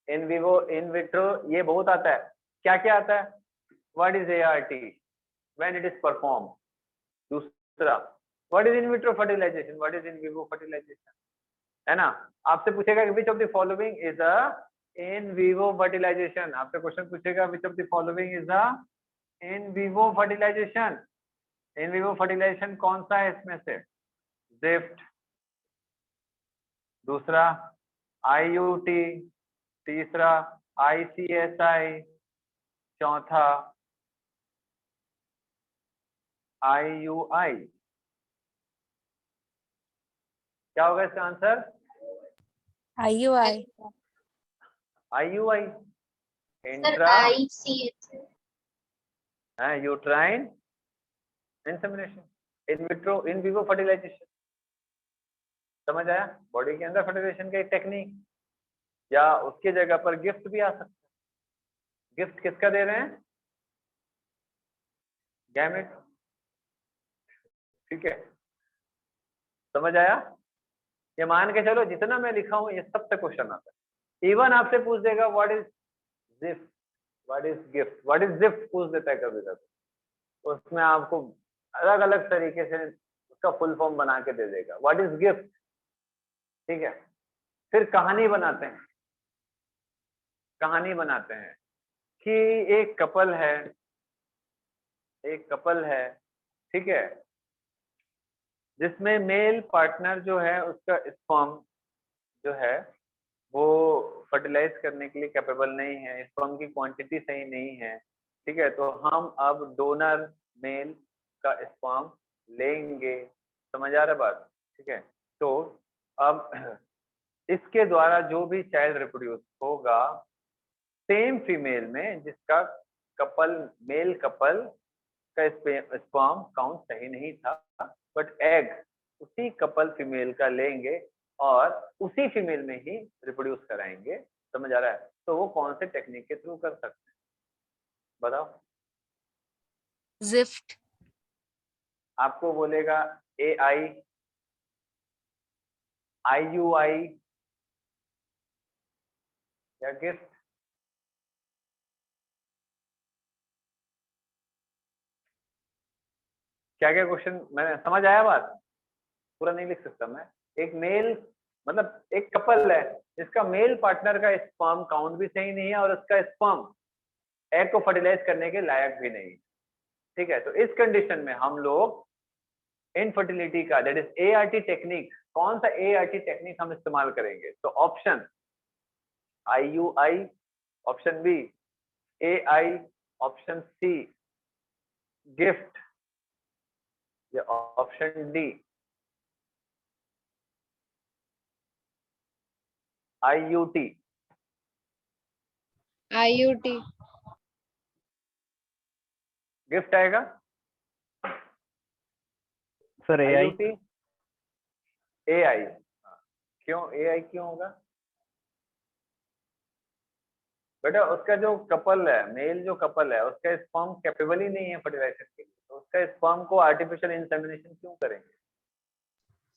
इन विवो इन विट्रो ये बहुत आता है। क्या क्या आता है? What is ART? When it is performed. दूसरा, what is in vitro fertilization? What is in vivo fertilization? है ना? आपसे पूछेगा कि which of the following is a in vivo fertilization? आपसे क्वेश्चन पूछेगा which of the following is a in vivo fertilization? In vivo fertilization कौन सा है इसमें से? ज़िफ्ट, दूसरा IUT, तीसरा ICSI, चौथा IUI। क्या होगा इसका answer? IUI। IUI, Sir, intra I see it. Uterine insemination, in vitro in vivo fertilization. समझ आया? बॉडी के अंदर फर्टिलाइजेशन का एक टेक्निक। या उसके जगह पर गिफ्ट भी आ सकता है। गिफ्ट किसका दे रहे हैं? गैमेट। ठीक है, समझ आया? ये मान के चलो जितना मैं लिखा हूं ये सब से क्वेश्चन आता है। इवन आपसे पूछ देगा what is gift, what is gift, what is gift पूछ देता है कभी कभी, तो उसमें आपको अलग अलग तरीके से उसका फुल फॉर्म बना के दे देगा, व्हाट इज गिफ्ट। ठीक है, फिर कहानी बनाते हैं, कहानी बनाते हैं कि एक कपल है, एक कपल है, ठीक है, जिसमें मेल पार्टनर जो है उसका स्पर्म जो है वो फर्टिलाइज करने के लिए कैपेबल नहीं है, स्पर्म की क्वांटिटी सही नहीं है। ठीक है, तो हम अब डोनर मेल का स्पर्म लेंगे। समझ आ रहा बात? ठीक है, तो अब इसके द्वारा जो भी चाइल्ड रिप्रोड्यूस होगा सेम फीमेल में जिसका कपल, मेल कपल का स्पर्म काउंट सही नहीं था, बट एग उसी कपल फीमेल का लेंगे और उसी फीमेल में ही रिप्रोड्यूस कराएंगे। समझ आ रहा है? तो वो कौन से टेक्निक के थ्रू कर सकते हैं बताओ? जिफ्ट। आपको बोलेगा AI, IUI या गिफ्ट। क्या क्या क्वेश्चन, मैंने समझ आया बात? पूरा नहीं लिख सकता मैं। एक मेल मतलब एक कपल है जिसका मेल पार्टनर का स्पर्म काउंट भी सही नहीं है और उसका स्पर्म एग को फर्टिलाइज करने के लायक भी नहीं। ठीक है, तो इस कंडीशन में हम लोग इनफर्टिलिटी का दैट इज ART टेक्निक, कौन सा ART टेक्निक हम इस्तेमाल करेंगे? तो option IUI, option B AI, option C GIFT या option D IUT। IUT। GIFT आएगा? Sir AI। IUT AI। क्यों AI क्यों होगा बेटा? उसका जो कपल है, मेल जो कपल है, उसका स्पर्म कैपेबल ही नहीं है फर्टिलाइजेशन के लिए, तो उसका स्पर्म को आर्टिफिशियल इंसेमिनेशन क्यों करेंगे?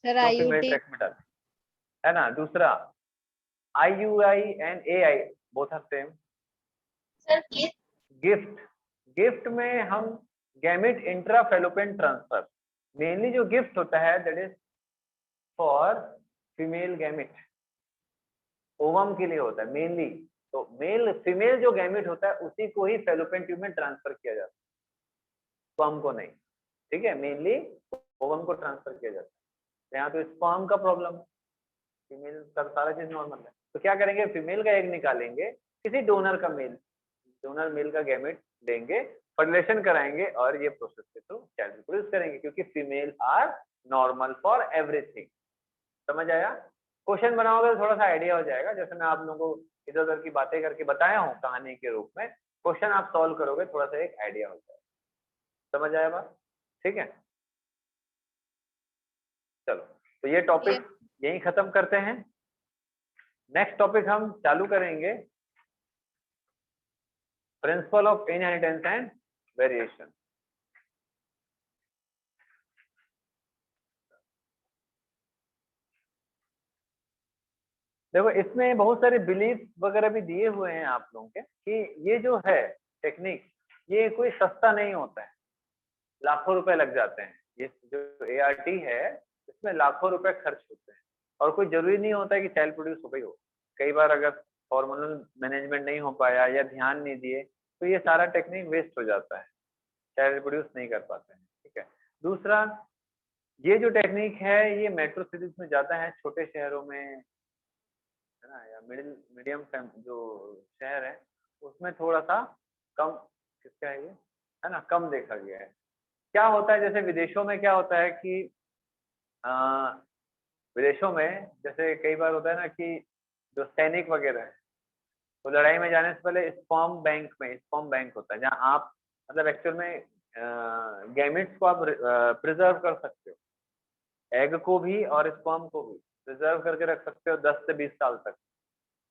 सर क्यों फीमेल IUT। ट्रैक में डालें, है ना? दूसरा IUI and AI both are same. Sir GIFT. GIFT, GIFT में हम gamete intra Fallopian transfer, mainly जो गिफ्ट होता है that is for female gamete, ovum के लिए होता है मेनली। तो मेल फीमेल जो गैमेट होता है उसी को ही फैलोपियन ट्यूब में ट्रांसफर किया जाता है, स्पर्म को नहीं। ठीक है, मेनली ओवम को ट्रांसफर किया जाता है। यहाँ तो स्पर्म का प्रॉब्लम है, फीमेल का सारा चीज नॉर्मल है। तो क्या करेंगे, फीमेल का एग निकालेंगे, किसी डोनर का मेल, डोनर मेल का गैमेट देंगे, फर्टिलाइजेशन कराएंगे और ये प्रोसेस के थ्रू चाइल्ड प्रोड्यूस करेंगे, क्योंकि female are normal for everything. समझ आया? क्वेश्चन बनाओगे तो थोड़ा सा आइडिया हो जाएगा, जैसे मैं आप लोगों को इधर उधर की बातें करके बताया हूँ कहानी के रूप में, क्वेश्चन आप सॉल्व करोगे थोड़ा सा एक आइडिया हो जाएगा। समझ आया बात? ठीक है, चलो तो ये टॉपिक यही खत्म करते हैं। नेक्स्ट टॉपिक हम चालू करेंगे principle of inheritance and variation. देखो इसमें बहुत सारे बिलीफ वगैरह भी दिए हुए हैं आप लोगों के कि ये जो है टेक्निक ये कोई सस्ता नहीं होता है, लाखों रुपए लग जाते हैं। ये जो ART है इसमें लाखों रुपए खर्च होते हैं और कोई जरूरी नहीं होता है कि चाइल्ड प्रोड्यूस हो गई हो। कई बार अगर हार्मोनल मैनेजमेंट नहीं हो पाया या ध्यान नहीं दिए तो ये सारा टेक्निक वेस्ट हो जाता है, चाइल्ड प्रोड्यूस नहीं कर पाते हैं। ठीक है, दूसरा ये जो टेक्निक है ये मेट्रो सिटीज में ज्यादा है, छोटे शहरों में है ना, या मीडियम जो शहर है उसमें थोड़ा सा कम, किसका है ये, है ना, कम देखा गया है। क्या होता है जैसे विदेशों में क्या होता है कि विदेशों में जैसे कई बार होता है ना कि जो सैनिक वगैरह है तो लड़ाई में जाने से पहले स्पर्म बैंक में, स्पर्म बैंक होता है जहाँ आप मतलब एक्चुअल में गैमेट्स को आप प्रिजर्व कर सकते हो, एग को भी और स्पर्म को भी प्रिजर्व करके रख सकते हो 10 से 20 साल तक।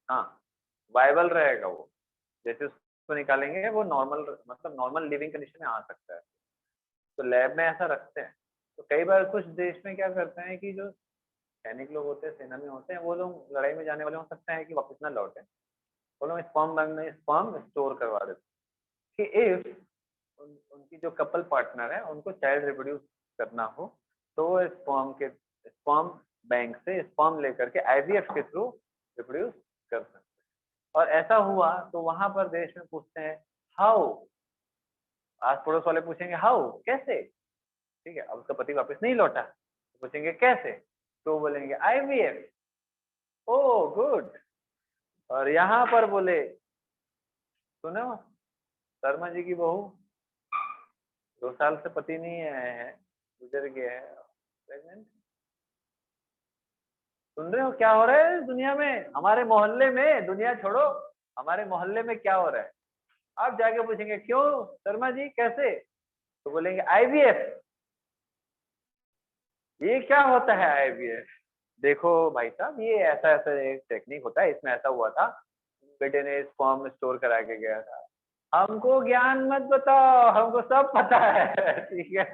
हाँ वायबल रहेगा वो, जैसे उसको निकालेंगे वो नॉर्मल मतलब नॉर्मल लिविंग कंडीशन में आ सकता है। तो लैब में ऐसा रखते हैं। तो कई बार कुछ देश में क्या करते हैं कि जो सैनिक लोग होते हैं, सेना में होते हैं, वो लोग लड़ाई में जाने वाले हो सकते हैं कि वापस ना लौटे, वो लोग स्पर्म बैंक में स्पर्म स्टोर करवा देते हैं कि इफ उनकी जो कपल पार्टनर है उनको चाइल्ड रिप्रोड्यूस करना हो तो वो स्पर्म बैंक से स्पर्म लेकर के आईवीएफ के थ्रू रिप्रोड्यूस कर सकते हैं। और ऐसा हुआ तो वहां पर देश में पूछते हैं हाउ, आस पड़ोस वाले पूछेंगे हाउ कैसे, ठीक है, अब उसका पति वापस नहीं लौटा तो पूछेंगे कैसे, तो बोलेंगे आईवीएफ, ओ गुड। और यहाँ पर बोले सुनो शर्मा जी की बहू 2 साल से पति नहीं आए हैं, गुजर गए हैं, प्रेग्नेंट। सुन रहे हो क्या हो रहा है दुनिया में, हमारे मोहल्ले में, दुनिया छोड़ो हमारे मोहल्ले में क्या हो रहा है। आप जाके पूछेंगे क्यों शर्मा जी कैसे, तो बोलेंगे आईवीएफ। ये क्या होता है आईवीएफ? देखो भाई साहब ये ऐसा ऐसा एक टेक्निक होता है, इसमें ऐसा हुआ था, बेटे ने स्पर्म स्टोर करा के गया था। हमको ज्ञान मत बताओ, हमको सब पता है ठीक है,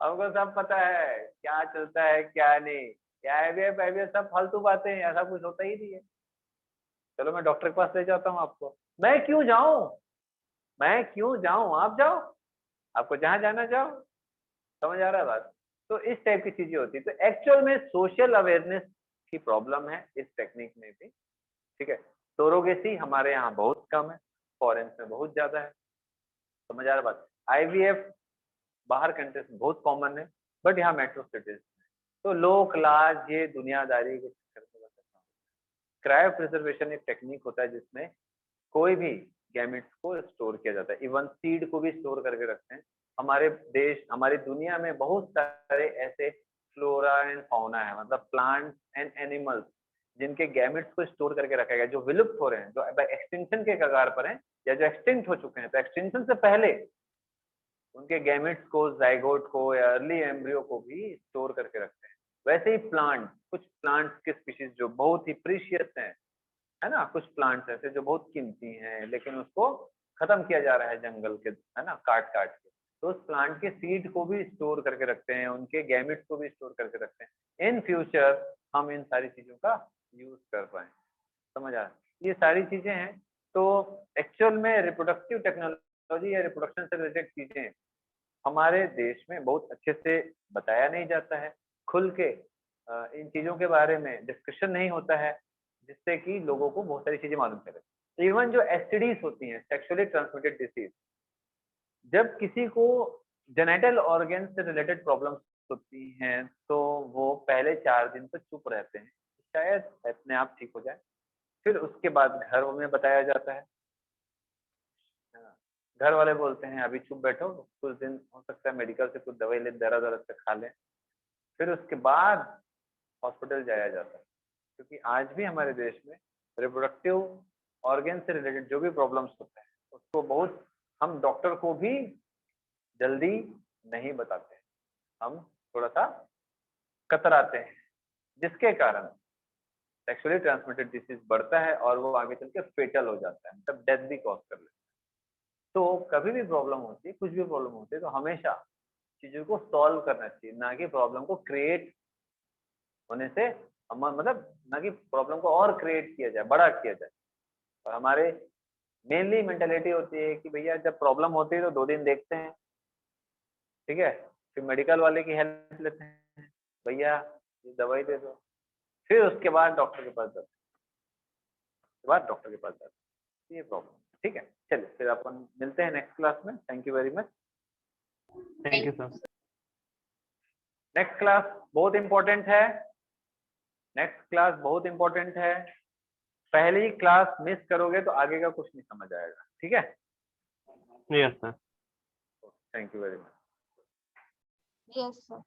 हमको सब पता है क्या चलता है क्या नहीं, क्या आईवीएफ आईवीएफ सब फालतू बातें हैं, ऐसा कुछ होता ही नहीं है। चलो मैं डॉक्टर के पास ले जाता हूँ आपको। मैं क्यों जाऊं, मैं क्यों जाऊं, आप जाओ, आपको जहां जाना जाओ। समझ आ रहा है बात? तो इस टाइप की चीजें होती है। तो एक्चुअल में सोशल अवेयरनेस की प्रॉब्लम है इस टेक्निक में भी, ठीक है। सोरोगेसी हमारे यहाँ बहुत कम है, फॉरेन में बहुत ज्यादा है। समझ आ रहा बात? आईवीएफ बाहर कंट्रीज में बहुत कॉमन है, बट यहाँ मेट्रो सिटीज में तो लोक लाज ये दुनियादारी के चक्कर में बस ऐसा। क्रायो प्रिजर्वेशन एक टेक्निक होता है जिसमें कोई भी गैमेट्स को स्टोर किया जाता है, इवन सीड को भी स्टोर करके रखते हैं। हमारे देश हमारी दुनिया में बहुत सारे ऐसे फ्लोरा एंड फौना है, मतलब प्लांट्स एंड एनिमल्स जिनके गैमेट्स को स्टोर करके रखा गया, जो विलुप्त हो रहे हैं, जो एक्सटिंक्शन के कगार पर हैं या जो एक्सटिंक्ट हो चुके हैं। तो एक्सटिंक्शन से पहले उनके गैमेट्स को, जाइगोट को या अर्ली एम्ब्रियो को भी स्टोर करके रखते हैं। वैसे ही प्लांट, कुछ प्लांट्स के स्पीशीज जो बहुत ही प्रीशियस हैं, है ना, कुछ प्लांट्स ऐसे जो बहुत कीमती हैं लेकिन उसको खत्म किया जा रहा है जंगल के, है ना, काट काट के, तो उस प्लांट के सीड को भी स्टोर करके रखते हैं, उनके गैमेट्स को भी स्टोर करके रखते हैं। इन फ्यूचर हम इन सारी चीजों का यूज कर पाए। समझ आ रहा है? ये सारी चीजें हैं। तो एक्चुअल में रिप्रोडक्टिव टेक्नोलॉजी या रिप्रोडक्शन से रिलेटेड चीजें हमारे देश में बहुत अच्छे से बताया नहीं जाता है, खुल के इन चीजों के बारे में डिस्कशन नहीं होता है, जिससे कि लोगों को बहुत सारी चीजें मालूम चले। इवन जो एसटीडीज होती हैं, सेक्सुअली ट्रांसमिटेड डिसीज, जब किसी को जेनेटल ऑर्गन से रिलेटेड प्रॉब्लम्स होती हैं तो वो पहले 4 दिन तो चुप रहते हैं, शायद अपने आप ठीक हो जाए। फिर उसके बाद घर में बताया जाता है, घर वाले बोलते हैं अभी चुप बैठो, कुछ दिन हो सकता है मेडिकल से कुछ दवाई ले, दर्द दर्द से खा लें, फिर उसके बाद हॉस्पिटल जाया जाता है। क्योंकि आज भी हमारे देश में रिप्रोडक्टिव ऑर्गन से रिलेटेड जो भी प्रॉब्लम्स होते हैं उसको बहुत हम डॉक्टर को भी जल्दी नहीं बताते हैं, हम थोड़ा सा कतराते हैं, जिसके कारण सेक्सुअली ट्रांसमिटेड डिसीज बढ़ता है और वो आगे चल के फेटल हो जाता है, मतलब डेथ भी कॉज कर लेता है। तो कभी भी प्रॉब्लम होती है, कुछ भी प्रॉब्लम होती है, तो हमेशा चीजों को सॉल्व करना चाहिए, ना कि प्रॉब्लम को क्रिएट होने से मतलब ना कि प्रॉब्लम को और क्रिएट किया जाए, बड़ा किया जाए। और हमारे मेनली मेंटेलिटी होती है कि भैया जब प्रॉब्लम होती है तो 2 दिन देखते हैं, ठीक है, फिर मेडिकल वाले की हेल्प लेते हैं, भैया ये दवाई दे दो, फिर उसके बाद डॉक्टर के पास जाते हैं, उसके बाद डॉक्टर के पास जाते हैं। ये प्रॉब्लम, ठीक है। चलिए फिर अपन मिलते हैं नेक्स्ट क्लास में। Thank you very much. Thank you sir. Next class बहुत इंपॉर्टेंट है, नेक्स्ट क्लास बहुत इंपॉर्टेंट है। पहली क्लास मिस करोगे तो आगे का कुछ नहीं समझ आएगा, ठीक है। Yes sir. Thank you very much. Yes sir.